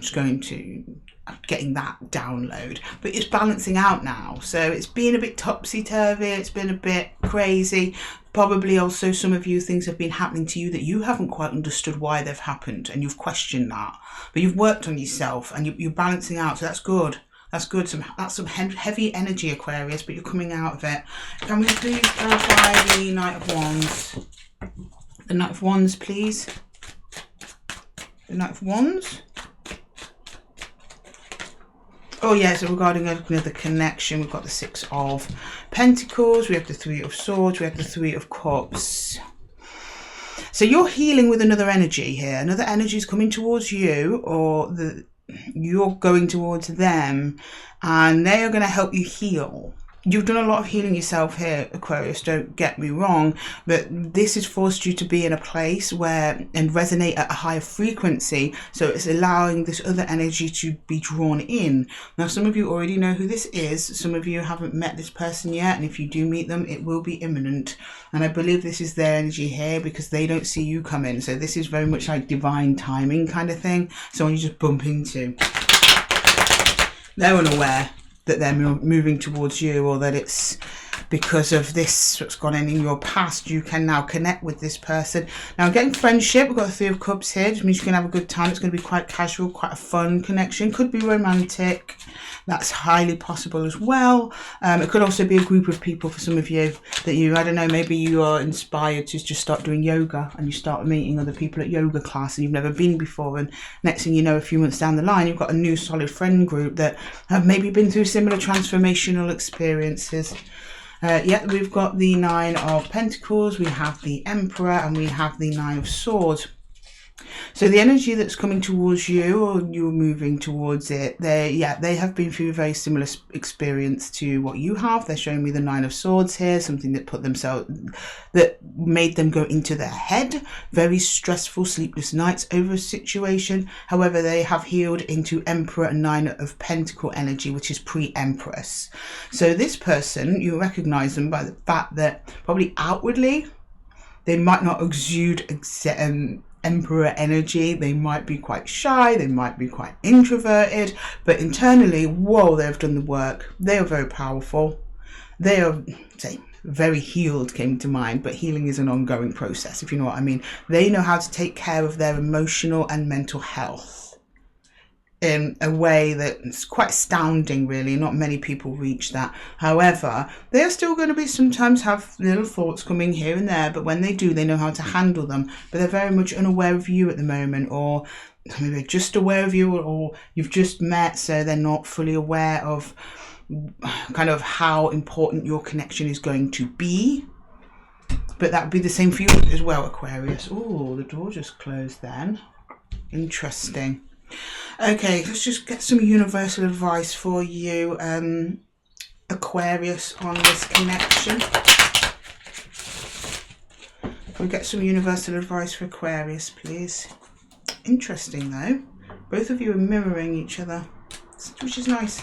getting that download, but it's balancing out now. So it's been a bit topsy-turvy. It's been a bit crazy. Probably also some of you, things have been happening to you that you haven't quite understood why they've happened, and you've questioned that. But you've worked on yourself and you're balancing out. So that's good. That's good. That's some heavy energy, Aquarius, but you're coming out of it. Can we please clarify the Knight of Wands? The Knight of Wands, please. The Knight of Wands. Oh yeah, so regarding another connection, we've got the Six of Pentacles, we have the Three of Swords, we have the Three of Cups. So you're healing with another energy here. Another energy is coming towards you, or you're going towards them, and they are going to help you heal. You've done a lot of healing yourself here, Aquarius, don't get me wrong, but this has forced you to be in a place where and resonate at a higher frequency, so it's allowing this other energy to be drawn in. Now, some of you already know who this is, some of you haven't met this person yet, and if you do meet them, it will be imminent. And I believe this is their energy here because they don't see you coming, so this is very much like divine timing kind of thing, someone you just bump into. They're unaware that they're moving towards you, or that it's because of this what's gone on in your past. You can now connect with this person. Now, getting friendship, we've got the Three of Cups here, which means you can have a good time. It's going to be quite casual, quite a fun connection. Could be romantic. That's highly possible as well. It could also be a group of people for some of you that I don't know, maybe you are inspired to just start doing yoga, and you start meeting other people at yoga class and you've never been before, and next thing you know, a few months down the line, you've got a new solid friend group that have maybe been through similar transformational experiences. Yeah, we've got the Nine of Pentacles, we have the Emperor, and we have the Nine of Swords. So the energy that's coming towards you, or you're moving towards it, they have been through a very similar experience to what you have. They're showing me the Nine of Swords here, something that made them go into their head. Very stressful, sleepless nights over a situation. However, they have healed into Emperor and Nine of Pentacle energy, which is pre-Empress. So this person, you recognize them by the fact that probably outwardly, they might not exude Emperor energy. They might be quite shy, they might be quite introverted, but internally, whoa, they've done the work. They are very powerful. They are, say, very healed came to mind, but healing is an ongoing process, if you know what I mean. They know how to take care of their emotional and mental health in a way that's quite astounding, really. Not many people reach that. However, they are still going to be sometimes have little thoughts coming here and there, but when they do, they know how to handle them. But they're very much unaware of you at the moment, or maybe they're just aware of you, or you've just met, so they're not fully aware of kind of how important your connection is going to be. But that would be the same for you as well, Aquarius. Oh, the door just closed then. Interesting. Okay, let's just get some universal advice for you, Aquarius, on this connection. We'll get some universal advice for Aquarius, please. Interesting, though. Both of you are mirroring each other, which is nice.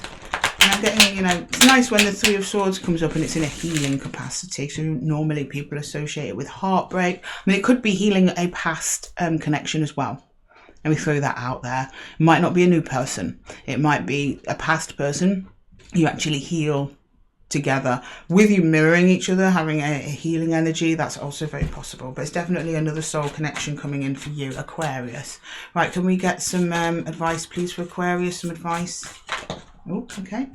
And I'm getting, you know, it's nice when the Three of Swords comes up and it's in a healing capacity. So normally people associate it with heartbreak. I mean, it could be healing a past connection as well. Let me throw that out there. It might not be a new person. It might be a past person you actually heal together with you mirroring each other, having a healing energy. That's also very possible. But it's definitely another soul connection coming in for you, Aquarius. Right, can we get some advice, please, for Aquarius? Some advice. Oh, okay.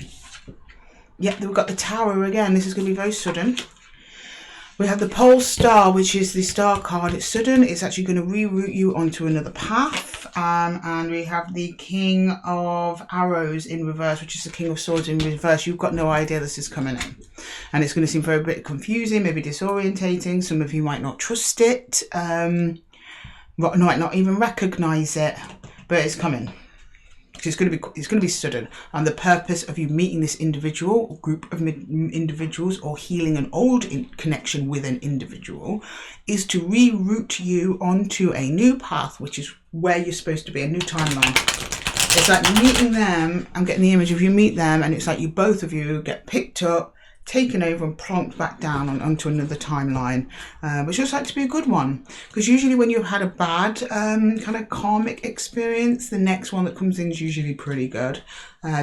Yep, we've got the Tower again. This is going to be very sudden. We have the Pole Star, which is the star card. It's sudden. It's actually going to reroute you onto another path. And we have the King of Arrows in reverse, which is the King of Swords in reverse. You've got no idea this is coming in. And it's going to seem very bit confusing, maybe disorientating. Some of you might not trust it. Might not even recognize it. But it's coming. It's going to be sudden, and the purpose of you meeting this individual or group of individuals, or healing an old connection with an individual, is to reroute you onto a new path, which is where you're supposed to be, a new timeline. It's like meeting them. I'm getting the image of you meet them, and it's like you, both of you, get picked up, taken over and plonked back down onto another timeline, which looks like to be a good one, because usually when you've had a bad kind of karmic experience, the next one that comes in is usually pretty good,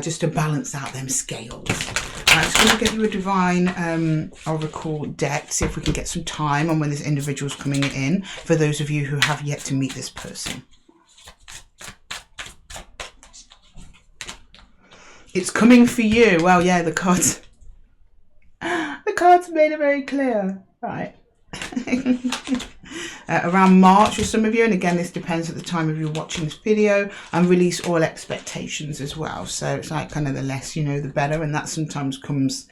just to balance out them scales. I'm just going to get you a divine oracle deck, see if we can get some time on when this individual's coming in, for those of you who have yet to meet this person. It's coming for you. Well, yeah, the cards made it very clear, right? Around March for some of you, and again this depends at the time of you watching this video, and release all expectations as well. So it's like kind of the less you know the better, and that sometimes comes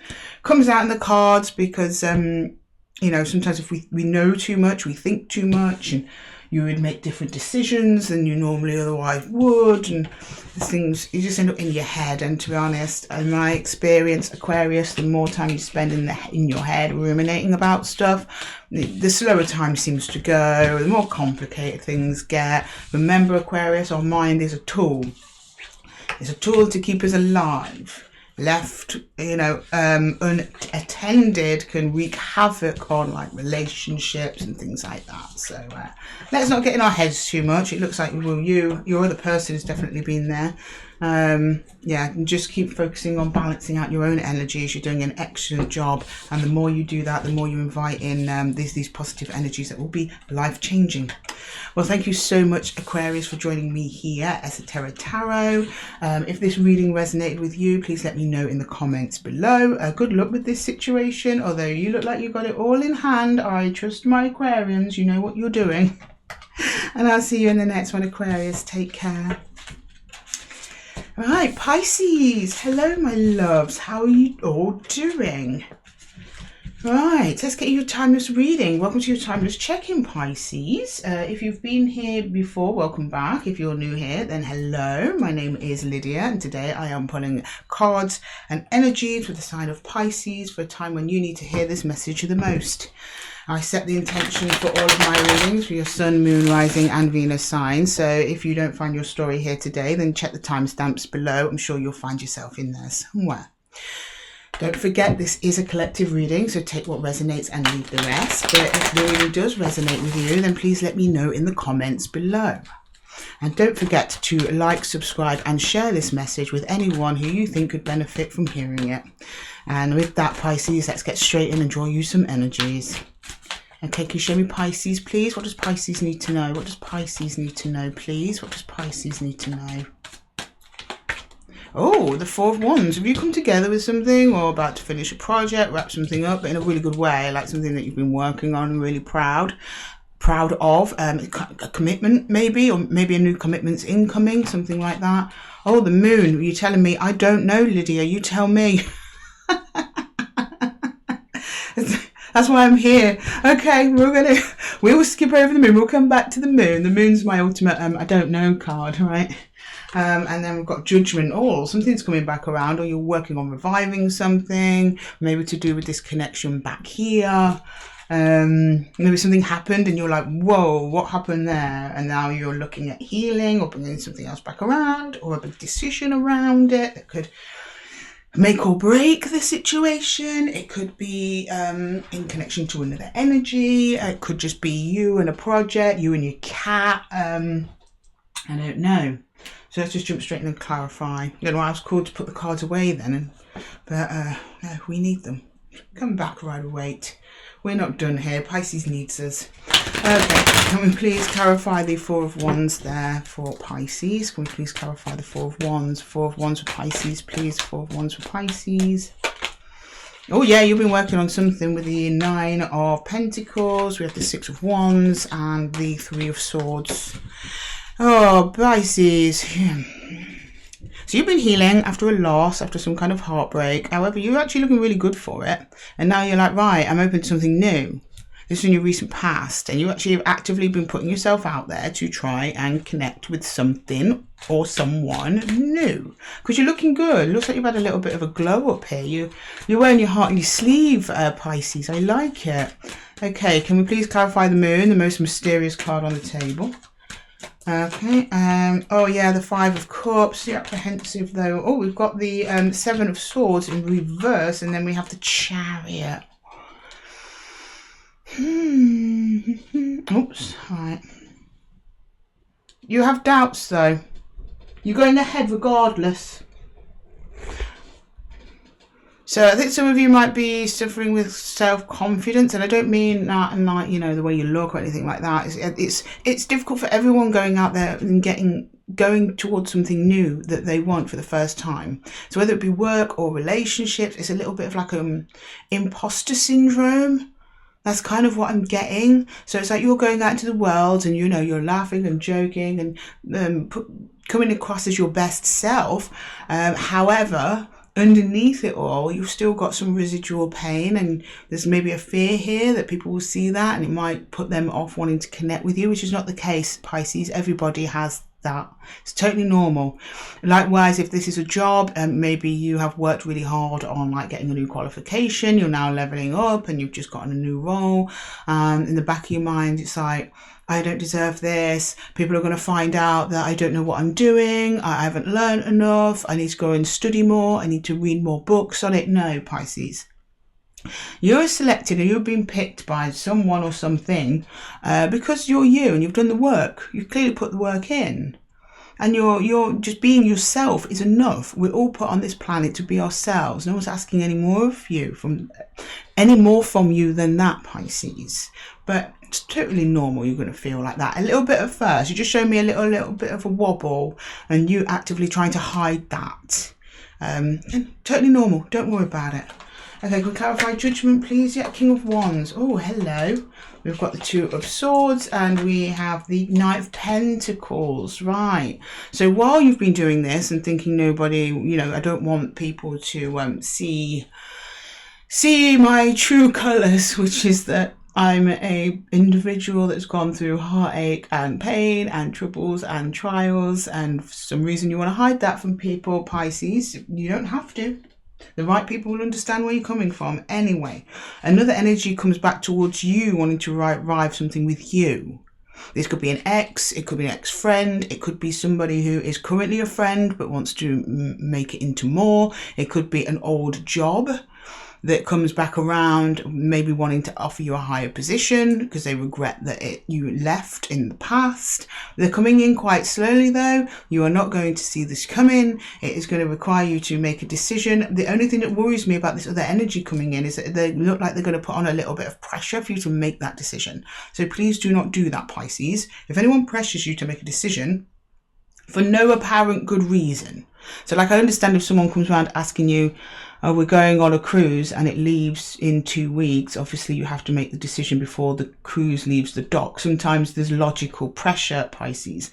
out in the cards, because you know, sometimes if we know too much, we think too much, and you would make different decisions than you normally otherwise would, and things, you just end up in your head. And to be honest, in my experience, Aquarius, the more time you spend in your head ruminating about stuff, the slower time seems to go, the more complicated things get. Remember, Aquarius, our mind is a tool. It's a tool to keep us alive. Left, you know, unattended, can wreak havoc on like relationships and things like that. So let's not get in our heads too much. It looks like, well, your other person has definitely been there. Yeah, and just keep focusing on balancing out your own energies. You're doing an excellent job, and the more you do that, the more you invite in these positive energies that will be life-changing. Well, thank you so much, Aquarius, for joining me here at Esotera Tarot. If this reading resonated with you, please let me know in the comments below. Good luck with this situation. Although you look like you got it all in hand, I trust my Aquarians. You know what you're doing. And I'll see you in the next one, Aquarius. Take care. Right, Pisces. Hello, my loves. How are you all doing? Right, let's get your timeless reading. Welcome to your timeless check-in, Pisces. If you've been here before, welcome back. If you're new here, then hello. My name is Lydia, and today I am pulling cards and energies for the sign of Pisces for a time when you need to hear this message the most. I set the intention for all of my readings for your sun, moon, rising and Venus signs. So if you don't find your story here today, then check the timestamps below. I'm sure you'll find yourself in there somewhere. Don't forget, this is a collective reading, so take what resonates and leave the rest. But if the reading does resonate with you, then please let me know in the comments below. And don't forget to like, subscribe and share this message with anyone who you think could benefit from hearing it. And with that, Pisces, let's get straight in and draw you some energies. Okay, can you show me Pisces, please? What does Pisces need to know? What does Pisces need to know, please? What does Pisces need to know? Oh, the Four of Wands. Have you come together with something or about to finish a project, wrap something up in a really good way, like something that you've been working on and really proud of, a commitment maybe, or maybe a new commitment's incoming, something like that. Oh, the Moon. Are you telling me? I don't know, Lydia. You tell me. That's why I'm here. Okay, we will skip over the Moon. We'll come back to the Moon. The Moon's my ultimate I don't know card, right? And then we've got Judgment. Oh, something's coming back around, or you're working on reviving something, maybe to do with this connection back here. Maybe something happened and you're like, whoa, what happened there? And now you're looking at healing or bringing something else back around, or a big decision around it that could make or break the situation. It could be in connection to another energy. It could just be you and a project, you and your cat. I don't know. So let's just jump straight in and clarify. You know, I was called to put the cards away then, but no, we need them. Come back, Rider-Waite. We're not done here. Pisces needs us. Okay, can we please clarify the Four of Wands there for Pisces? Can we please clarify the Four of Wands? Four of Wands for Pisces, please. Four of Wands for Pisces. Oh yeah, you've been working on something with the Nine of Pentacles. We have the Six of Wands and the Three of Swords. Oh, Pisces. So you've been healing after a loss, after some kind of heartbreak. However, you're actually looking really good for it. And now you're like, right, I'm open to something new. This is in your recent past. And you actually have actively been putting yourself out there to try and connect with something or someone new. Because you're looking good. It looks like you've had a little bit of a glow up here. You're wearing your heart on your sleeve, Pisces. I like it. Okay, can we please clarify the Moon, the most mysterious card on the table? Okay, oh yeah, the Five of Cups, the apprehensive though. Oh, we've got the Seven of Swords in reverse, and then we have the Chariot. Oops, right. You have doubts though. You're going ahead regardless. So I think some of you might be suffering with self-confidence, and I don't mean that in like, you know, the way you look or anything like that. It's difficult for everyone going out there and going towards something new that they want for the first time. So whether it be work or relationships, it's a little bit of like imposter syndrome. That's kind of what I'm getting. So it's like you're going out into the world and, you know, you're laughing and joking and coming across as your best self. However, underneath it all, you've still got some residual pain, and there's maybe a fear here that people will see that and it might put them off wanting to connect with you, which is not the case, Pisces. Everybody has that. It's totally normal. Likewise, if this is a job and maybe you have worked really hard on like getting a new qualification, you're now leveling up and you've just gotten a new role, in the back of your mind it's like, I don't deserve this. People are going to find out that I don't know what I'm doing. I haven't learned enough. I need to go and study more. I need to read more books on it. No, Pisces. You're selected and you've been picked by someone or something because you're you and you've done the work. You've clearly put the work in. And you're just being yourself is enough. We're all put on this planet to be ourselves. No one's asking any more of you, any more from you than that, Pisces. But it's totally normal. You're going to feel like that a little bit at first. You just showed me a little bit of a wobble, and you actively trying to hide that. And totally normal. Don't worry about it. Okay, can we clarify Judgment, please? Yeah, King of Wands. Oh, hello. We've got the Two of Swords and we have the Knight of Pentacles. Right. So while you've been doing this and thinking nobody, you know, I don't want people to see my true colours, which is that I'm a individual that's gone through heartache and pain and troubles and trials, and for some reason you want to hide that from people, Pisces. You don't have to. The right people will understand where you're coming from. Anyway, another energy comes back towards you wanting to revive something with you. This could be an ex, it could be an ex-friend, it could be somebody who is currently a friend but wants to make it into more. It could be an old job. that comes back around, maybe wanting to offer you a higher position because they regret that you left in the past. They're coming in quite slowly though. You are not going to see this coming. It is going to require you to make a decision. The only thing that worries me about this other energy coming in is that they look like they're going to put on a little bit of pressure for you to make that decision. So please do not do that, Pisces. If anyone pressures you to make a decision for no apparent good reason. So like, I understand if someone comes around asking you, oh, we're going on a cruise and it leaves in 2 weeks. Obviously, you have to make the decision before the cruise leaves the dock. Sometimes there's logical pressure, Pisces.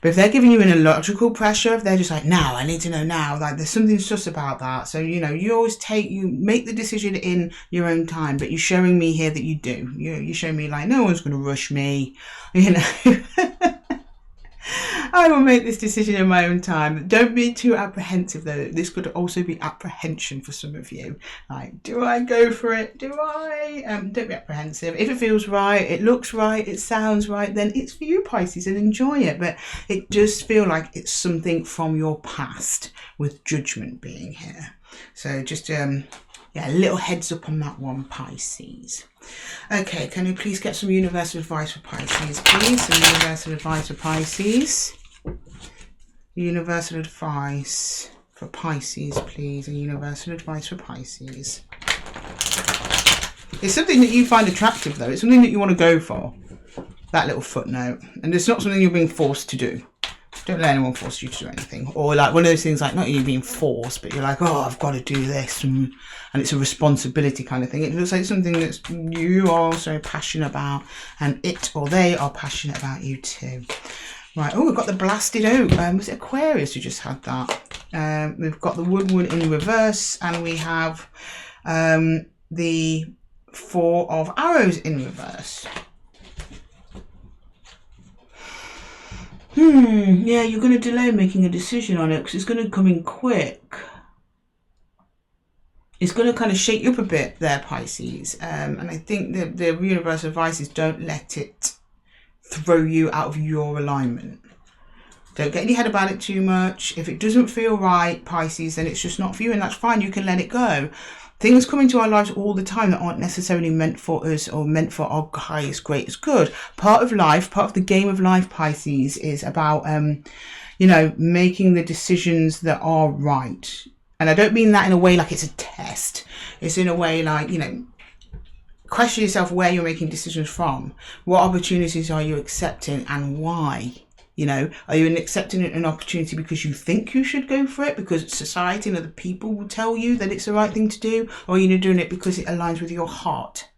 But if they're giving you an illogical pressure, if they're just like, now, I need to know now, like there's something sus about that. So, you know, you make the decision in your own time, but you're showing me here that you do. You're showing me like, no one's going to rush me, you know. I will make this decision in my own time. Don't be too apprehensive though. This could also be apprehension for some of you. Like, do I go for it? Do I? Don't be apprehensive. If it feels right, it looks right, it sounds right, then it's for you, Pisces, and enjoy it. But it does feel like it's something from your past, with judgment being here. So just yeah, a little heads up on that one, Pisces. Okay, can you please get some universal advice for Pisces, please? Some universal advice for Pisces. Universal advice for Pisces, please. And universal advice for Pisces. It's something that you find attractive, though. It's something that you want to go for. That little footnote. And it's not something you're being forced to do. Don't let anyone force you to do anything. Or like one of those things, like not you being forced, but you're like, oh, I've got to do this. And it's a responsibility kind of thing. It looks like something that you are also passionate about. And it or they are passionate about you too. Right, oh, we've got the blasted oak. Was it Aquarius who just had that? We've got the Wildwood in reverse. And we have the 4 of arrows in reverse. Yeah, you're going to delay making a decision on it because it's going to come in quick. It's going to kind of shake you up a bit there, Pisces. And I think the universal advice is don't let it throw you out of your alignment. Don't get in your head about it too much. If it doesn't feel right, Pisces, then it's just not for you, and that's fine. You can let it go. Things come into our lives all the time that aren't necessarily meant for us or meant for our highest, greatest good. Part of life, part of the game of life, Pisces, is about, you know, making the decisions that are right. And I don't mean that in a way like it's a test. It's in a way like, you know, question yourself where you're making decisions from. What opportunities are you accepting and why? You know, are you accepting an opportunity because you think you should go for it, because society and other people will tell you that it's the right thing to do, or are you doing it because it aligns with your heart?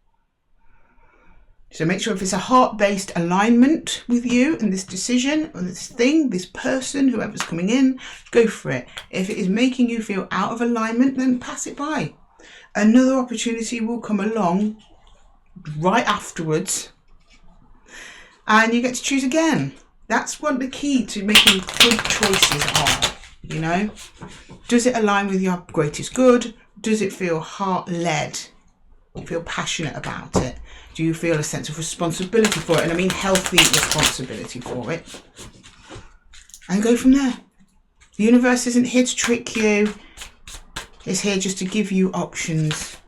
So make sure if it's a heart-based alignment with you and this decision or this thing, this person, whoever's coming in, go for it. If it is making you feel out of alignment, then pass it by. Another opportunity will come along right afterwards and you get to choose again. That's what the key to making good choices are, you know. Does it align with your greatest good? Does it feel heart-led? Do you feel passionate about it? Do you feel a sense of responsibility for it? And I mean healthy responsibility for it. And go from there. The universe isn't here to trick you. It's here just to give you options.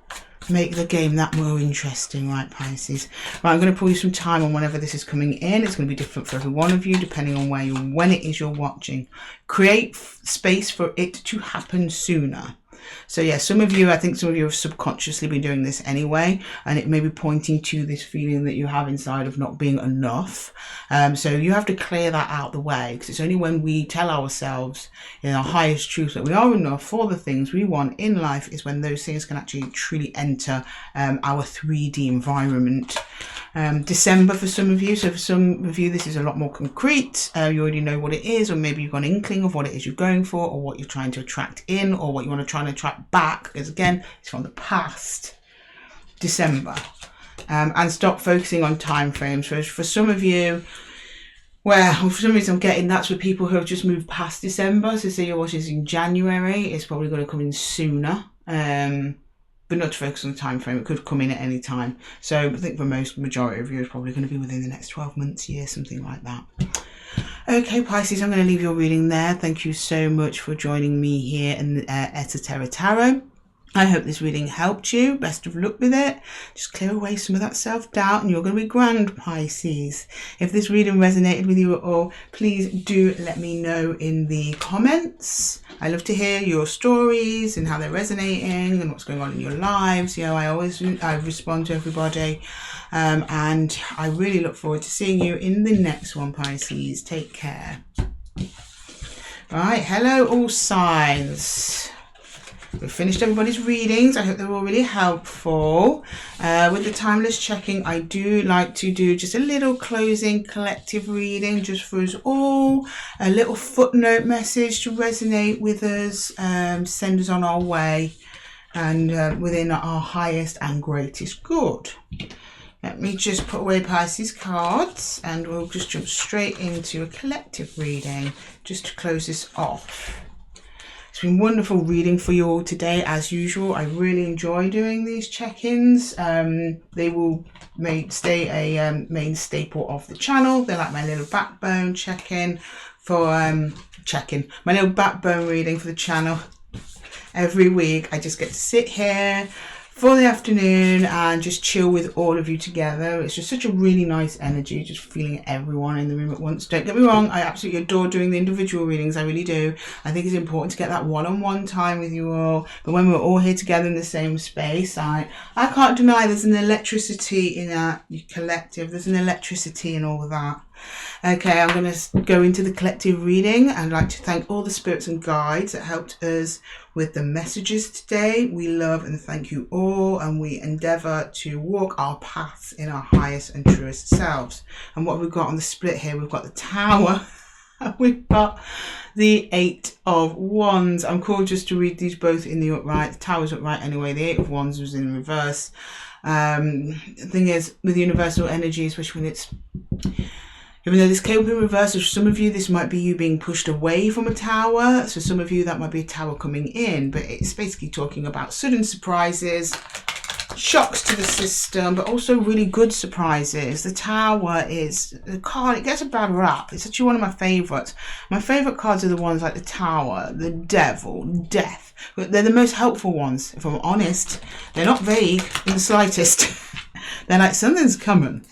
Make the game that more interesting, right, Pisces? Right, I'm going to pull you some time on whenever this is coming in. It's going to be different for every one of you, depending on when it is you're watching. Create space for it to happen sooner. So yeah, some of you, I think some of you have subconsciously been doing this anyway, and it may be pointing to this feeling that you have inside of not being enough. So you have to clear that out the way, because it's only when we tell ourselves in our highest truth that we are enough for the things we want in life is when those things can actually truly enter our 3D environment. December for some of you. So for some of you, this is a lot more concrete. You already know what it is, or maybe you've got an inkling of what it is you're going for, or what you're trying to attract in, or what you want to try and attract back, because again, it's from the past. December. And stop focusing on time frames. For some of you, well, for some reason I'm getting that's for people who have just moved past December. So say you're watching this in January, it's probably going to come in sooner. But not to focus on the time frame. It could come in at any time. So I think for majority of you, it's probably going to be within the next 12 months, year, something like that. Okay, Pisces, I'm going to leave your reading there. Thank you so much for joining me here in Esotera Tarot. I hope this reading helped you. Best of luck with it. Just clear away some of that self-doubt and you're going to be grand, Pisces. If this reading resonated with you at all, please do let me know in the comments. I love to hear your stories and how they're resonating and what's going on in your lives. You know, I respond to everybody. And I really look forward to seeing you in the next one, Pisces. Take care. Right, hello all signs. We've finished everybody's readings. I hope they're all really helpful. With the timeless checking, I do like to do just a little closing collective reading just for us all. A little footnote message to resonate with us, send us on our way and within our highest and greatest good. Let me just put away Pisces cards and we'll just jump straight into a collective reading just to close this off. It's been wonderful reading for you all today, as usual. I really enjoy doing these check-ins. They will stay a main staple of the channel. They're like my little backbone check-in for my little backbone reading for the channel. Every week I just get to sit here for the afternoon and just chill with all of you together. It's just such a really nice energy, just feeling everyone in the room at once. Don't get me wrong, I absolutely adore doing the individual readings, I really do. I think it's important to get that one-on-one time with you all, but when we're all here together in the same space, I can't deny there's an electricity in our collective, there's an electricity in all of that. Okay, I'm going to go into the collective reading. I'd like to thank all the spirits and guides that helped us with the messages today. We love and thank you all, and we endeavour to walk our paths in our highest and truest selves. And what we've got on the split here, we've got the Tower, and we've got the Eight of Wands. I'm called just to read these both in the upright. The Tower's upright anyway, the Eight of Wands was in reverse. The thing is, with universal energy, especially when it's, even though this came up in reverse, for some of you, this might be you being pushed away from a tower. So some of you, that might be a tower coming in. But it's basically talking about sudden surprises, shocks to the system, but also really good surprises. The Tower is a card, it gets a bad rap. It's actually one of my favourites. My favourite cards are the ones like the Tower, the Devil, Death. But they're the most helpful ones, if I'm honest. They're not vague in the slightest. They're like, something's coming.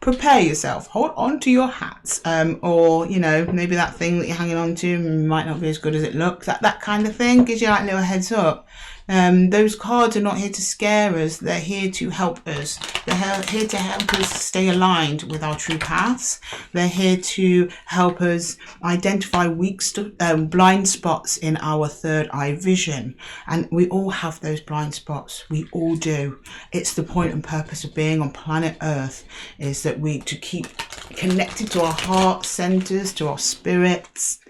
Prepare yourself, hold on to your hats, or you know, maybe that thing that you're hanging on to might not be as good as it looks. That kind of thing gives you like a little heads up. Those cards are not here to scare us, they're here to help us. They're here to help us stay aligned with our true paths. They're here to help us identify blind spots in our third eye vision. And we all have those blind spots, we all do. It's the point and purpose of being on planet Earth, is that to keep connected to our heart centers, to our spirits,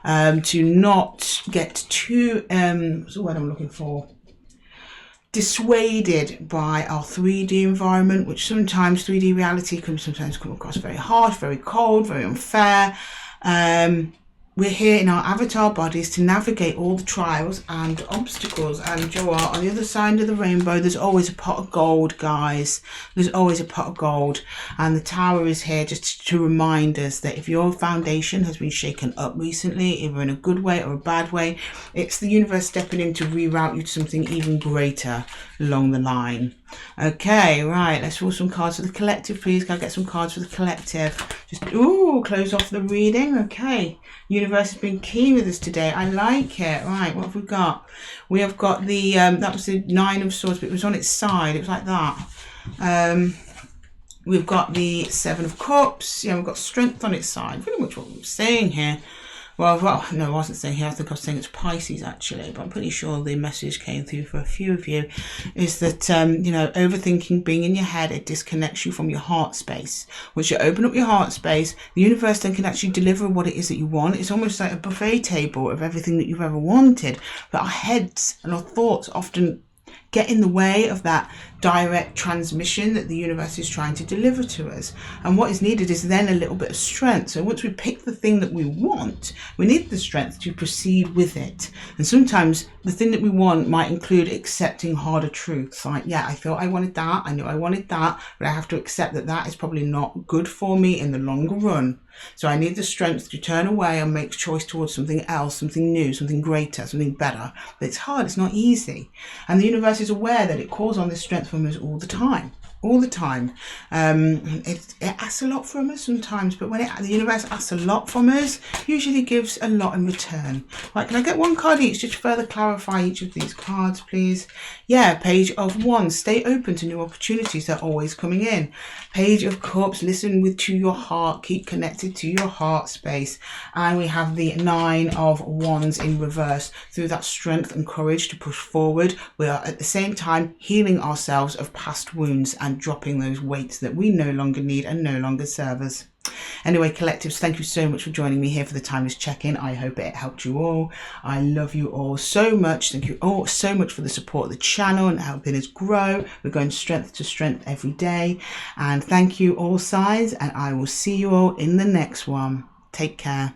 to not get too what's the word I'm looking for, dissuaded by our 3D environment, which sometimes 3D reality can sometimes come across very harsh, very cold, very unfair. We're here in our avatar bodies to navigate all the trials and obstacles, and you are on the other side of the rainbow. There's always a pot of gold, guys. There's always a pot of gold, and the Tower is here just to remind us that if your foundation has been shaken up recently, either in a good way or a bad way, it's the universe stepping in to reroute you to something even greater along the line. Okay, right, let's draw some cards for the collective, please. Can I get some cards for the collective? Just close off the reading. Okay, universe has been keen with us today. I like it. Right, what have we got? We have got the that was the Nine of Swords, but it was on its side. It was like that. We've got the Seven of Cups. Yeah, we've got Strength on its side. Pretty much what we were saying here. Well, no, I wasn't saying here. I think I was saying it's Pisces, actually. But I'm pretty sure the message came through for a few of you. Is that, you know, overthinking, being in your head, it disconnects you from your heart space. Once you open up your heart space, the universe then can actually deliver what it is that you want. It's almost like a buffet table of everything that you've ever wanted. But our heads and our thoughts often get in the way of that direct transmission that the universe is trying to deliver to us. And what is needed is then a little bit of strength. So once we pick the thing that we want, we need the strength to proceed with it. And sometimes the thing that we want might include accepting harder truths. Like, yeah, I thought I wanted that, I knew I wanted that, but I have to accept that that is probably not good for me in the longer run. So I need the strength to turn away and make a choice towards something else, something new, something greater, something better. But it's hard, it's not easy. And the universe is aware that it calls on this strength from us all the time. All the time. It asks a lot from us sometimes, but when the universe asks a lot from us, usually gives a lot in return. Right, can I get one card each just to further clarify each of these cards, please? Yeah, Page of Wands, stay open to new opportunities, they're always coming in. Page of Cups, listen to your heart, keep connected to your heart space. And we have the Nine of Wands in reverse. Through that strength and courage to push forward, we are at the same time healing ourselves of past wounds and dropping those weights that we no longer need and no longer serve us. Anyway, collectives, thank you so much for joining me here for the Timeless Check-In. I hope it helped you all. I love you all so much. Thank you all so much for the support of the channel and helping us grow. We're going strength to strength every day. And thank you all signs, and I will see you all in the next one. Take care.